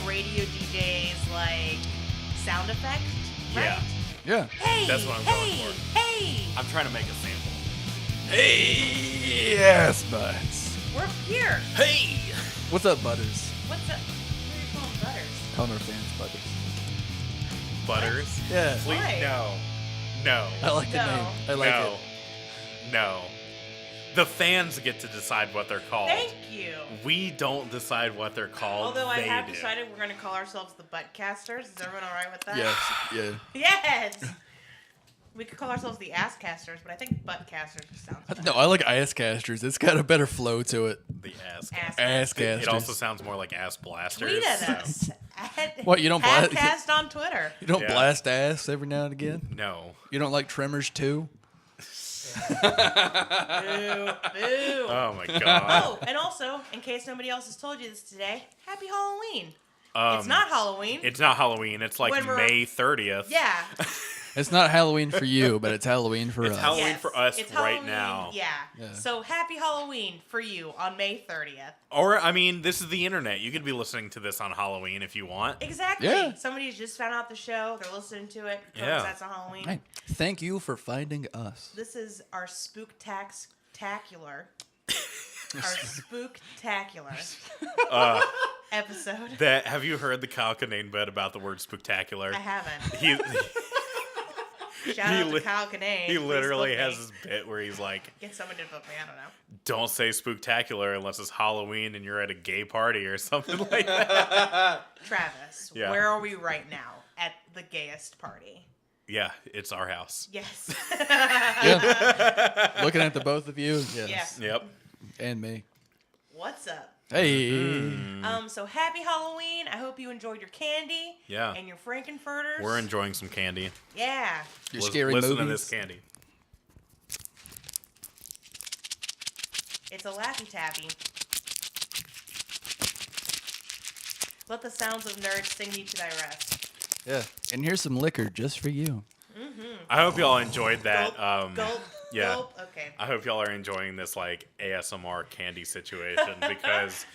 radio DJ's like sound effect, right? Yeah. Hey, That's what I'm going for. Hey, I'm trying to make a sample. Hey, Assbutt. we're here. Hey! What's up, Butters? What's up? What are you calling Butters? Calling our fans Butters. Butters? Yeah. Please, Why? no. I like the No. name. I like no. it. No. The fans get to decide what they're called. Thank you. We don't decide what they're called. Although I they have do. decided we're going to call ourselves the Buttcasters. Is everyone all right with that? Yes. Yeah. Yes. We could call ourselves the Asscasters, but I think Buttcasters sounds better. No, I like Asscasters. It's got a better flow to it. The ass. Asscasters. It also sounds more like ass blasters. Tweet at so- us. What, you don't blast- Asscast on Twitter. You don't Yeah. blast ass every now and again? No. You don't like Tremors too? Boo. Boo. Oh my god. Oh, and also, in case nobody else has told you this today, Happy Halloween. Um, It's not Halloween. It's not Halloween. It's like When we're- May 30th. Yeah. It's not Halloween for you, but it's Halloween for It's us. Halloween Yes. for us It's right Halloween, now. Yeah. Yeah. So happy Halloween for you on May 30th. Or, I mean, this is the internet. You could be listening to this on Halloween if you want. Exactly. Yeah. Somebody's just found out the show. They're listening to it. Yeah. That's on Halloween. Hey, thank you for finding us. This is our spooktacular. Our spooktacular episode. Have you heard the Kyle Kinane bit about the word spooktacular? I haven't. He, Shout he out to li- Kyle Kinane. he Please literally book me. has this bit where he's like, Get someone to book me. I don't know. don't say spooktacular unless it's Halloween and you're at a gay party or something like that. Travis, Yeah. where are we right now? At the gayest party. Yeah, it's our house. Yes. Yeah. Looking at the both of you, yes. Yeah. Yep. And me. What's up? Hey. So happy Halloween. I hope you enjoyed your candy. Yeah. And your Frankenfurters. We're enjoying some candy. Yeah. Your scary Listen movies. to this candy. It's a Laffy Taffy. Let the sounds of nerds sing you to thy rest. Yeah. And here's some liquor just for you. I hope y'all enjoyed that. Gulp, gulp, yeah. gulp. Okay. I hope y'all are enjoying this like ASMR candy situation because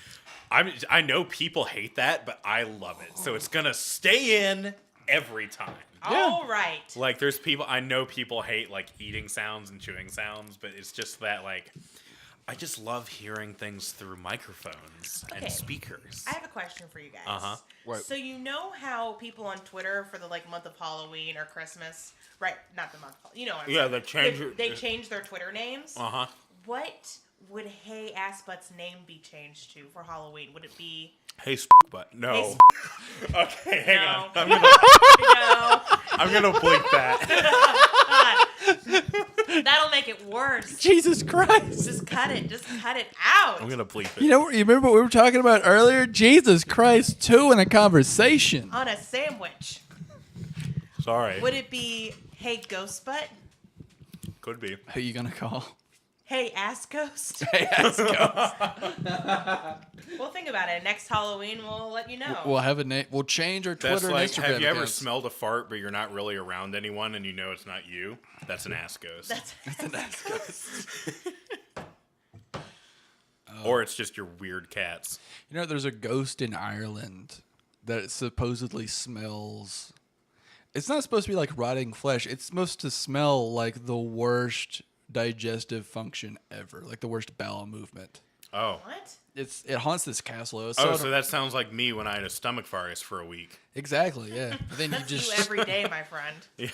I know people hate that, but I love it. So it's gonna stay in every time. All right. Like there's people I know people hate like eating sounds and chewing sounds, but it's just that like I just love hearing things through microphones Okay. and speakers. I have a question for you guys. Uh-huh. What? So you know how people on Twitter for the like month of Halloween or Christmas, right? Not the month. You know what I'm Yeah, saying. they change They change their Twitter names. Uh-huh. What would Hey Assbutt's name be changed to for Halloween? Would it be Hey butt. No. Hey Okay, hang on. No. I'm No. gonna bleep that. God. That'll make it worse. Jesus Christ. Just cut it. Just cut it out. I'm gonna bleep it. You remember what we were talking about earlier? Jesus Christ, two in a conversation. On a sandwich. Sorry. Would it be Hey Ghost Butt? Could be. Who you gonna call? Hey Ass Ghost? Hey, ask us. We'll think about it. Next Halloween, we'll let you know. We'll have a name. We'll change our That's Twitter like, and Instagram have you ever accounts. smelled a fart but you're not really around anyone and you know it's not you? That's an ass ghost. That's an ass ghost. Or it's just your weird cats. You know, there's a ghost in Ireland that supposedly smells. It's not supposed to be like rotting flesh. It's supposed to smell like the worst digestive function ever, like the worst bowel movement. Oh. What? It haunts this castle. It was Oh, sort so of- that sounds like me when I had a stomach virus for a week. exactly, yeah. But then That's you just you every day, my friend.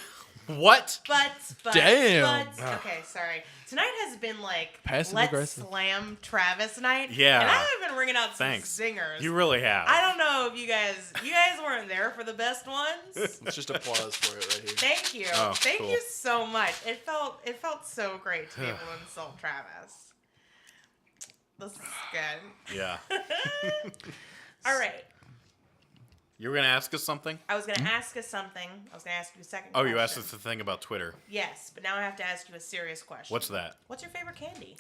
What? Butts. Damn. Okay, sorry. Tonight has been like Passive Let's aggressive. Slam Travis night. Yeah. And I've been ringing out some Thanks. zingers. You really have. I don't know if you guys weren't there for the best ones. Let's just applause for it right here. Thank you. Oh, Thank cool. you so much. It felt so great to be able to insult Travis. This is good. Yeah. All right. You were going to ask us something? I was going to ask us something. I was going to ask you a second Oh, question. you asked us the thing about Twitter. Yes, but now I have to ask you a serious question. What's that? What's your favorite candy?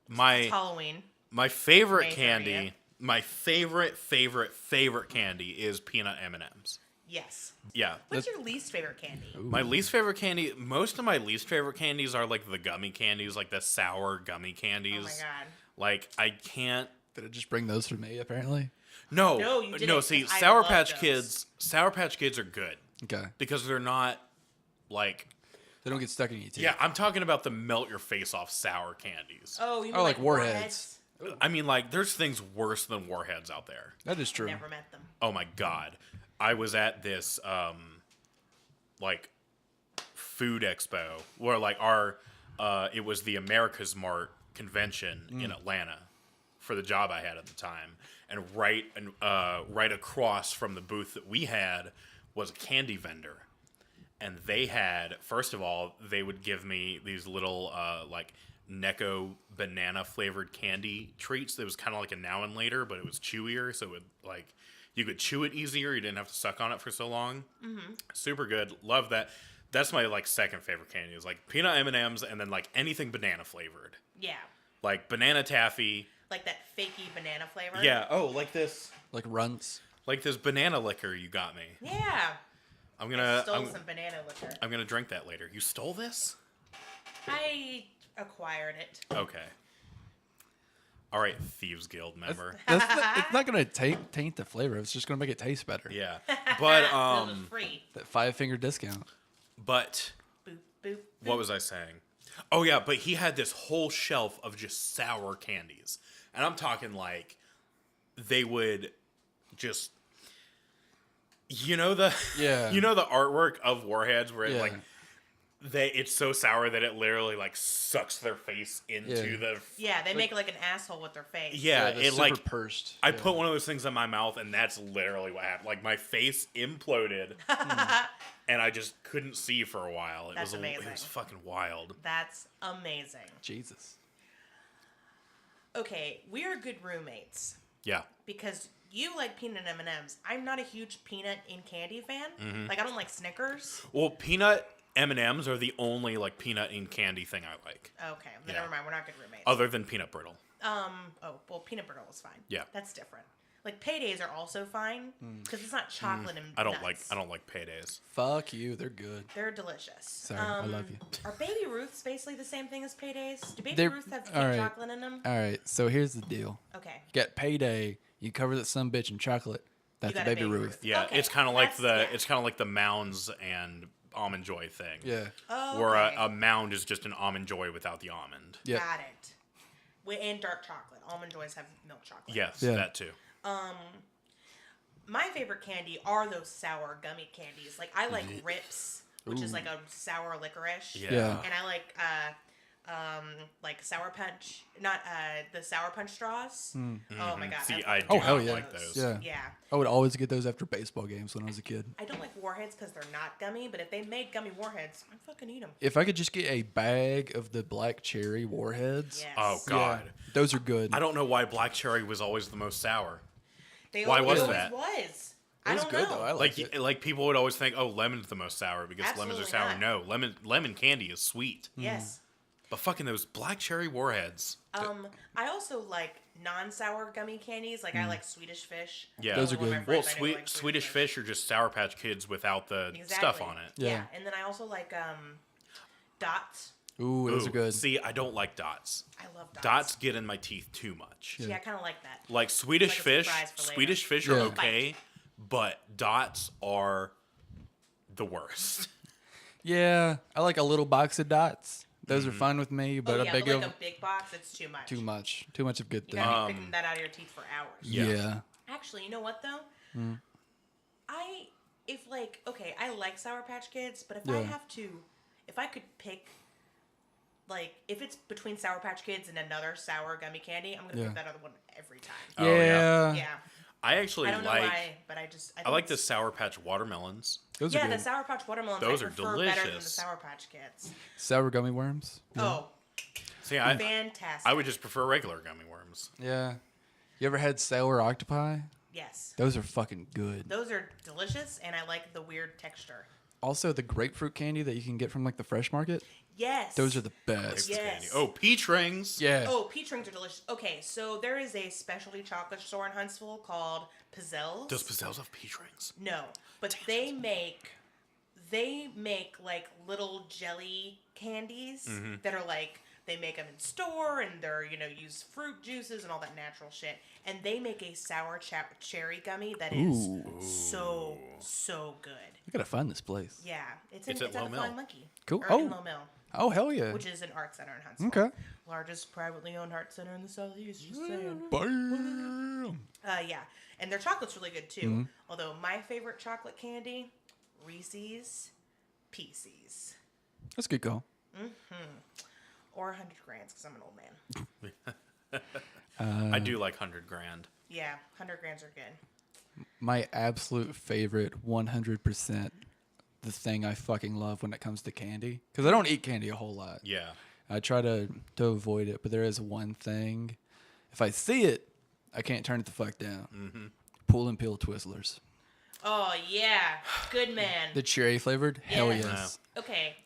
It's My Halloween. favorite May 30th. candy, my favorite candy is peanut M&Ms. Yes. Yeah. What's your least favorite candy? My least favorite candy, most of my least favorite candies are like the gummy candies, like the sour gummy candies. Oh my god. Like I can't. Did it just bring those for me, apparently? No, No, you didn't, no. See, 'cause I Sour love Patch those. Kids. Sour Patch Kids are good Okay. because they're not like. They don't get stuck in your teeth. Yeah, I'm talking about the melt your face off sour candies. Oh, you mean Oh, like like Warheads. I mean, like, there's things worse than Warheads out there. That is true. Never met them. Oh my god, I was at this like food expo where like it was the America's Mart convention in Atlanta for the job I had at the time, and right across from the booth that we had was a candy vendor, and they had, first of all, they would give me these little like Necco banana flavored candy treats that was kind of like a Now and Later, but it was chewier, so it would, like, you could chew it easier, you didn't have to suck on it for so long. Super good, love that. That's my like second favorite candy, is like peanut M&Ms, and then like anything banana flavored, Yeah. like banana taffy. Like that fakey banana flavor. Yeah, oh, like this Runts. banana liquor you got me. Yeah. I'm I gonna stole some banana liquor. I'm gonna drink that later. You stole this? I acquired it. Okay. All right, Thieves Guild member. It's not going to taint the flavor. It's just going to make it taste better. Yeah, but It was free. That 5-finger discount. Boop, boop, boop. what was I saying? Oh yeah, but he had this whole shelf of just sour candies, and I'm talking like they would just, you know the Yeah. you know the artwork of Warheads where it Yeah. like it's so sour that it literally like sucks their face into Yeah. the Yeah, they make like an asshole with their face. yeah, they're it super like pursed. I Yeah. put one of those things in my mouth, and that's literally what happened. Like, my face imploded, and I just couldn't see for a while. It That's was amazing. It was fucking wild. That's amazing. Jesus. Okay, we are good roommates Yeah. because you like peanut M&Ms. I'm not a huge peanut in candy fan. Mm-hmm. Like, I don't like Snickers. Well, peanut M&Ms are the only, like, peanut in candy thing I like, Okay, then Yeah. never mind. We're not good roommates. other than peanut brittle. Oh, well, peanut brittle is fine. Yeah. That's different. Like, paydays are also fine because it's not chocolate and I don't nuts. like paydays. Fuck you. They're good. They're delicious. Sorry, I love you. Are Baby Ruths basically the same thing as paydays? Do Baby They're- Ruths have all pink right. chocolate in them? All right. So here's the deal. Okay. You got Payday. You cover that some bitch in chocolate. That's got a a Baby Ruth. Yeah, Okay, it's kind of like that's- the Mounds and Almond Joy thing. Yeah. Oh, Where okay. a Mound is just an Almond Joy without the almond. Yeah. Got it. And dark chocolate. Almond Joys have milk chocolate. Yes, Yeah. that too. My favorite candy are those sour gummy candies. Like, I like Rips, which is like a sour licorice. Yeah. And I like Sour Punch. Not the Sour Punch straws. Oh my god. See, I I do Oh, hell not yeah. like those. Yeah. Yeah. I would always get those after baseball games when I was a kid. I don't like Warheads because they're not gummy, but if they made gummy Warheads, I'd fucking eat them. If I could just get a bag of the black cherry warheads. Yes. Oh God. Yeah, those are good. I don't know why black cherry was always the most sour. They Why always was that? was. It I was don't good know. though. I liked it. Like people would always think, oh, lemon's the most sour because lemons are Absolutely sour. not. No, lemon candy is sweet. Yes. But fucking those black cherry warheads. I also like non-sour gummy candies. Like I like Swedish Fish. Yeah, Those are One of my good. Well, friends I know like Swedish Fish are just Sour Patch Kids without the stuff on it. Yeah. Yeah. And then I also like Dots. Ooh, those Ooh, are good. See, I don't like dots. I love Dots. Dots get in my teeth too much. Yeah, I kind of like that. Like Swedish Like a Fish, surprise for later. Swedish Fish Yeah. are okay, but dots are the worst. Yeah, I like a little box of dots. Those are fine with me, but Oh, a yeah, big but like of a big box, it's too much. too much. Too much of good You things. gotta be picking that out of your teeth for hours. Yeah. Yeah. Actually, you know what though? I like Sour Patch Kids, but if I could pick, like, if it's between Sour Patch Kids and another sour gummy candy, I'm gonna Yeah. pick that other one every time. Oh, yeah. Yeah. I actually I don't know like. why, but I like the Sour Patch watermelons. Those Yeah, are the good. Sour Patch watermelons. Those I are prefer better than the delicious. Sour Patch Kids. Sour gummy worms. Oh, See, I fantastic! would just prefer regular gummy worms. Yeah. You ever had sour octopi? Yes, Those are fucking good. those are delicious, and I like the weird texture. Also, the grapefruit candy that you can get from like the fresh market. Yes, Those are the best. Yes. Candy. Oh, peach rings. Yeah. Oh, peach rings are delicious. Okay, so there is a specialty chocolate store in Huntsville called Pizzelle's. Does Pizzelle's have peach rings? No, but they make like little jelly candies that are like They make them in store, and they're, use fruit juices and all that natural shit. And they make a sour cherry gummy that is so good. I gotta find this place. Yeah, it's at at Low the Mill. Flying Monkey. Cool. Or in Low Mill, Oh, hell yeah. which is an art center in Huntsville. Okay. Largest privately owned art center in the Southeast. Just saying. Bam. Yeah, and their chocolate's really good too. Mm-hmm. Although my favorite chocolate candy, Reese's Pieces. That's a good call. Or 100 Grands, because I'm an old man. I do like 100 grand. Yeah, 100 Grands are good. My absolute favorite, 100%, the thing I fucking love when it comes to candy. Because I don't eat candy a whole lot. Yeah. I try to avoid it, but there is one thing. If I see it, I can't turn it the fuck down. Mm-hmm. Pull and peel Twizzlers. Oh, yeah. Good man. The cherry flavored? Hell Yeah. yes. Okay.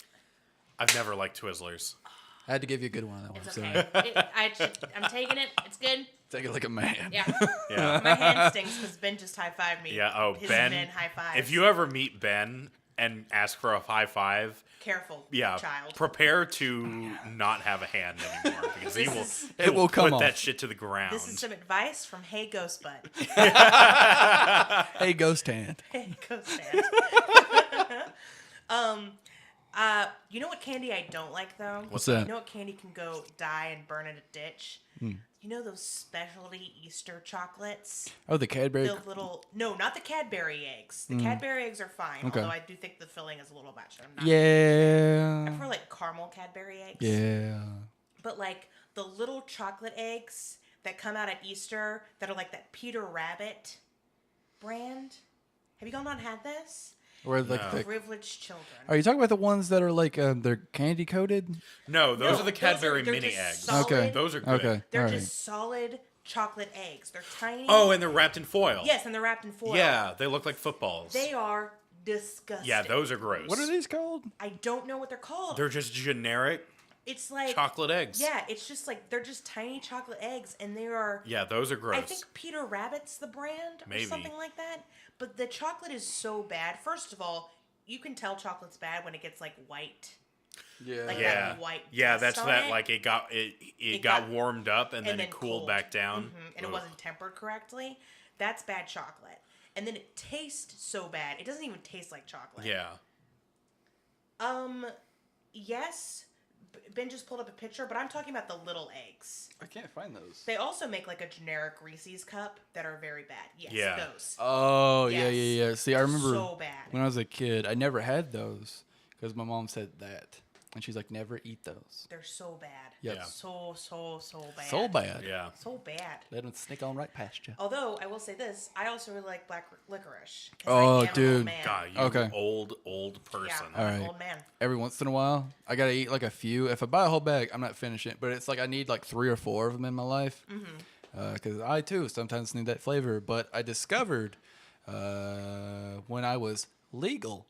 I've never liked Twizzlers. I had to give you a good one on that one. It's Sorry. okay. I'm taking it. It's good. Take it like a man. Yeah. Yeah. My hand stings because Ben just high-fived me. Yeah. Oh, His Ben. men high-fives. If you ever meet Ben and ask for a high five, Careful, yeah, child. prepare to not have a hand anymore because he It will come put off. that shit to the ground. This is some advice from Hey Ghost Bud. Hey, ghost hand. Hey Ghost Bud. You know what candy I don't like though? What's that? You know what candy can go die and burn in a ditch? You know those specialty Easter chocolates? Oh, the Cadbury. The little no, not the Cadbury eggs. The Cadbury eggs are fine, Okay. although I do think the filling is a little much. I'm not. I Yeah. prefer like caramel Cadbury eggs. Yeah. But like the little chocolate eggs that come out at Easter that are like that Peter Rabbit brand. Have you all not had this? Or like No. the. Privileged children. Are you talking about the ones that are like they're candy coated? No, those are the those Cadbury they're mini just eggs. solid- Okay. Those are good. Okay. They're All right. just solid chocolate eggs. They're tiny. Oh, and they're wrapped in foil. yes, and they're wrapped in foil. Yeah, they look like footballs. They are disgusting. Yeah, those are gross. What are these called? I don't know what they're called. They're just generic It's like chocolate eggs. Yeah, it's just like they're just tiny chocolate eggs, and they are. Yeah, those are gross. I think Peter Rabbit's the brand Maybe. or something like that. But the chocolate is so bad. First of all, you can tell chocolate's bad when it gets like white. Yeah. Like yeah, that white yeah, dust that's on that. it. Like it got got- warmed up and then it cooled back down, And it Ugh. wasn't tempered correctly. That's bad chocolate. And then it tastes so bad. It doesn't even taste like chocolate. Yeah, Yes. Ben just pulled up a picture, but I'm talking about the little eggs. I can't find those. They also make like a generic Reese's cup that are very bad. Yes, Yeah. those. Oh, Yes. yeah. See, I remember So bad. when I was a kid, I never had those because my mom said that. And she's like, never eat those. They're so bad. Yep. Yeah. So bad. So bad. yeah. So bad. Let them sneak on right past you. Although I will say this, I also really like black licorice. 'Cause Oh, I am an dude. old man. God, you Okay. old person. Yeah, I'm All an right. old man. Every once in a while, I gotta eat like a few. If I buy a whole bag, I'm not finishing it. But it's like I need like 3 or 4 of them in my life. Because I too sometimes need that flavor. But I discovered when I was legal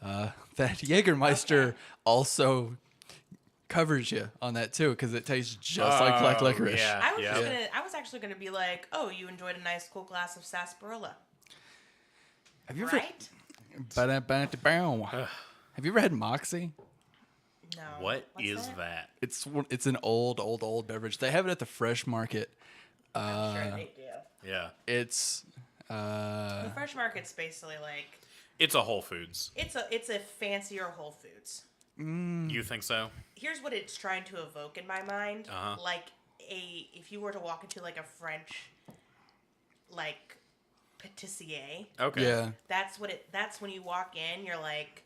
that Jägermeister also covers you on that too, because it tastes just like black Oh, licorice. yeah. I was actually gonna be like, oh, you enjoyed a nice cool glass of sarsaparilla, Have you ever? right? Have you ever had Moxie? No. What What's is that? It's an old beverage. They have it at the Fresh Market. I'm sure they do. Yeah, It's The Fresh Market's basically like it's a Whole Foods. it's a fancier Whole Foods. You think so? Here's what it's trying to evoke in my mind. Uh-huh. Like if you were to walk into like a French like pâtissier, Okay. yeah. that's when you walk in, you're like,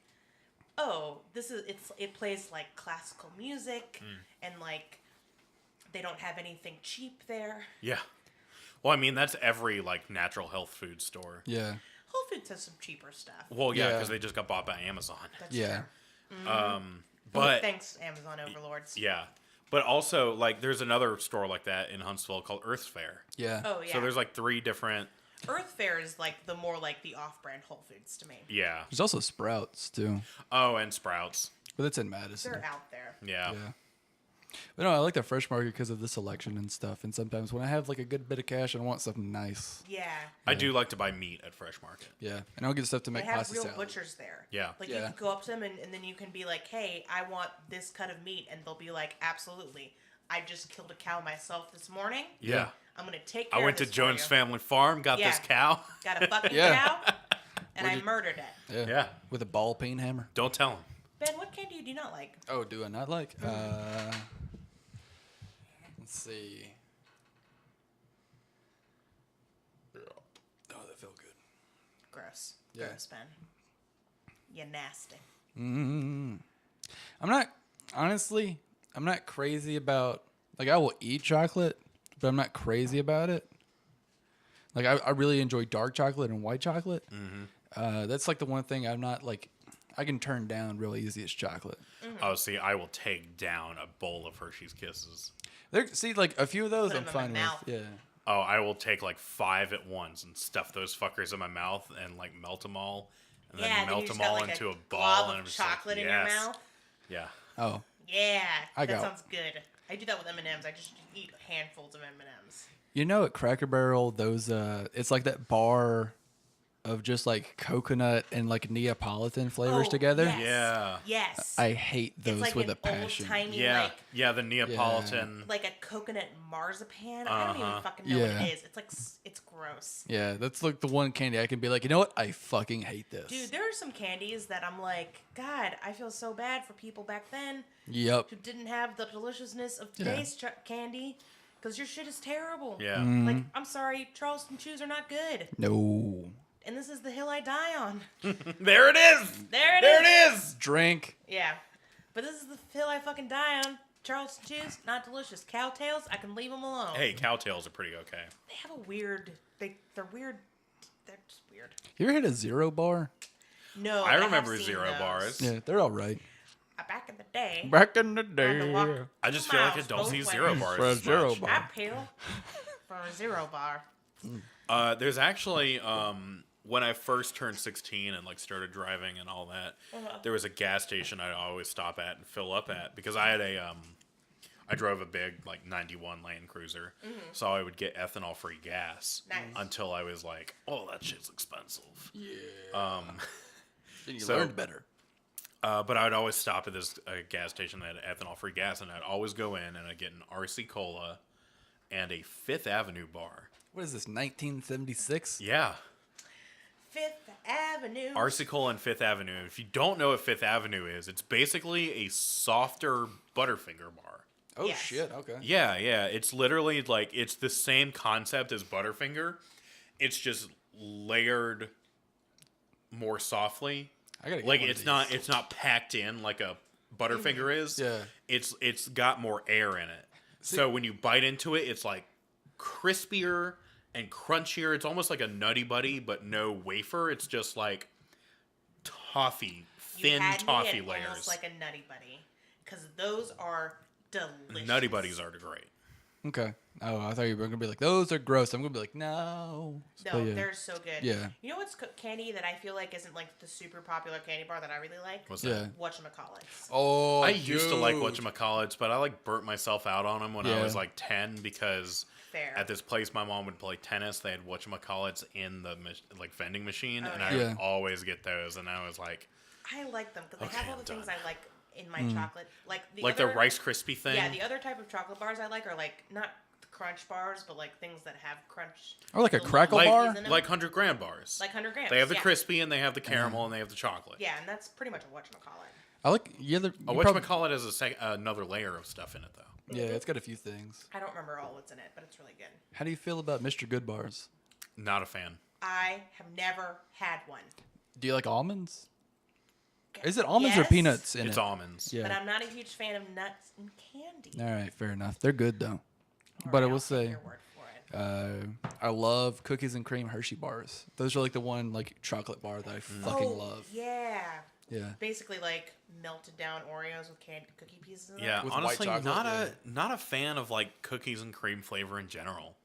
oh, it plays like classical music and like they don't have anything cheap there. Yeah. Well, I mean, that's every like natural health food store. Yeah. Whole Foods has some cheaper stuff. Well, yeah, Yeah. because they just got bought by Amazon. That's Yeah. true. But Thanks, Amazon overlords. yeah, but also like there's another store like that in Huntsville called Earth Fair. Yeah. Oh yeah. So there's like 3 different. Earth Fair is like the more like the off-brand Whole Foods to me. Yeah. There's also Sprouts too, Oh, and Sprouts. but it's in Madison. They're out there. Yeah. Yeah. But no, I like the Fresh Market because of the selection and stuff. And sometimes when I have like a good bit of cash and I want something nice. Yeah. I do like to buy meat at Fresh Market. Yeah. And I'll get stuff to They make have pasta real salad. butchers there. Yeah. Like you can go up to them and then you can be like, hey, I want this cut of meat. And they'll be like, absolutely. I just killed a cow myself this morning. Yeah. I'm going to take care I of went to this for Jones you. Family Farm, got this cow. Got a fucking Yeah. cow. And I murdered it. Yeah. Yeah. With a ball peen hammer. Don't tell him. Ben, what candy do you not like? Oh, do I not like? Let's see. Oh, that felt good. Gross. Yeah. Gross, Ben. You nasty. I'm not crazy about, like, I will eat chocolate, but I'm not crazy about it. Like, I really enjoy dark chocolate and white chocolate. That's, like, the one thing I'm not, like, I can turn down real easy is chocolate. Oh, see, I will take down a bowl of Hershey's Kisses. See, like, a few of those Put I'm 'em in my fine mouth. with. Yeah. Oh, I will take like 5 at once and stuff those fuckers in my mouth and like melt them all. And Yeah, then then melt you just them got all like into a glob ball. of And I'm just like, chocolate in your yes. mouth. Yeah. Oh. Yeah, I that got- sounds good. I do that with M&Ms. I just eat handfuls of M&Ms. You know, at Cracker Barrel, those, it's like that bar of just like coconut and like Neapolitan flavors Oh, together. Yes. Yeah. Yes. I hate those it's like with an a passion. old-timey, Yeah. Yeah, the Neapolitan. like a coconut marzipan. I don't even Uh-huh. fucking know what Yeah. it is. It's like, it's gross. Yeah, that's like the one candy I can be like, you know what? I fucking hate this. Dude, there are some candies that I'm like, God, I feel so bad for people back then Yep. who didn't have the deliciousness of Yeah. today's candy because your shit is terrible. Yeah. Mm. Like, I'm sorry, Charleston Chews are not good. No. And this is the hill I die on. There it is. There it There is. it is. Drink. Yeah. But this is the hill I fucking die on. Charleston Chews, not delicious. Cowtails, I can leave them alone. Hey, cowtails are pretty okay. They have a weird, they're weird. They're just weird. You ever had a Zero bar? No, I have remember seen Zero those. bars. Yeah, they're all right. Back in the day. Back in the I had to walk day. I just 2 feel like miles I don't both see ways. Zero bars. For a as Zero much. bar. I peel for a Zero bar. There's actually when I first turned 16 and like started driving and all that, there was a gas station I'd always stop at and fill up at because I had I drove a big like 91 Land Cruiser, so I would get ethanol free gas Nice. until I was like, oh, that shit's expensive. Then you So- learned better. But I'd always stop at this gas station that had ethanol free gas, and I'd always go in and I'd get an RC Cola and a Fifth Avenue bar. What is this, 1976? Yeah. Fifth Avenue. RC Cola and Fifth Avenue. If you don't know what Fifth Avenue is, it's basically a softer Butterfinger bar. Oh, Yes. shit. Okay. Yeah, yeah. It's literally like it's the same concept as Butterfinger. It's just layered more softly. I gotta get Like one of it's not packed in like a Butterfinger is. Yeah. It's got more air in it. So when you bite into it, it's like crispier and crunchier. It's almost like a Nutty Buddy, but no wafer. It's just like toffee, You thin had me toffee at layers. Almost like a Nutty Buddy, because those are delicious. Nutty Buddies are great. Okay. Oh, I thought you were going to be like, those are gross. I'm going to be like, no. No, But yeah. they're so good. Yeah. You know what's candy that I feel like isn't like the super popular candy bar that I really like? What's Yeah. that? Whatchamacallits. Oh, I used to like dude. whatchamacallits, but I like burnt myself out on them when I Yeah. was like 10 because Fair. at this place my mom would play tennis. They had whatchamacallits in the like vending machine, Oh, and yeah. I Yeah. would always get those. And I was like, I like them because they Okay, have all the I'm things done. I like in my Mm. chocolate. Like the like other, the Rice Krispie thing. Yeah, the other type of chocolate bars I like are like not crunch bars, but like things that have crunch. Or like a little crackle cookies bar? in them. like 100-gram bars. Like 100 grams. They have the yeah. crispy and they have the caramel and they have the chocolate. Yeah, and that's pretty much a whatchamacallit. I like, yeah, A whatchamacallit has another layer of stuff in it though. yeah, it's got a few things. I don't remember all what's in it, but it's really good. How do you feel about Mr. Good bars? Not a fan. I have never had one. Do you like almonds? Is it almonds or Yes, peanuts in It's it? almonds. But Yeah. I'm not a huge fan of nuts and candy. All right, fair enough. They're good though. All But I right, will I'll take say, your word for it. I love cookies and cream Hershey bars. Those are like the one like chocolate bar that I fucking love. Yeah. Yeah. Basically, like melted down Oreos with candy cookie pieces. In Yeah, them. With white honestly, chocolate, not yeah. not a fan of like cookies and cream flavor in general.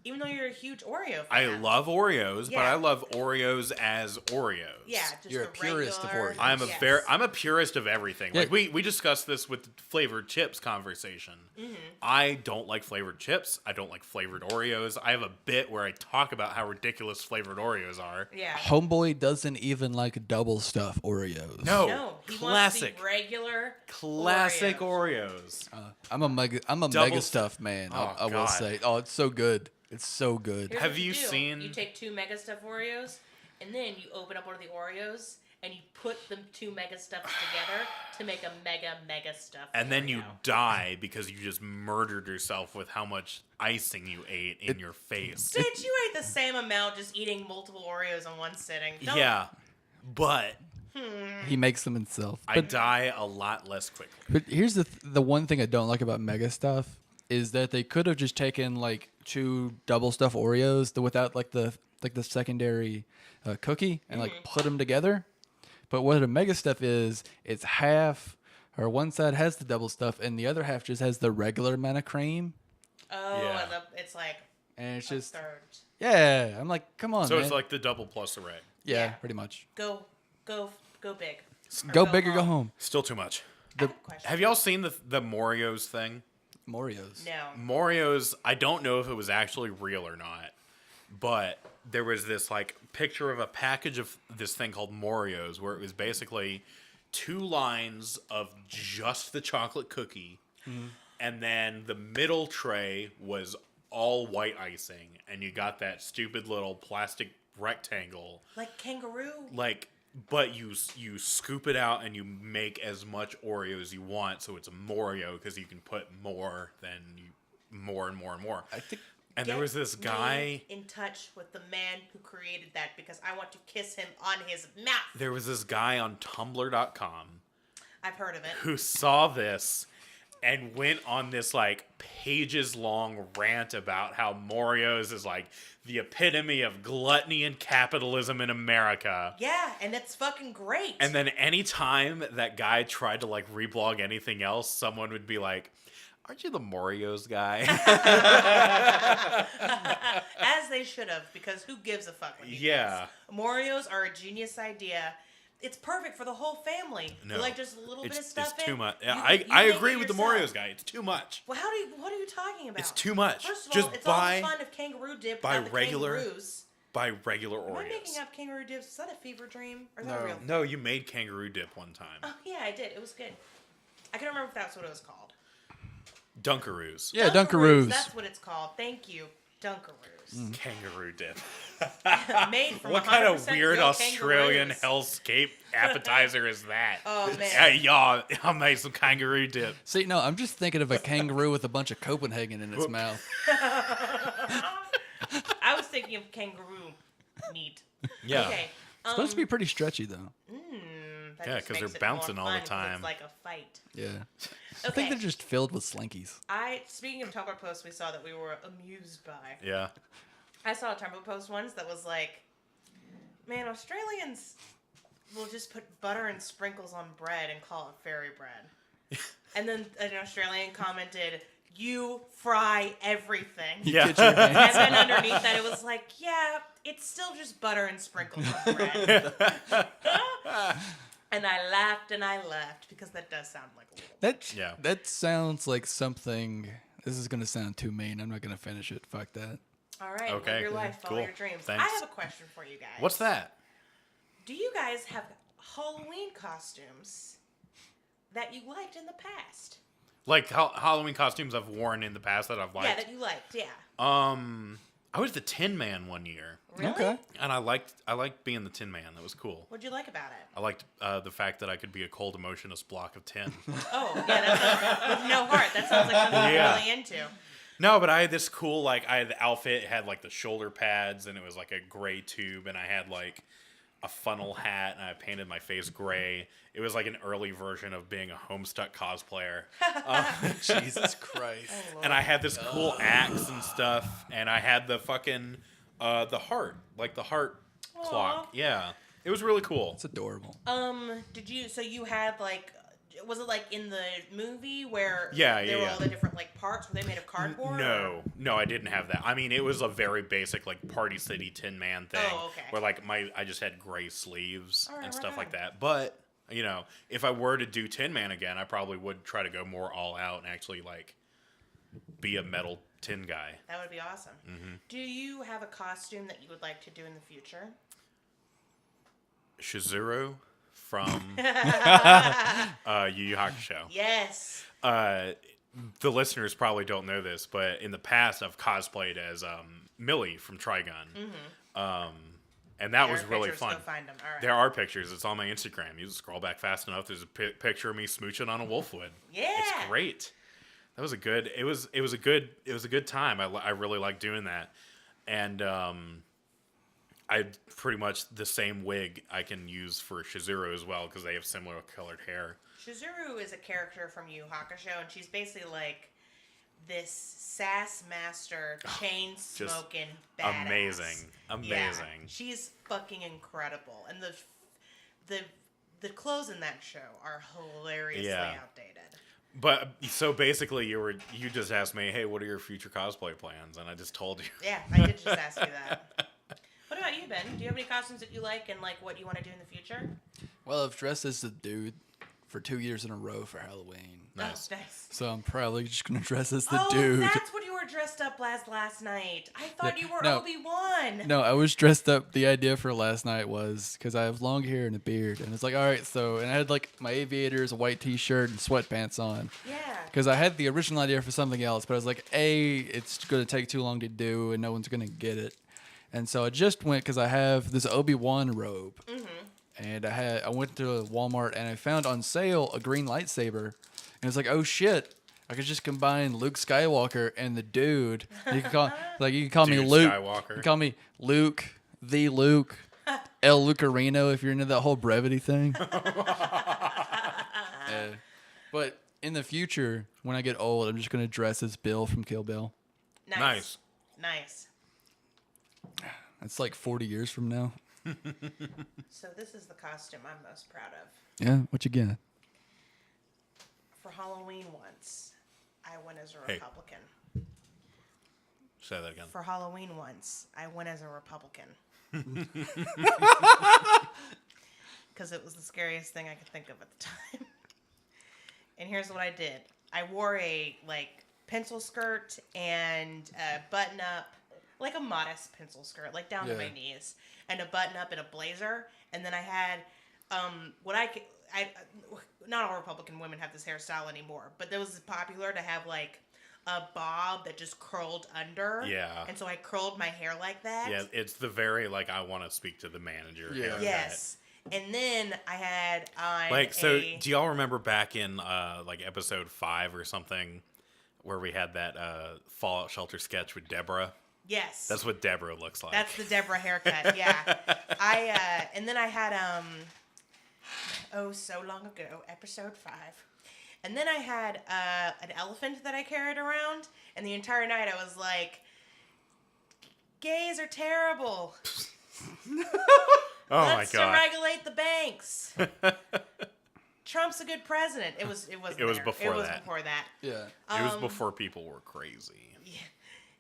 Even though you're a huge Oreo fan. I love Oreos, but Yeah. I love Oreos as Oreos. Yeah, just You're the a purist of regular- Oreos. I'm a purist of everything. Yeah. Like we discussed this with the flavored chips conversation. I don't like flavored chips. I don't like flavored Oreos. I have a bit where I talk about how ridiculous flavored Oreos are. Yeah. Homeboy doesn't even like double stuff Oreos. No, he classic, wants the regular classic Oreos. Oreos. I'm a Double mega st- stuff man. Oh, I will God. say. Oh, it's so good. It's so good. Here's Have what you do. seen- You take 2 Mega Stuff Oreos, and then you open up one of the Oreos, and you put the 2 Mega Stuffs together to make a Mega Stuff And then you Oreo. die because you just murdered yourself with how much icing you ate in your face. Bitch, you ate the same amount just eating multiple Oreos in one sitting. Don't- Yeah, but He makes them himself. I die a lot less quickly. But here's the one thing I don't like about Mega Stuff is that they could have just taken like 2 double stuff Oreos without like the secondary cookie and like put them together. But what a Mega Stuff is, it's half or one side has the double stuff and the other half just has the regular amount of cream. Oh, Yeah. and it's like And it's a just third. yeah. I'm like, come on, So man. it's like the double plus array. yeah, Yeah. pretty much. Go big. Or Go big or go home. Still too much. I have a question. Have y'all seen the Morios thing? Morios. No. Morios, I don't know if it was actually real or not, but there was this like picture of a package of this thing called Morios where it was basically 2 lines of just the chocolate cookie, and then the middle tray was all white icing, and you got that stupid little plastic rectangle, Like kangaroo? like. But you scoop it out and you make as much Oreo as you want, so it's a Morio because you can put more and more. I think And there Get was this guy. me in touch with the man who created that because I want to kiss him on his mouth. There was this guy on Tumblr.com I've heard of it. who saw this and went on this like pages long rant about how Morios is like the epitome of gluttony and capitalism in America. Yeah, and it's fucking great. And then anytime that guy tried to like reblog anything else, someone would be like, "Aren't you the Morios guy?" As they should have, because who gives a fuck when you Yeah. kiss? Morios are a genius idea. It's perfect for the whole family. No, You like just a little bit of stuff it's too in. much. You- I you I make agree it with the yourself. Morios guy. It's too much. Well, what are you talking about? It's too much. First of Just all, it's buy all the fun of kangaroo dip buy without the regular kangaroos. regular Am I Oreos. making up kangaroo dips? Is that a fever dream? Or is that No. real? No, you made kangaroo dip one time. Oh, yeah, I did. It was good. I can't remember if that's what it was called. Dunkaroos. yeah, Dunkaroos. That's what it's called. Thank you. Dunkaroos. Kangaroo dip. Made from What kind of 100% weird real Australian kangaroos. hellscape appetizer is that? Oh, man. Hey, y'all, I made some kangaroo dip. See, no, I'm just thinking of a kangaroo with a bunch of Copenhagen in its mouth. I was thinking of kangaroo meat. Yeah. Okay. It's supposed to be pretty stretchy though. That Yeah, just 'cause makes they're it more bouncing all the fun 'cause time. It's like a fight. Yeah. I Okay. think they're just filled with slinkies. Speaking of Tumblr posts we saw that we were amused by. Yeah. I saw a Tumblr post once that was like, man, Australians will just put butter and sprinkles on bread and call it fairy bread. And then an Australian commented, "You fry everything." Yeah. Get your hands- And then underneath that, it was like, yeah, it's still just butter and sprinkles on bread. And I laughed because that does sound like a little. Yeah. That sounds like something. This is gonna sound too mean. I'm not gonna finish it. Fuck that. All right, Okay, live your life, follow cool. your dreams. Thanks. I have a question for you guys. What's that? Do you guys have Halloween costumes that you liked in the past? Like Halloween costumes I've worn in the past that I've liked. Yeah, that you liked. Yeah. I was the Tin Man one year, Really? Okay. and I liked being the Tin Man. That was cool. What'd you like about it? I liked the fact that I could be a cold, emotionless block of tin. Oh, yeah, that's with no heart. That sounds like something Yeah. you're really into. No, but I had this cool, like, I had the outfit, it had, like, the shoulder pads, and it was, like, a gray tube, and I had, like, a funnel hat, and I painted my face gray. It was, like, an early version of being a Homestuck cosplayer. Jesus Christ. And I had this cool axe and stuff, and I had the fucking, the heart, like, the heart clock. Yeah. It was really cool. It's adorable. So you had, like, Was it like in the movie where Yeah, there yeah, were all the different like parts? Were they made of cardboard? No, I didn't have that. I mean, it was a very basic like Party City Tin Man thing. Oh, okay. Where like I just had gray sleeves All right, and right stuff like on. that. But you know, if I were to do Tin Man again, I probably would try to go more all out and actually like be a metal tin guy. That would be awesome. Mm-hmm. Do you have a costume that you would like to do in the future? Shizuru from Yu Yu Hakusho. Yes. The listeners probably don't know this, but in the past I've cosplayed as Millie from Trigun. And that was really fun. Go find them. All right. There are pictures. It's on my Instagram. You just scroll back fast enough. There's a picture of me smooching on a wolfwood. Yeah. It's great. That was a good. It was a good time. I really like doing that. And I pretty much the same wig I can use for Shizuru as well because they have similar colored hair. Shizuru is a character from Yu Yu Hakusho, and she's basically like this sass master, chain smoking, badass. Amazing. Yeah, she's fucking incredible, and the clothes in that show are hilariously outdated. But so basically, you just asked me, hey, what are your future cosplay plans? And I just told you. Yeah, I did just ask you that. What about you, Ben? Do you have any costumes that you like and like what you want to do in the future? Well, I've dressed as a dude for 2 years in a row for Halloween. Nice. Oh, nice. So I'm probably just going to dress as the Oh, dude. that's what you were dressed up as last night. I thought you were no. Obi-Wan. No, I was dressed up. The idea for last night was because I have long hair and a beard. And it's like, all right, so, and I had like my aviators, a white t-shirt, and sweatpants on. Yeah. Because I had the original idea for something else, but I was like, it's going to take too long to do and no one's going to get it. And so I just went because I have this Obi-Wan robe. Mm-hmm. And I went to Walmart and I found on sale a green lightsaber. And it's like, oh shit, I could just combine Luke Skywalker and the dude. You can call me Dude Luke. Skywalker. You can call me Luke, the Luke, El Lucarino if you're into that whole brevity thing. But in the future, when I get old, I'm just going to dress as Bill from Kill Bill. Nice. That's like 40 years from now. So this is the costume I'm most proud of. Yeah, what you got? For Halloween once, I went as a Hey. Republican. Say that again. For Halloween once, I went as a Republican. Because it was the scariest thing I could think of at the time. And here's what I did. I wore a, like, pencil skirt and a button-up, like a modest pencil skirt, like down to my knees, and a button-up and a blazer. And then I had not all Republican women have this hairstyle anymore, but it was popular to have, like, a bob that just curled under. Yeah. And so I curled my hair like that. Yeah, it's the very, like, I want to speak to the manager. Yeah. haircut. Yes. And then I had on Like, so do y'all remember back in, like, episode 5 or something where we had that Fallout Shelter sketch with Deborah? Yes. That's what Deborah looks like. That's the Deborah haircut, yeah. And then I had, so long ago, episode 5. And then I had an elephant that I carried around, and the entire night I was like, gays are terrible. Oh Let's my god. deregulate the banks. Trump's a good president. It was It was there. before It was that. before that. Yeah. It was before people were crazy. Yeah.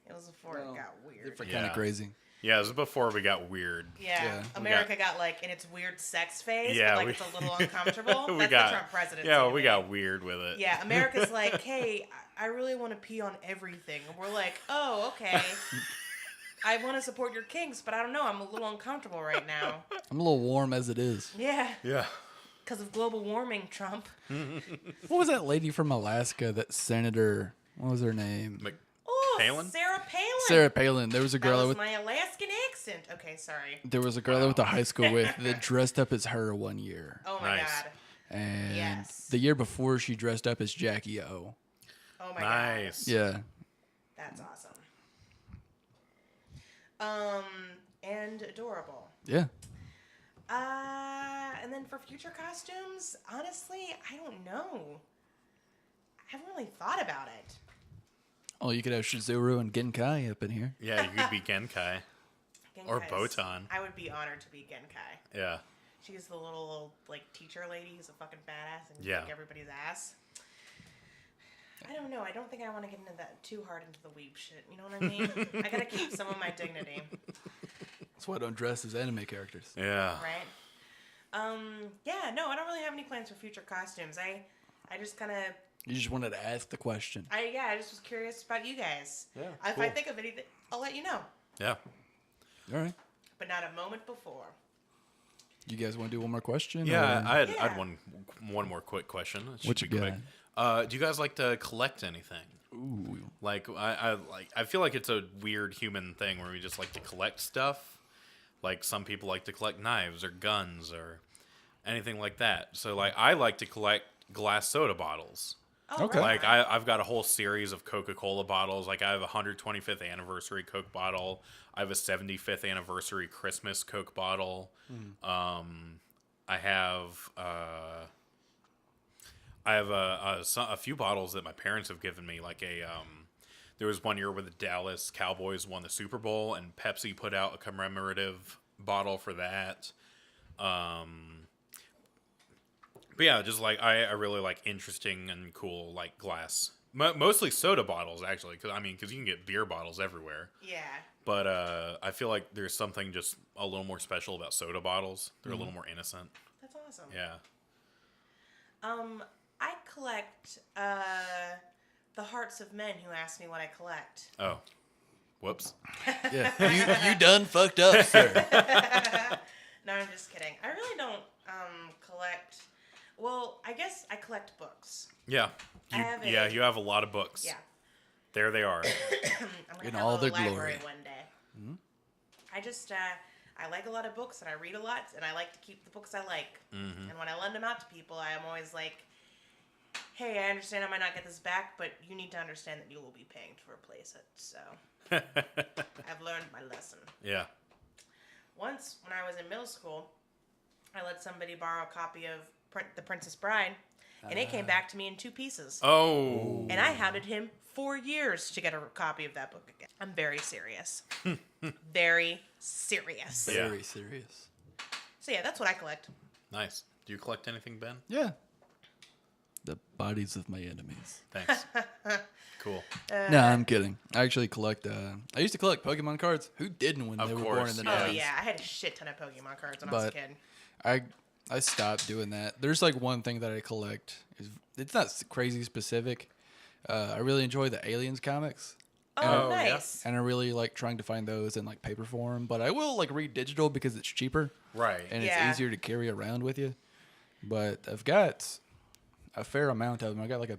It was before it got weird. Kind Yeah. of crazy. Yeah, it was before we got weird. Yeah. Yeah. America got like in its weird sex phase. Yeah, Yeah. Like it's a little uncomfortable. That's the Trump presidency. Yeah, we man. got weird with it. Yeah, America's like, hey, I really want to pee on everything. And we're like, oh, okay. I want to support your kinks, but I don't know. I'm a little uncomfortable right now. I'm a little warm as it is. Yeah. Yeah. Because of global warming, Trump. What was that lady from Alaska, that senator? What was her name? Oh, Palin? Sarah Palin. Sarah Palin. There was a That girl was with my Alaskan accent. Okay, sorry. there was a girl I went to high school with that dressed up as her one year. Oh, my Nice. God. And Yes. the year before she dressed up as Jackie O. Oh, my God. Nice. Yeah. That's awesome. And adorable. Yeah. And then for future costumes, honestly, I don't know. I haven't really thought about it. Oh, you could have Shizuru and Genkai up in here. Yeah, you could be Genkai. Or Genkai's- Botan. I would be honored to be Genkai. Yeah. She's the little like teacher lady who's a fucking badass and Yeah. kick everybody's ass. I don't know. I don't think I want to get into that too hard into the weeb shit. You know what I mean? I gotta keep some of my dignity. That's why I don't dress as anime characters. Yeah. Right? Yeah, no, I don't really have any plans for future costumes. I just kind of... You just wanted to ask the question. I just was curious about you guys. Yeah, If cool. I think of anything, I'll let you know. Yeah. All right. But not a moment before. You guys want to do one more question? Yeah, or- I had Yeah. one more quick question. It should What you be quick. Do you guys like to collect anything? Ooh. Like I feel like it's a weird human thing where we just like to collect stuff. Like some people like to collect knives or guns or anything like that. So like I like to collect glass soda bottles. Oh, Okay. right. Like I've got a whole series of Coca-Cola bottles. Like I have a 125th anniversary Coke bottle. I have a 75th anniversary Christmas Coke bottle. I have a few bottles that my parents have given me. Like there was one year where the Dallas Cowboys won the Super Bowl, and Pepsi put out a commemorative bottle for that. But yeah, just like I really like interesting and cool like glass, mostly soda bottles actually, because you can get beer bottles everywhere. Yeah. But I feel like there's something just a little more special about soda bottles. They're a little more innocent. That's awesome. Yeah. I collect the hearts of men who ask me what I collect. Oh, whoops. Yeah. You done fucked up, sir. No, I'm just kidding. I really don't collect. Well, I guess I collect books. Yeah. I have You have a lot of books. Yeah. There they are. I'm gonna In have all a their library glory. one day. I just I like a lot of books and I read a lot and I like to keep the books I like. And when I lend them out to people, I'm always like, "Hey, I understand I might not get this back, but you need to understand that you will be paying to replace it." So I've learned my lesson. Yeah. Once, when I was in middle school, I let somebody borrow a copy of The Princess Bride, and it came back to me in 2 pieces. Oh. And I hounded him for years to get a copy of that book again. I'm very serious. Very serious. Yeah. Very serious. So yeah, that's what I collect. Nice. Do you collect anything, Ben? Yeah. The bodies of my enemies. Thanks. Cool. No, I'm kidding. I actually collect. I used to collect Pokemon cards. Who didn't when Of they were course, born in the yeah. Oh 90s? yeah, I had a shit ton of Pokemon cards when I was a But kid. I stopped doing that. There's like one thing that I collect. It's not crazy specific. I really enjoy the Aliens comics. Oh, yeah. nice. And I really like trying to find those in like paper form, but I will like read digital because it's cheaper Right. and Yeah. it's easier to carry around with you. But I've got a fair amount of them. I got like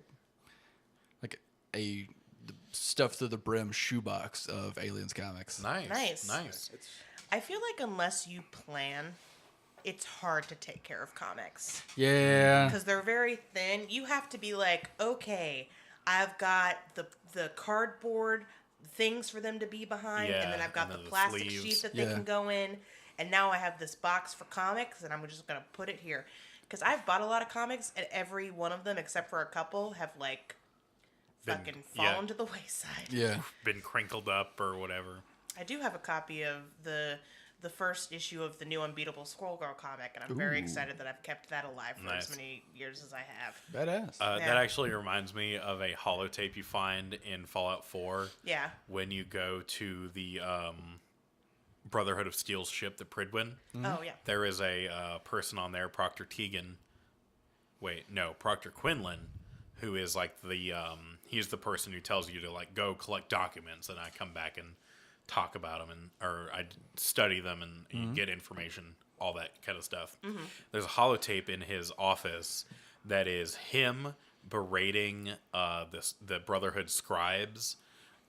a stuffed to the brim shoebox of Aliens comics. Nice. Nice. Nice. I feel like unless you plan, it's hard to take care of comics. Yeah. Because they're very thin. You have to be like, okay, I've got the cardboard things for them to be behind, and then Yeah, I've got and the then the plastic sleeves. sheet that they Yeah. can go in, and now I have this box for comics, and I'm just gonna put it here. Because I've bought a lot of comics, and every one of them, except for a couple, have like fucking fallen to the wayside. Yeah. Been crinkled up or whatever. I do have a copy of the first issue of the new Unbeatable Squirrel Girl comic, and I'm very excited that I've kept that alive for Nice. as many years as I have. Badass. Yeah. That actually reminds me of a holotape you find in Fallout 4 Yeah. when you go to the Brotherhood of Steel's ship, the Pridwin. Oh, yeah. There is a person on there, Proctor Quinlan, who is like the he's the person who tells you to like go collect documents, and I come back and talk about them or I study them and get information, all that kind of stuff. There's a holotape in his office that is him berating the Brotherhood scribes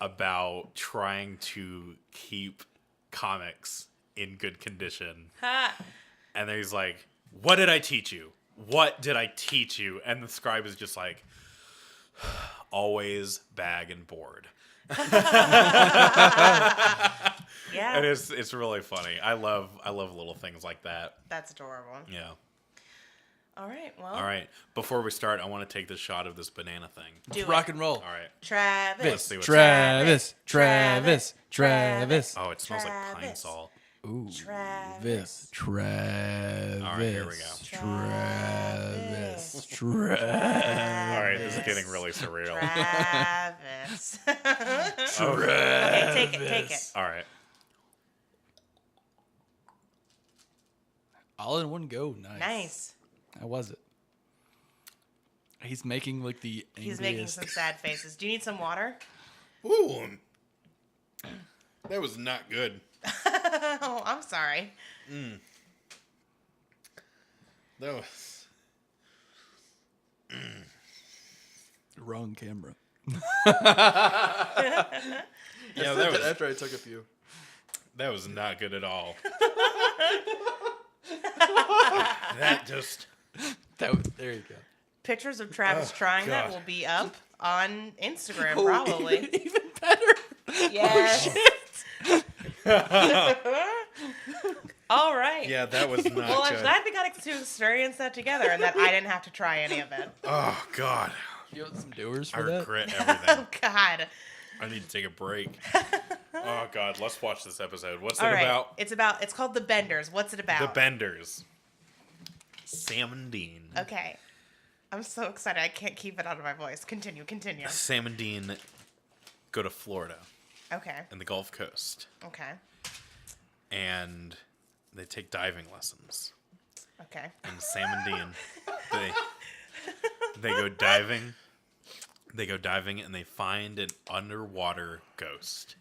about trying to keep comics in good condition. Ha! And then he's like, "What did I teach you? What did I teach you?" And the scribe is just like, "Always bag and board." Yeah. And it's really funny. I love little things like that. That's adorable. Yeah. All right. Well, All right. Before we start, I want to take this shot of this banana thing. do Rock it. and roll. All right. Travis. Let's see what's Travis. Travis. Travis. Oh, it smells like pine Travis. sol. Ooh. Travis. Travis. All right, here we go. Travis. All right, this is getting really surreal. Travis. Travis. Okay, take it. All right. All in one go. Nice. How was it? He's making like the angriest. He's making some sad faces. Do you need some water? Ooh. That was not good. Oh, I'm sorry. That was... Wrong camera. Yeah, that was, after I took a few. that was not good at all. That just... There you go. Pictures of Travis trying that God. will be up on Instagram, probably. Even better. Yes. All right. Yeah, that was not Well, I'm good. glad we got to experience that together and that I didn't have to try any of it. Oh, God. You want some doers I for that? regret Oh, everything. God. I need to take a break. Oh, God. Let's watch this episode. What's All it right. about? It's called The Benders. What's it about? The Benders. Sam and Dean. Okay. I'm so excited. I can't keep it out of my voice. Continue. Sam and Dean go to Florida Okay. and the Gulf Coast. Okay. And they take diving lessons. Okay. And Sam and Dean, they go diving. They go diving and they find an underwater ghost.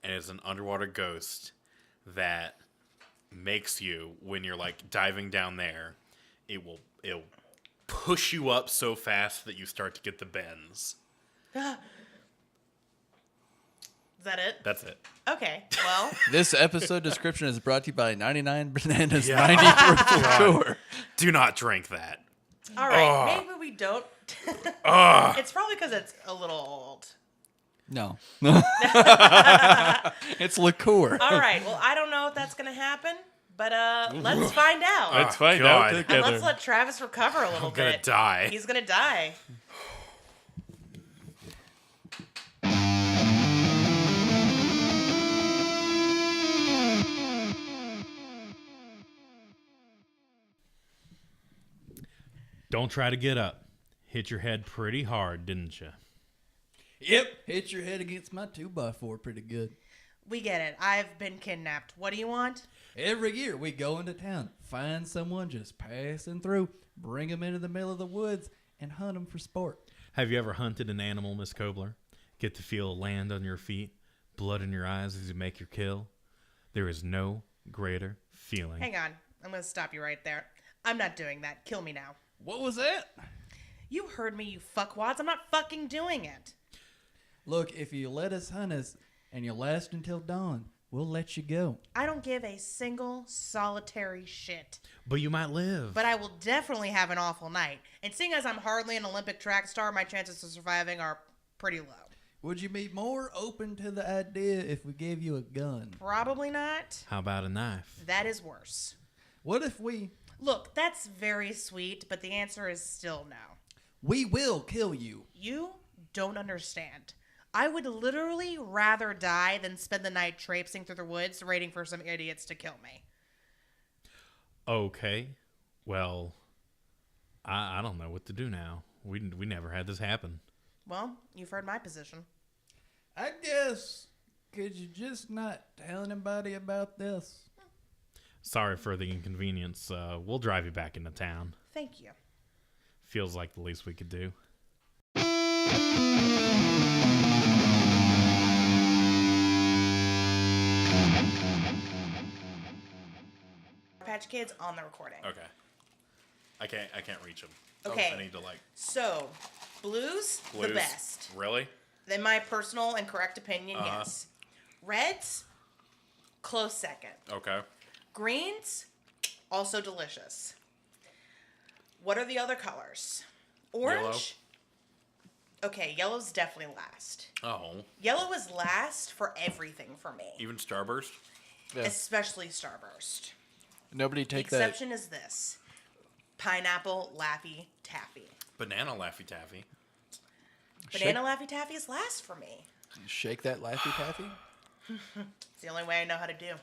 And it's an underwater ghost that makes you, when you're like diving down there, it'll push you up so fast that you start to get the bends. Is that it? That's it. Okay. Well, This episode description is brought to you by 99 Bananas Yeah. 90 Proof Liqueur. Do not drink that. all right. Ugh. Maybe we don't. Ugh. It's probably because it's a little old. No. It's liqueur. All right. Well, I don't know if that's gonna happen, but let's find out. Let's find God. out And together. let's let Travis recover a little I'm gonna bit. die. He's gonna die. Don't try to get up. Hit your head pretty hard, didn't you? Yep. Hit your head against my 2x4 pretty good. We get it. I've been kidnapped. What do you want? Every year we go into town, find someone just passing through, bring them into the middle of the woods, and hunt them for sport. Have you ever hunted an animal, Miss Kobler? Get to feel land on your feet, blood in your eyes as you make your kill? There is no greater feeling. Hang on. I'm gonna stop you right there. I'm not doing that. Kill me now. What was that? You heard me, you fuckwads. I'm not fucking doing it. Look, if you let us hunt us and you last until dawn, we'll let you go. I don't give a single solitary shit. But you might live. But I will definitely have an awful night. And seeing as I'm hardly an Olympic track star, my chances of surviving are pretty low. Would you be more open to the idea if we gave you a gun? Probably not. How about a knife? That is worse. What if we Look, that's very sweet, but the answer is still no. will kill you? You don't understand. I would literally rather die than spend the night traipsing through the woods waiting for some idiots to kill me. Okay. Well, I don't know what to do now. We never had this happen. Well, you've heard my position. I guess, could you just not tell anybody about this? Sorry for the inconvenience. We'll drive you back into town. Thank you. Feels like the least we could do. Patch Kids on the recording. Okay. I can't reach them. Okay. I need to like So, blues, the blues. best. Really? In my personal and correct opinion, yes. Reds, close second. Okay. Greens, also delicious. What are the other colors? Orange. Yellow. Okay, yellow's definitely last. Oh. Yellow is last for everything for me, Even Starburst? Yeah. especially Starburst. Nobody The take that. exception is this: pineapple Laffy Taffy. Banana Laffy Taffy. Banana Laffy Taffy is last for me. Shake that Laffy Taffy. It's the only way I know how to do.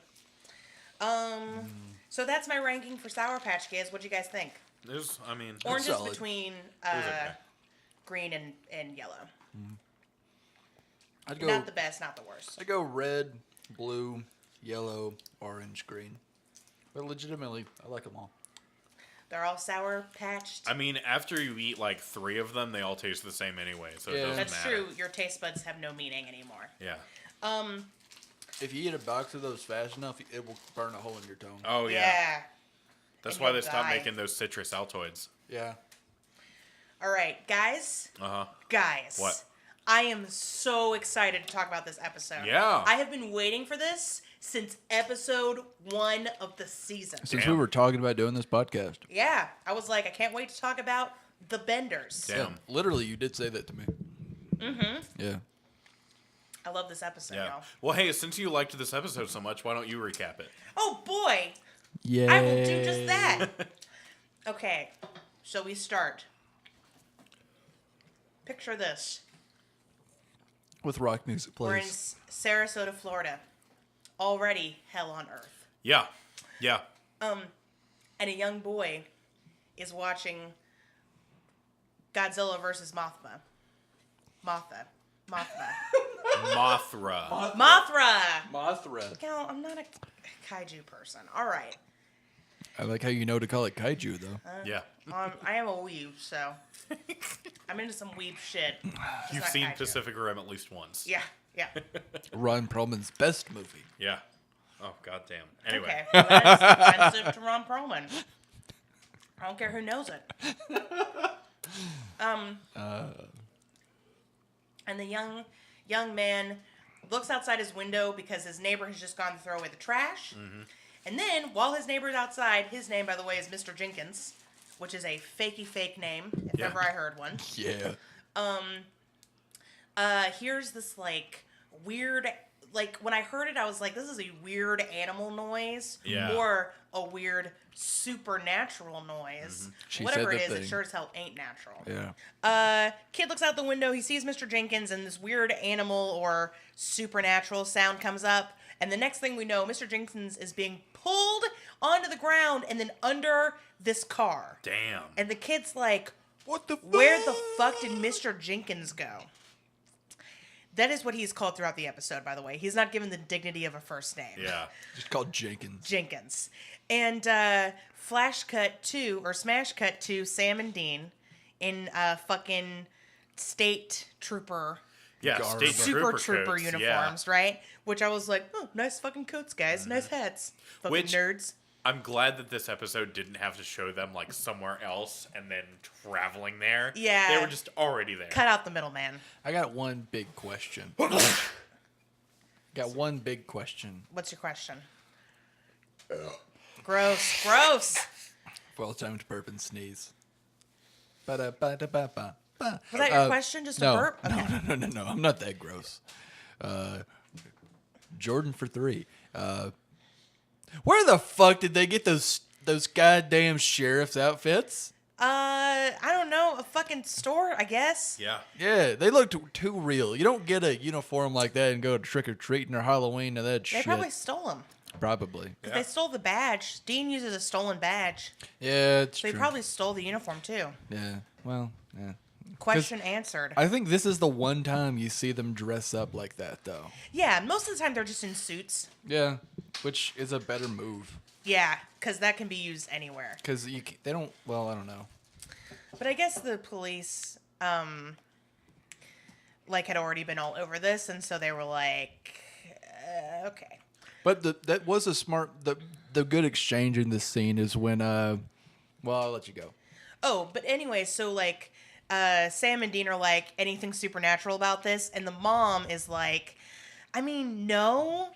So that's my ranking for Sour Patch Kids. What do you guys think? Orange is solid. between okay. green and yellow. I'd go. Not the best, not the worst. I'd go red, blue, yellow, orange, green. But legitimately, I like them all. They're all Sour Patched. I mean, after you eat like 3 of them, they all taste the same anyway, so it Yeah. doesn't That's matter. true. Your taste buds have no meaning anymore. Yeah. If you eat a box of those fast enough, it will burn a hole in your tongue. Oh yeah. Yeah. That's And why you'll they stopped die. making those citrus Altoids. Yeah. All right, guys. Guys. What? I am so excited to talk about this episode. Yeah. I have been waiting for this since episode 1 of the season. Since Damn. we were talking about doing this podcast. Yeah. I was like, I can't wait to talk about the Benders. Damn. Yeah, literally, you did say that to me. Mm-hmm. Yeah. I love this episode, Yeah. y'all. Well, hey, since you liked this episode so much, why don't you recap it? Oh, boy. Yeah. I will do just that. Okay. So we start. Picture this. With rock music We're in plays. Sarasota, Florida. Already hell on earth. Yeah. Yeah. And a young boy is watching Godzilla versus Mothra. Mothra. Mothra. No, I'm not a kaiju person. All right. I like how you know to call it kaiju, though. Yeah. I am a weeb, so I'm into some weeb shit. Just You've not seen kaiju. Pacific Rim at least once. Yeah, yeah. Ron Perlman's best movie. Yeah. Oh, goddamn. Anyway. Okay, well, that is offensive to Ron Perlman. I don't care who knows it. And the young man looks outside his window because his neighbor has just gone to throw away the trash. Mm-hmm. And then, while his neighbor's outside, his name, by the way, is Mr. Jenkins, which is a fakey fake name, if Yeah. ever I heard one. Yeah. Here's this, like, weird... Like, when I heard it, I was like, this is a weird animal noise. Yeah. Or a weird supernatural noise. She Whatever said it the is, thing. it sure as hell ain't natural. Yeah. Kid looks out the window, he sees Mr. Jenkins, and this weird animal or supernatural sound comes up. And the next thing we know, Mr. Jenkins is being pulled onto the ground and then under this car. Damn. And the kid's like, What the where the fuck did Mr. Jenkins go? That is what he's called throughout the episode, by the way. He's not given the dignity of a first name. Yeah. Just called Jenkins. Jenkins. And smash cut to Sam and Dean in fucking state trooper, Yeah. Garb. State super coats, trooper yeah. uniforms, right? Which I was like, oh, nice fucking coats, guys. Nice hats. Fucking Which- nerds. I'm glad that this episode didn't have to show them like somewhere else and then traveling there. Yeah. They were just already there. Cut out the middleman. I got one big question. Got one big question. What's your question? Gross. Gross. Well timed burp and sneeze. Ba-da-ba-da-ba-ba. Was that your question? Just a No, burp? Okay. no. I'm not that gross. Jordan for 3. Where the fuck did they get those goddamn sheriff's outfits? I don't know. A fucking store, I guess. Yeah. Yeah, they look too real. You don't get a uniform like that and go trick or treating or Halloween and that They shit. probably stole them. Probably. Because they stole the badge. Dean uses a stolen badge. Yeah, it's So he true. probably stole the uniform, too. Yeah. Well, yeah. Question answered. I think this is the one time you see them dress up like that, though. Yeah, most of the time they're just in suits. Yeah, which is a better move Yeah, because that can be used anywhere. because they don't. Well, I don't know. But I guess the police, like, had already been all over this, and so they were like, okay. But that was a smart. The good exchange in this scene is when. Well, I'll let you go. Oh, but anyway, so, like, Sam and Dean are like, anything supernatural about this? And the mom is like, I mean, no.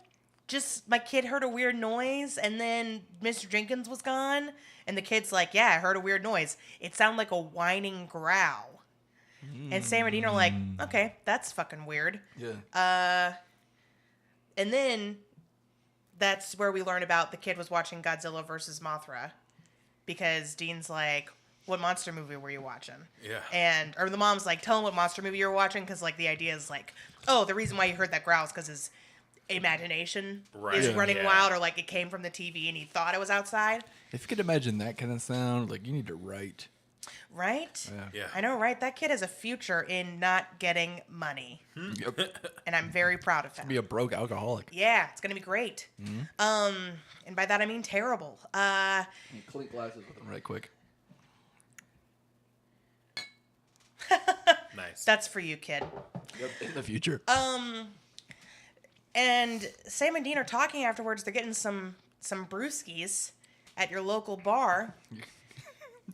Just my kid heard a weird noise, and then Mr. Jenkins was gone. And the kid's like, yeah, I heard a weird noise. It sounded like a whining growl. And Sam and Dean are like, okay, that's fucking weird. Yeah. And then that's where we learn about the kid was watching Godzilla versus Mothra. Because Dean's like, what monster movie were you watching? Yeah. Or the mom's like, tell him what monster movie you were watching. Because, like, the idea is like, oh, the reason why you heard that growl is because imagination Right. is Yeah. running Yeah. wild, or like it came from the TV and he thought it was outside. If you could imagine that kind of sound, like you need to write. Right? Yeah. I know, right? That kid has a future in not getting money. Yep. And I'm very proud of him. Be a broke alcoholic. Yeah, it's gonna be great. And by that I mean terrible. Clink glasses with them right quick. Nice. That's for you, kid. Yep. In the future. And Sam and Dean are talking afterwards. They're getting some brewskis at your local bar.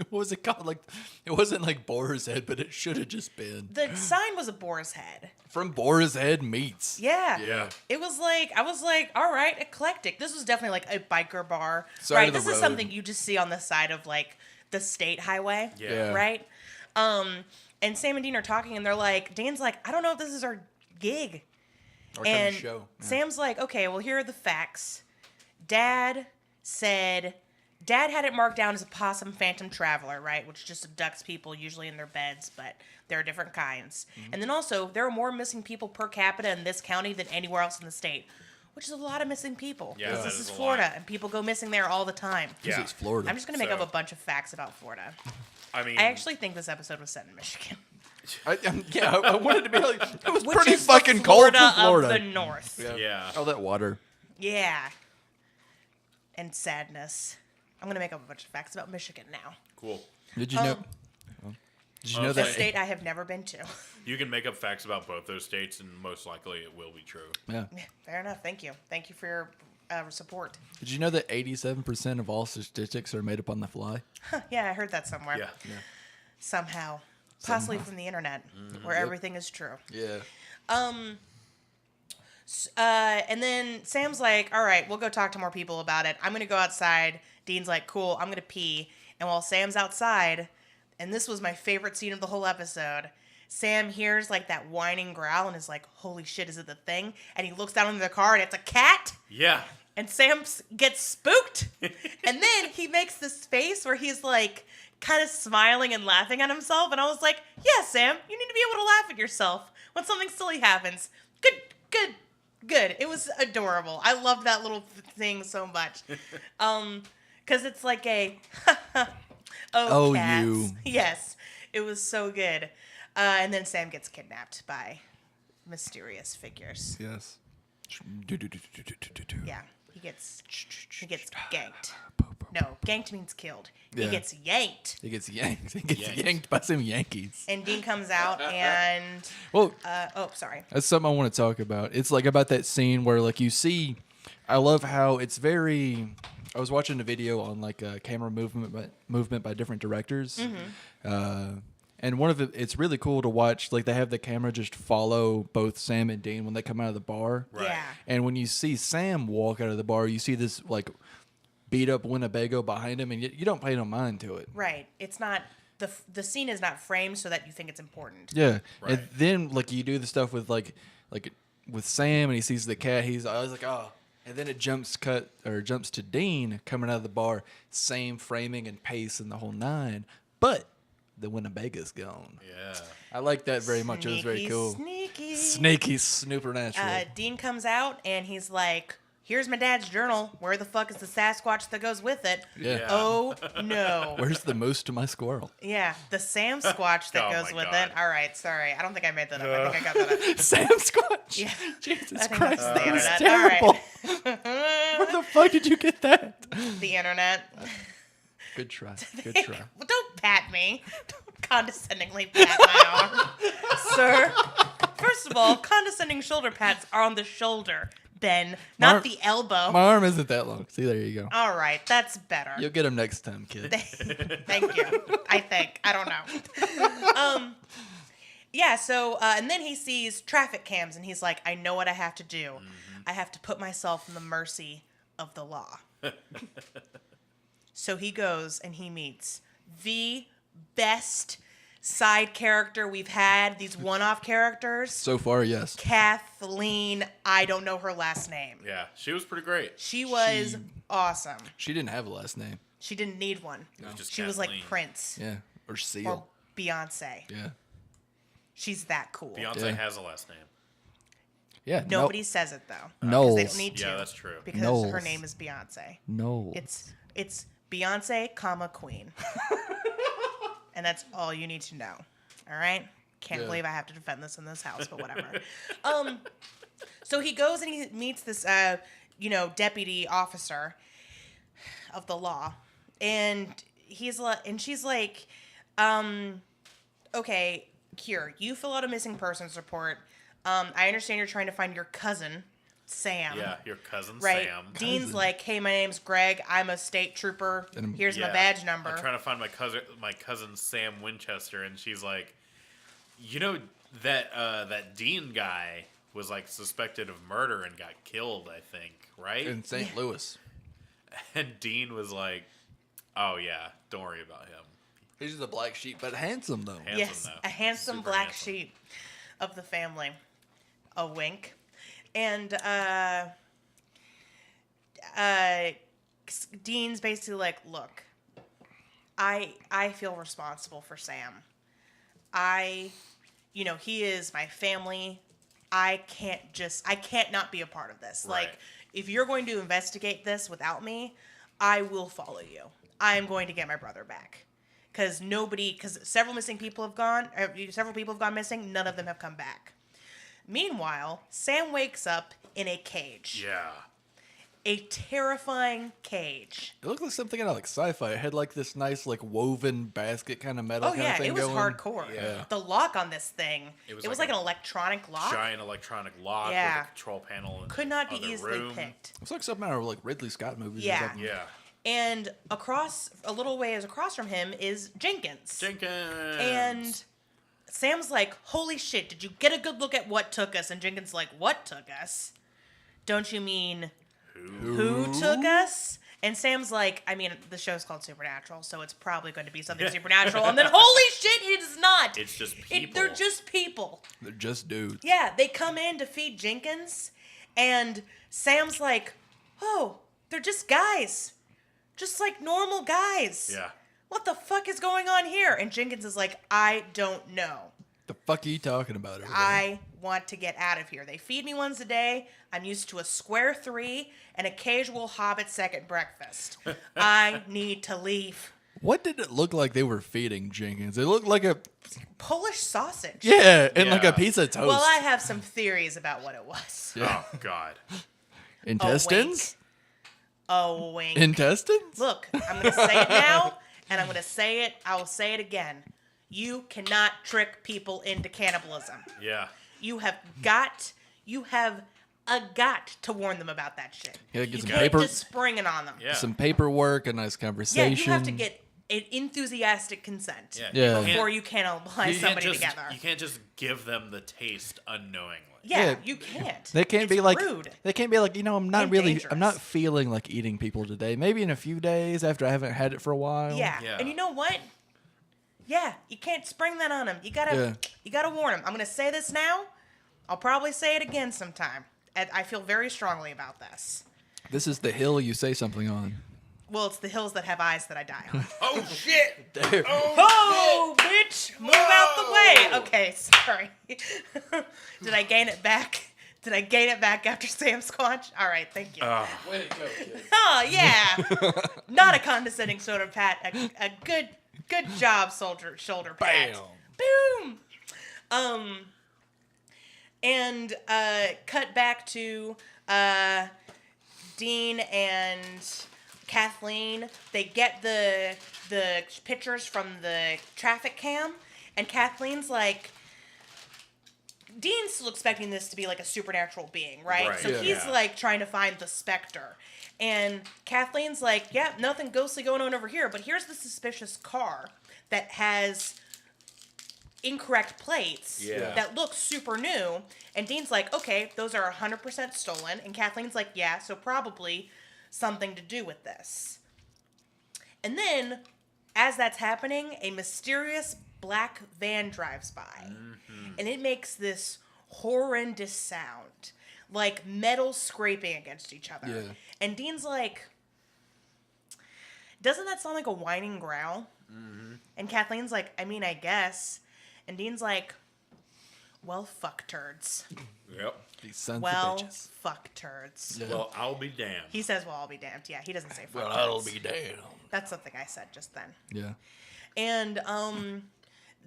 What was it called? Like, it wasn't like Boar's Head, but it should have just been The sign was a boar's head. From Boar's Head Meats. Yeah. Yeah. It was like, I was like, all right, eclectic. This was definitely like a biker bar. Side right. of the This is road. something you just see on the side of like the state highway. Yeah. Right. And Sam and Dean are talking and they're like, Dean's like, I don't know if this is our gig. Our kind And of show. Yeah. Sam's like, okay, well, here are the facts. Dad had it marked down as a possum phantom traveler, right? Which just abducts people, usually in their beds, but there are different kinds. Mm-hmm. And then also, there are more missing people per capita in this county than anywhere else in the state, which is a lot of missing people. Yeah, Because that this is is a Florida, lot. and people go missing there all the time. Yeah. It's Florida. I'm just going to make So- up a bunch of facts about Florida. I mean, I actually think this episode was set in Michigan. I wanted to be like, it was Which pretty is the fucking cold Florida for Florida. of the North. Yeah. All that water. Yeah. And sadness. I'm going to make up a bunch of facts about Michigan now. Cool. Did you know? Did you know A that? state I have never been to. You can make up facts about both those states, and most likely it will be true. Yeah. Yeah, fair enough. Thank you. Thank you for your support. Did you know that 87% of all statistics are made up on the fly? Yeah, I heard that somewhere. Yeah. Somehow. Possibly from the internet, where everything is true. Yeah. And then Sam's like, all right, we'll go talk to more people about it. I'm going to go outside. Dean's like, cool, I'm going to pee. And while Sam's outside, and this was my favorite scene of the whole episode, Sam hears like that whining growl and is like, holy shit, is it the thing? And he looks down into the car and it's a cat. Yeah. And Sam gets spooked. And then he makes this face where he's like kind of smiling and laughing at himself. And I was like, yeah, Sam, you need to be able to laugh at yourself when something silly happens. Good. It was adorable. I loved that little thing so much. Because it's like a, Oh, cats. you. Yes, it was so good. And then Sam gets kidnapped by mysterious figures. Yes. Yeah, he gets ganked. No, ganked means killed. Yeah. He gets yanked. He gets yanked. He gets Yanked. yanked by some Yankees. And Dean comes out and Well, sorry. that's something I want to talk about. It's like about that scene where like you see, I love how it's very. I was watching a video on like a camera movement by different directors, and one of it's really cool to watch. Like they have the camera just follow both Sam and Dean when they come out of the bar. Right. Yeah. And when you see Sam walk out of the bar, you see this like beat up Winnebago behind him, and you don't pay no mind to it. Right. It's not the scene is not framed so that you think it's important. Yeah, Right. and then like you do the stuff with like with Sam, and he sees the cat. I was like, oh, and then it jumps to Dean coming out of the bar, same framing and pace and the whole nine, but the Winnebago's gone. Yeah. I like that very much. It was very cool. Sneaky, supernatural. Dean comes out and he's like, here's my dad's journal. Where the fuck is the Sasquatch that goes with it? Yeah. Oh, no. Where's the moose to my squirrel? Yeah, the Sam Squatch that Oh goes my with God. it. All right, sorry. I don't think I made that up. I think I got that up. Sam Squatch. Yeah. Jesus I think Christ, that's the that's internet. All terrible. right. Where the fuck did you get that? The internet. Good try. Good try. Well, don't pat me. Don't condescendingly pat my arm. Sir. First of all, condescending shoulder pats are on the shoulder, Ben, not Mar- the elbow. My arm isn't that long. See, there you go. All right, that's better. You'll get him next time, kid. Thank you. I think. I don't know. Yeah, so, and then he sees traffic cams, and he's like, I know what I have to do. I have to put myself in the mercy of the law. So he goes, and he meets the best side character we've had, these one-off characters. So far, yes. Kathleen, I don't know her last name. Yeah. She was pretty great. She was awesome. She didn't have a last name. She didn't need one. was just She was like Kathleen. Prince Yeah. Or or Seal. Beyonce. Yeah. She's that cool. Beyonce Yeah. has a last name. Yeah. Nobody says it though. Because Knowles. they don't need to. Yeah, that's true. Because Knowles. her name is Beyonce. No. It's Beyonce, Queen. And that's all you need to know. All right? Can't believe I have to defend this in this house, but whatever. So he goes and he meets this, deputy officer of the law, and she's like, okay, here, you fill out a missing persons report. I understand you're trying to find your cousin, Sam. Yeah, your cousin right? Sam. Dean's like, hey, my name's Greg. I'm a state trooper. Here's my badge number. I'm trying to find my cousin Sam Winchester, and she's like, that Dean guy was like suspected of murder and got killed, I think, right? In St. Louis. And Dean was like, oh yeah, don't worry about him. He's just a black sheep, but handsome though. A handsome Super black handsome. sheep of the family. A wink. And Dean's basically like, look, I feel responsible for Sam. He is my family. I can't not be a part of this. Right. Like, if you're going to investigate this without me, I will follow you. I'm going to get my brother back. Because several people have gone missing. None of them have come back. Meanwhile, Sam wakes up in a cage. Yeah. A terrifying cage. It looked like something out of like sci-fi. It had like this nice like woven basket kind of metal kind of thing It was going. hardcore. Yeah. The lock on this thing, it was like an electronic lock. Giant electronic lock Yeah. with a control panel. In Could not be other easily room. picked. It's like something out of like Ridley Scott movies. Yeah. Or something. Yeah. And a little ways across from him is Jenkins. Jenkins. And Sam's like, holy shit, did you get a good look at what took us? And Jenkins like, what took us? Don't you mean who took us? And Sam's like, I mean, the show's called Supernatural, so it's probably going to be something supernatural. And then, holy shit, it is not. It's just people. They're just people. They're just dudes. Yeah, they come in to feed Jenkins, and Sam's like, oh, they're just guys. Just like normal guys. Yeah. What the fuck is going on here? And Jenkins is like, I don't know. The fuck are you talking about? Over there? I want to get out of here. They feed me once a day. I'm used to a square 3 and occasional Hobbit second breakfast. I need to leave. What did it look like they were feeding Jenkins? It looked like a Polish sausage. and like Yeah. a piece of toast. Well, I have some theories about what it was. Yeah. Oh God. Intestines. Oh, wink. Intestines. Look, I'm going to say it now, and I will say it again. You cannot trick people into cannibalism. Yeah. You have got to warn them about that shit. Yeah, get You some can't paper- just spring it on them. Yeah. Some paperwork, a nice Yeah, conversation. you have to get an enthusiastic consent Yeah. before you cannibalize somebody together. You can't just give them the taste unknowingly. Yeah, Yeah. you can't. They can't It's be like rude. they can't be like, I'm not And really dangerous. I'm not feeling like eating people today. Maybe in a few days after I haven't had it for a while. Yeah. Yeah. And you know what? Yeah, you can't spring that on them. You gotta warn them. I'm gonna say this now. I'll probably say it again sometime. And I feel very strongly about this. This is the hill you say something on. Well, it's the hills that have eyes that I die on. Oh shit! There. Oh, bitch! Move out the way. Okay, sorry. Did I gain it back? Did I gain it back after Sam Squatch? All right, thank you. Way to go, kid. Oh yeah, not a condescending shoulder pat. A good job, shoulder pat. Bam. Boom. And cut back to Dean and Kathleen. They get the pictures from the traffic cam, and Kathleen's like, Dean's still expecting this to be like a supernatural being, right? Right, So yeah. he's like trying to find the specter. And Kathleen's like, yeah, nothing ghostly going on over here, but here's the suspicious car that has incorrect plates Yeah. that look super new. And Dean's like, okay, those are 100% stolen. And Kathleen's like, yeah, so probably something to do with this. And then, as that's happening, a mysterious black van drives by. Mm-hmm. And it makes this horrendous sound, like metal scraping against each other. Yeah. And Dean's like, doesn't that sound like a whining growl? Mm-hmm. And Kathleen's like, I mean, I guess. And Dean's like, Well, fuck turds. Yep. These sons Well, of bitches. fuck turds. Yeah. Well, I'll be damned. He says, well, I'll be damned. Yeah, he doesn't say fuck Well, turds. I'll be damned. That's something I said just then. Yeah. And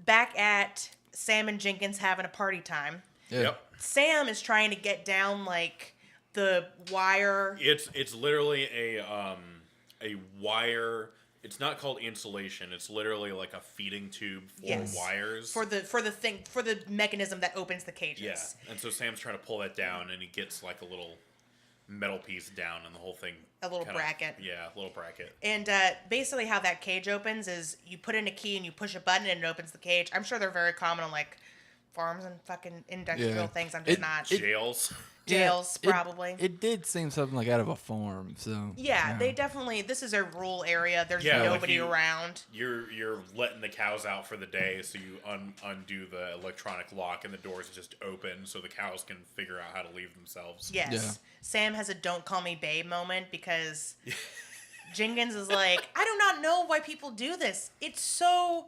back at Sam and Jenkins having a party time, Yeah. Yep. Sam is trying to get down, like, the wire. It's literally a wire. It's not called insulation. It's literally like a feeding tube for Yes. wires. For the mechanism that opens the cages. Yeah. And so Sam's trying to pull that down, and he gets like a little metal piece down, and the whole thing. A little bracket. Yeah, a little bracket. And basically how that cage opens is you put in a key and you push a button and it opens the cage. I'm sure they're very common on, like, farms and fucking industrial Yeah. things. I'm just not. Jails. Jails, Yeah, probably. It did seem something like out of a farm, so. Yeah, they definitely. This is a rural area. There's Yeah, like nobody you- around. You're letting the cows out for the day, so you undo the electronic lock, and the doors just open, so the cows can figure out how to leave themselves. Yes. Yeah. Sam has a "Don't call me babe" moment because Jenkins is like, I do not know why people do this. It's so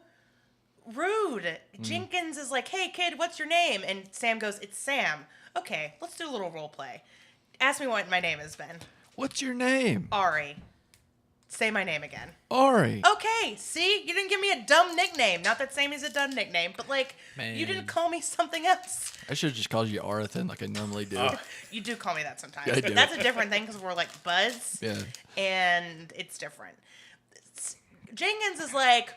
rude. Jenkins is like, hey kid, what's your name? And Sam goes, it's Sam. Okay, let's do a little role play. Ask me what my name is, Ben. What's your name? Ari. Say my name again. Ari. Okay, see? You didn't give me a dumb nickname. Not that Sammy's a dumb nickname, but, like, you didn't Man. call me something else. I should have just called you Arathan like I normally do. You do call me that sometimes. Yeah, I but do. that's a different thing because we're, like, buds. Yeah. And it's different. Jenkins is like,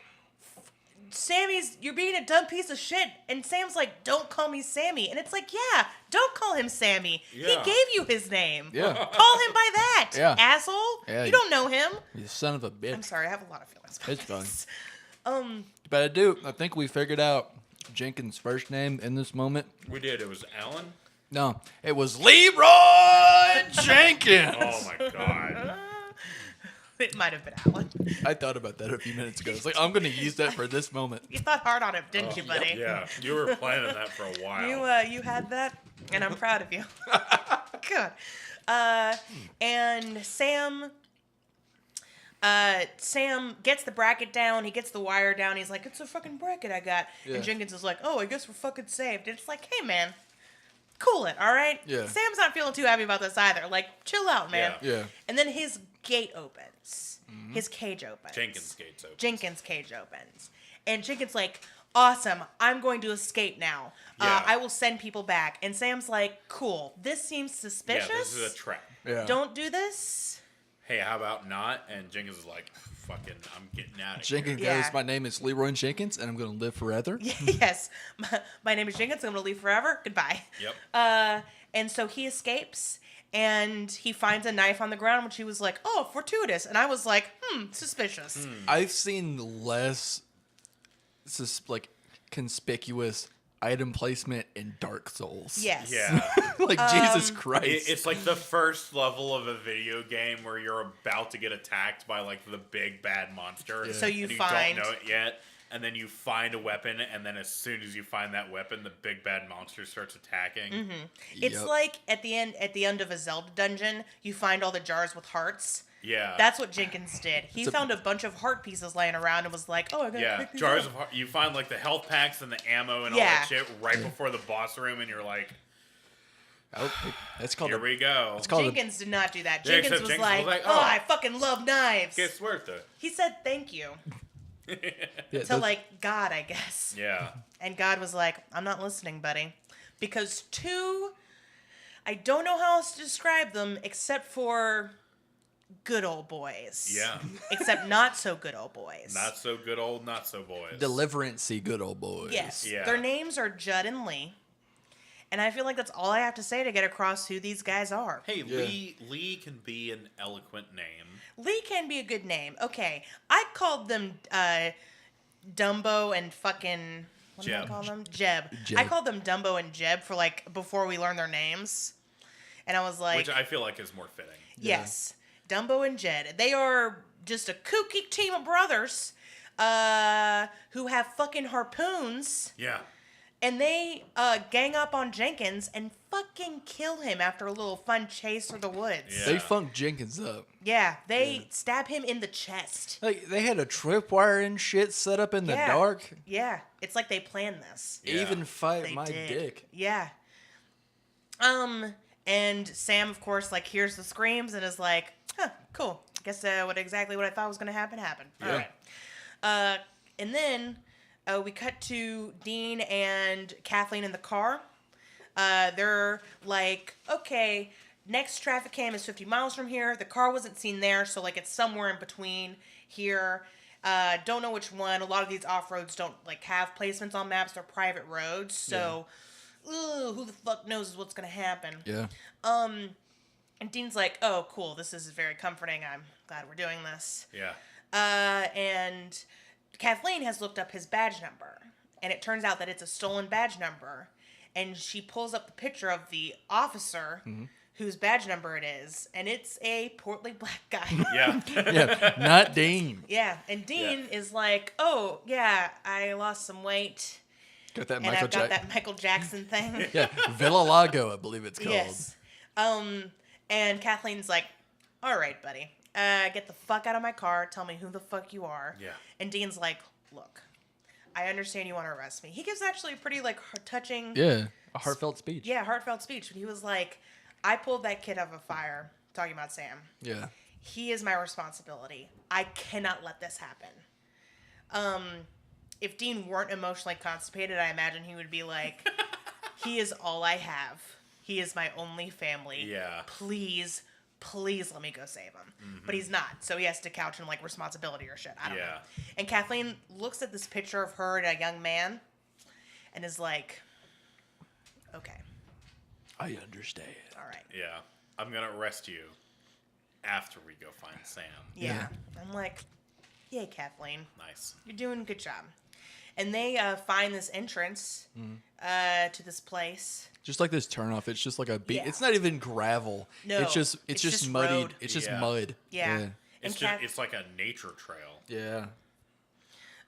you're being a dumb piece of shit. And Sam's like, don't call me Sammy. And it's like, yeah, don't call him Sammy. Yeah. He gave you his name. Yeah. Call him by that, Yeah. asshole. Yeah, You don't know him. You son of a bitch. I'm sorry, I have a lot of feelings about It's fine. this. But I think we figured out Jenkins' first name in this moment. We did. It was Alan. No, it was Leroy Jenkins. Oh my god. It might have been Alan. I thought about that a few minutes ago. It's like, I'm going to use that for this moment. You thought hard on it, didn't you, buddy? Yeah, you were planning that for a while. You had that, and I'm proud of you. Good. And Sam gets the bracket down. He gets the wire down. He's like, it's a fucking bracket I got. Yeah. And Jenkins is like, oh, I guess we're fucking saved. And it's like, hey, man, cool it, all right? Yeah. Sam's not feeling too happy about this either. Like, chill out, man. Yeah. And then his gate opens. His cage opens. Jenkins gates open. Jenkins' cage opens. And Jenkins like, awesome, I'm going to escape now. Yeah. I will send people back. And Sam's like, cool, this seems suspicious. Yeah, this is a trap. Yeah. Don't do this. Hey, how about not? And Jenkins is like, fucking, I'm getting out of here. Jenkins Yeah. goes, my name is Leroy Jenkins, and I'm going to live forever. Yes, my name is Jenkins. I'm going to leave forever. Goodbye. Yep. And so he escapes. And he finds a knife on the ground, which he was like, oh, fortuitous. And I was like, suspicious. I've seen less conspicuous item placement in Dark Souls. Yes. Yeah. Like, Jesus Christ. It's like the first level of a video game where you're about to get attacked by like the big bad monster. Yeah. So you and find- don't know it yet. And then you find a weapon, and then as soon as you find that weapon, the big bad monster starts attacking. It's Yep. like at the end of a Zelda dungeon, you find all the jars with hearts. Yeah. That's what Jenkins did. He It's a- found a bunch of heart pieces laying around and was like, oh, I gotta Yeah, pick these jars up. of heart. You find like the health packs and the ammo and all Yeah. that shit right before the boss room, and you're like, Oh, that's called here we go. It's called Jenkins did not do that. Yeah, Jenkins except was Jenkins like, was like, oh, oh. I fucking love knives. Guess worth it. He said thank you yeah, to, those- like, God, I guess. Yeah. And God was like, I'm not listening, buddy. Because I don't know how else to describe them except for good old boys. Yeah. Except not so good old boys. Not so good old, not so boys. Deliverance-y good old boys. Yes. Yeah. Their names are Judd and Lee. And I feel like that's all I have to say to get across who these guys are. Hey, Yeah. Lee can be an eloquent name. Lee can be a good name. Okay. I called them Dumbo and fucking... What did I Jeb. call them? Jeb. Jeb. I called them Dumbo and Jeb for, like, before we learned their names. And I was like... Which I feel like is more fitting. Yes. Dumbo and Jed. They are just a kooky team of brothers who have fucking harpoons. Yeah. And they gang up on Jenkins and fucking kill him after a little fun chase through the woods. Yeah. They funked Jenkins up. Yeah, they stab him in the chest. Like they had a tripwire and shit set up in the Yeah. dark. Yeah, it's like they planned this. Yeah. Even fight They my did. dick. Yeah. And Sam, of course, like hears the screams and is like, "Huh, cool. Guess what I thought was gonna happen happened." All Yeah. right. And then we cut to Dean and Kathleen in the car. They're like, okay, next traffic cam is 50 miles from here. The car wasn't seen there, so like it's somewhere in between here. Don't know which one. A lot of these off-roads don't like have placements on maps. They're private roads, so who the fuck knows what's gonna happen. Yeah. And Dean's like, oh, cool, this is very comforting. I'm glad we're doing this. Yeah. And Kathleen has looked up his badge number, and it turns out that it's a stolen badge number. And she pulls up the picture of the officer whose badge number it is, and it's a portly black guy. Yeah. Yeah. Not Dean. Yeah, and Dean is like, oh, yeah, I lost some weight, Got that and Michael I've got Jackson. that Michael Jackson thing. Yeah. Villa Lago, I believe it's called. Yes. And Kathleen's like, all right, buddy, get the fuck out of my car. Tell me who the fuck you are. Yeah. And Dean's like, look, I understand you want to arrest me. He gives actually a pretty, like, touching, Yeah. A heartfelt speech. yeah, heartfelt speech. But he was like, I pulled that kid out of a fire, talking about Sam. Yeah. He is my responsibility. I cannot let this happen. If Dean weren't emotionally constipated, I imagine he would be like, he is all I have. He is my only family. Yeah. Please let me go save him. But he's not. So he has to couch in like responsibility or shit. I don't know. And Kathleen looks at this picture of her and a young man and is like, okay, I understand. all right. Yeah. I'm gonna arrest you after we go find Sam. Yeah. I'm like, yay, Kathleen. Nice. You're doing a good job. And they find this entrance to this place. Just like this turnoff, it's just like a beat. Yeah. It's not even gravel. No, it's just it's just just muddied. road. It's just Yeah. mud. Yeah. Yeah. It's And it's like a nature trail. Yeah.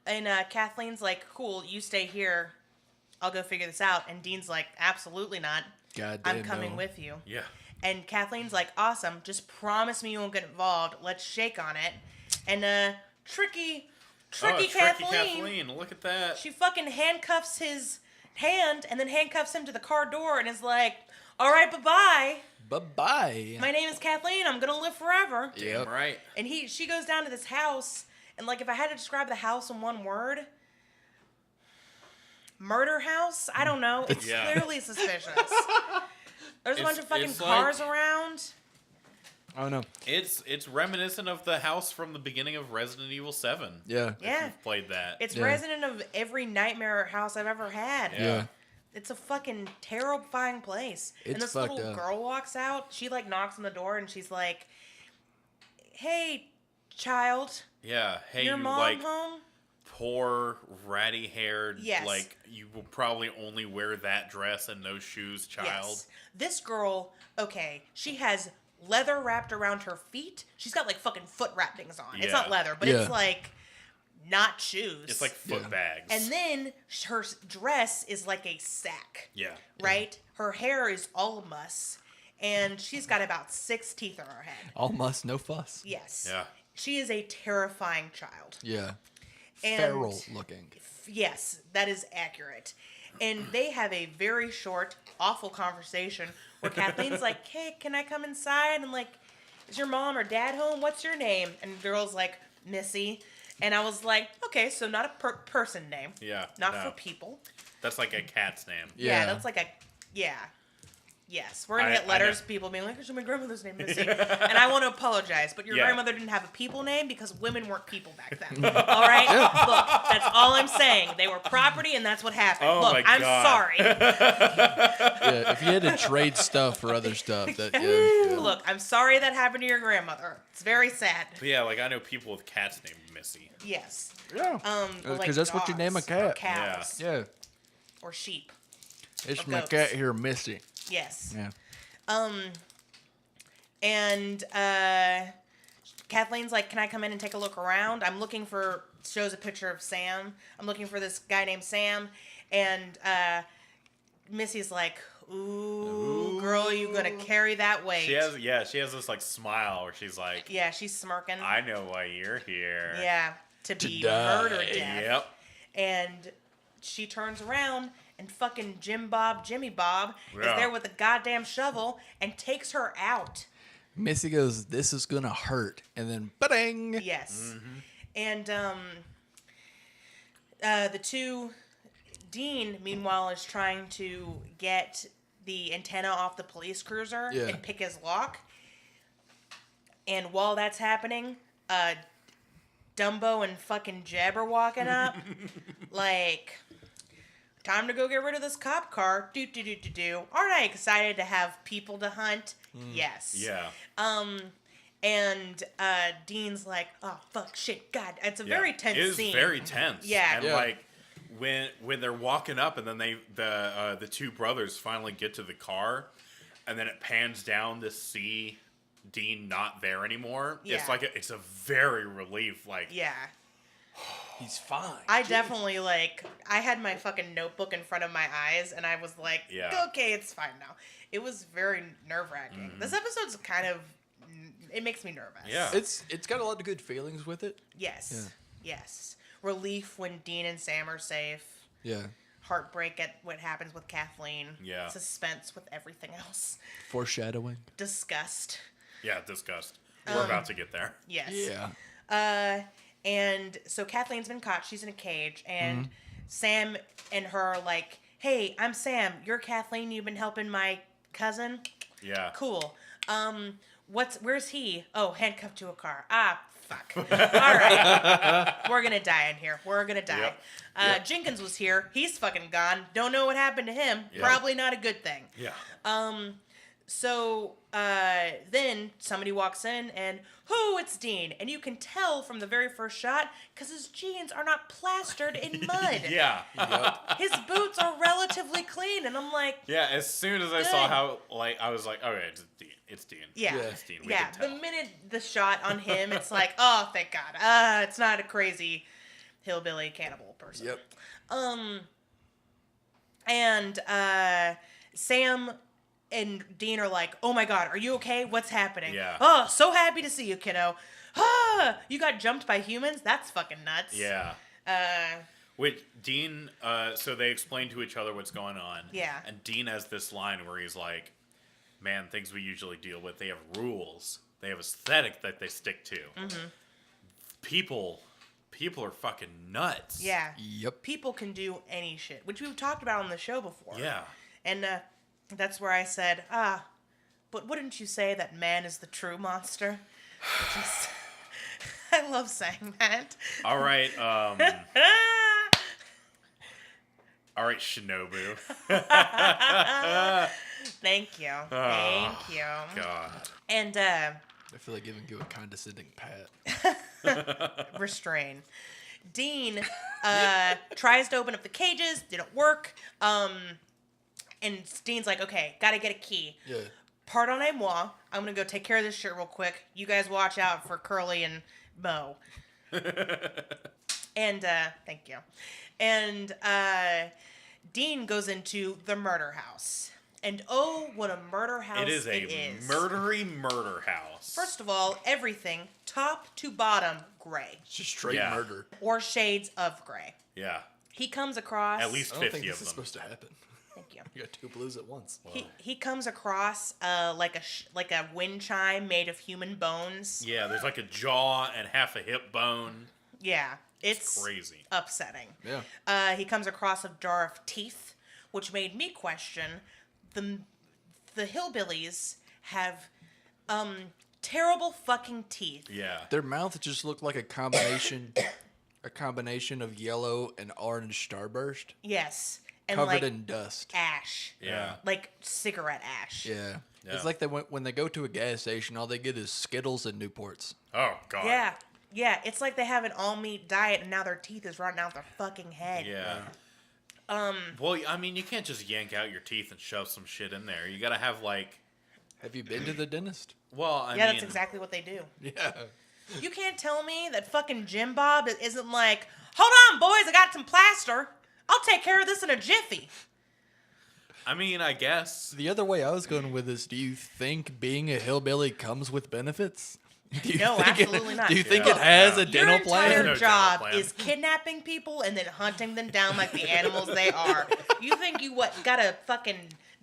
And Kathleen's like, cool, you stay here. I'll go figure this out. And Dean's like, absolutely not. God I'm damn, coming no. with you. Yeah. And Kathleen's like, awesome. Just promise me you won't get involved. Let's shake on it. And tricky Kathleen, Look at that. she fucking handcuffs his hand and then handcuffs him to the car door and is like, all right, bye-bye. Bye-bye. My name is Kathleen. I'm going to live forever. Yep. Damn right. And she goes down to this house, and like if I had to describe the house in one word, murder house? I don't know. It's Yeah. clearly suspicious. There's a bunch of fucking it's cars like- around. I don't know. It's reminiscent of the house from the beginning of Resident Evil 7. Yeah. If Yeah. you've played that. It's Yeah. resident of every nightmare house I've ever had. Yeah. Yeah. It's a fucking terrifying place. and It's this fucked little up. girl walks out. She like knocks on the door and she's like, "Hey, child, Yeah. Hey, your you mom like home?" poor ratty haired. Yes. Like you will probably only wear that dress and those shoes, child. Yes. This girl, okay, she has leather wrapped around her feet. She's got like fucking foot wrappings on. It's Yeah. not leather, but Yeah. it's like not shoes. It's like foot Yeah. bags. And then her dress is like a sack, yeah. right? Her hair is all a muss, and she's got about 6 teeth on her head. All muss, no fuss. Yes. Yeah. She is a terrifying child. Yeah. And- Feral looking. Yes, that is accurate. And they have a very short, awful conversation where Kathleen's like, "Hey, can I come inside?" And like, "Is your mom or dad home? What's your name?" And the girl's like, "Missy." And I was like, okay, so not a person name. Yeah. Not no. for people. That's like a cat's name. Yeah, Yeah. that's like a, yeah. Yes, we're going to I get letters, know. people being like, "Is my grandmother's name Missy?" And I want to apologize, but your Yeah. grandmother didn't have a people name because women weren't people back then. All right? Look, that's all I'm saying. They were property, and that's what happened. Oh Look, my I'm God. sorry. Yeah. If you had to trade stuff for other stuff, that yeah. Look, I'm sorry that happened to your grandmother. It's very sad. But yeah, like I know people with cats named Missy. Yes. Yeah. But, like, 'cause that's what you name a dogs or cat. cows Yeah. or sheep. It's Or my goats. cat here, Missy. Yes. Yeah. And Kathleen's like, "Can I come in and take a look around?" I'm looking for, shows a picture of Sam. I'm looking for this guy named Sam. And Missy's like, Ooh, girl, you gonna carry that weight. She has this like smile where she's like, Yeah, she's smirking. I know why you're here. Yeah, to be die. murder death. Yep. And she turns around and fucking Jimmy Bob is Yeah. there with a goddamn shovel and takes her out. Missy goes, "This is gonna hurt," and then ba-ding. Yes. And the two, Dean, meanwhile, is trying to get the antenna off the police cruiser Yeah. and pick his lock. And while that's happening, Dumbo and fucking Jeb are walking up. Like, time to go get rid of this cop car. Do. Aren't I excited to have people to hunt? Yes. Yeah. And Dean's like, oh, fuck, shit, God. It's a very tense It is scene. very tense. Yeah. And Yeah. like when they're walking up and then the two brothers finally get to the car and then it pans down to see Dean not there anymore. Yeah. It's like it's a very relief. Like Yeah. He's fine. I definitely, like, I had my fucking notebook in front of my eyes, and I was like, Yeah. okay, it's fine now. It was very nerve-wracking. This episode's kind of, it makes me nervous. Yeah. It's got a lot of good feelings with it. Yes. Yes. Relief when Dean and Sam are safe. Yeah. Heartbreak at what happens with Kathleen. Yeah. Suspense with everything else. Foreshadowing. Disgust. Yeah, disgust. We're about to get there. Yes. Yeah. And so Kathleen's been caught. She's in a cage. And Sam and her are like, hey, I'm Sam. You're Kathleen. You've been helping my cousin. Yeah. Cool. Where's he? Oh, handcuffed to a car. Ah, fuck. All right. We're going to die in here. We're going to die. Yep. Jenkins was here. He's fucking gone. Don't know what happened to him. Yep. Probably not a good thing. Yeah. So then somebody walks in and, it's Dean. And you can tell from the very first shot because his jeans are not plastered in mud. Yeah. His boots are relatively clean. And I'm like, Yeah, as soon as I saw how, like, I was like, okay, it's Dean. It's Dean. yeah. It's Dean. We Yeah, can tell. the minute the shot on him, it's like, oh, thank God. It's not a crazy hillbilly cannibal person. Yep. And Sam and Dean are like, oh my God, are you okay? What's happening? Yeah. Oh, so happy to see you, kiddo. You got jumped by humans? That's fucking nuts. Yeah. Which Dean, so they explain to each other what's going on. Yeah. And Dean has this line where he's like, man, things we usually deal with, they have rules. They have aesthetic that they stick to. Mm-hmm. People are fucking nuts. Yeah. Yep. People can do any shit, which we've talked about on the show before. Yeah. And that's where I said, but wouldn't you say that man is the true monster? Which is, I love saying that. All right. All right, Shinobu. Thank you. Thank you. God. And I feel like giving you a condescending pat. restrain. Dean tries to open up the cages, didn't work. And Dean's like, okay, gotta get a key. Yeah. Pardonnez-moi. I'm gonna go take care of this shit real quick. You guys watch out for Curly and Mo. And thank you. And Dean goes into the murder house. And oh, what a murder house It is a murdery murder house. First of all, everything, top to bottom, gray. It's just straight Yeah. murder. Or shades of gray. Yeah. He comes across... At least I don't 50 think of this is them. supposed to happen. Thank you. You got two blues at once. He comes across like a wind chime made of human bones. Yeah, there's like a jaw and half a hip bone. Yeah, it's Crazy. upsetting. Yeah. He comes across a jar of teeth, which made me question the hillbillies have terrible fucking teeth. Yeah. Their mouth just looked like a combination of yellow and orange starburst, Yes, and covered like in dust. ash. Yeah. Like cigarette ash. Yeah. Yeah. It's like when they go to a gas station, all they get is Skittles and Newports. Oh, God. Yeah. Yeah, it's like they have an all-meat diet and now their teeth is rotting out their fucking head. Yeah. Well, I mean, you can't just yank out your teeth and shove some shit in there. You gotta have, like... Have you been to the dentist? Well, I mean... That's exactly what they do. Yeah. You can't tell me that fucking Jim Bob isn't like, hold on, boys, I got some plaster. I'll take care of this in a jiffy. I mean, I guess. The other way I was going with this, do you think being a hillbilly comes with benefits? No, absolutely not. Do you think Yeah. it has No. a dental Your entire plan? No job dental plan. is kidnapping people and then hunting them down like the animals they are. You think you got a fucking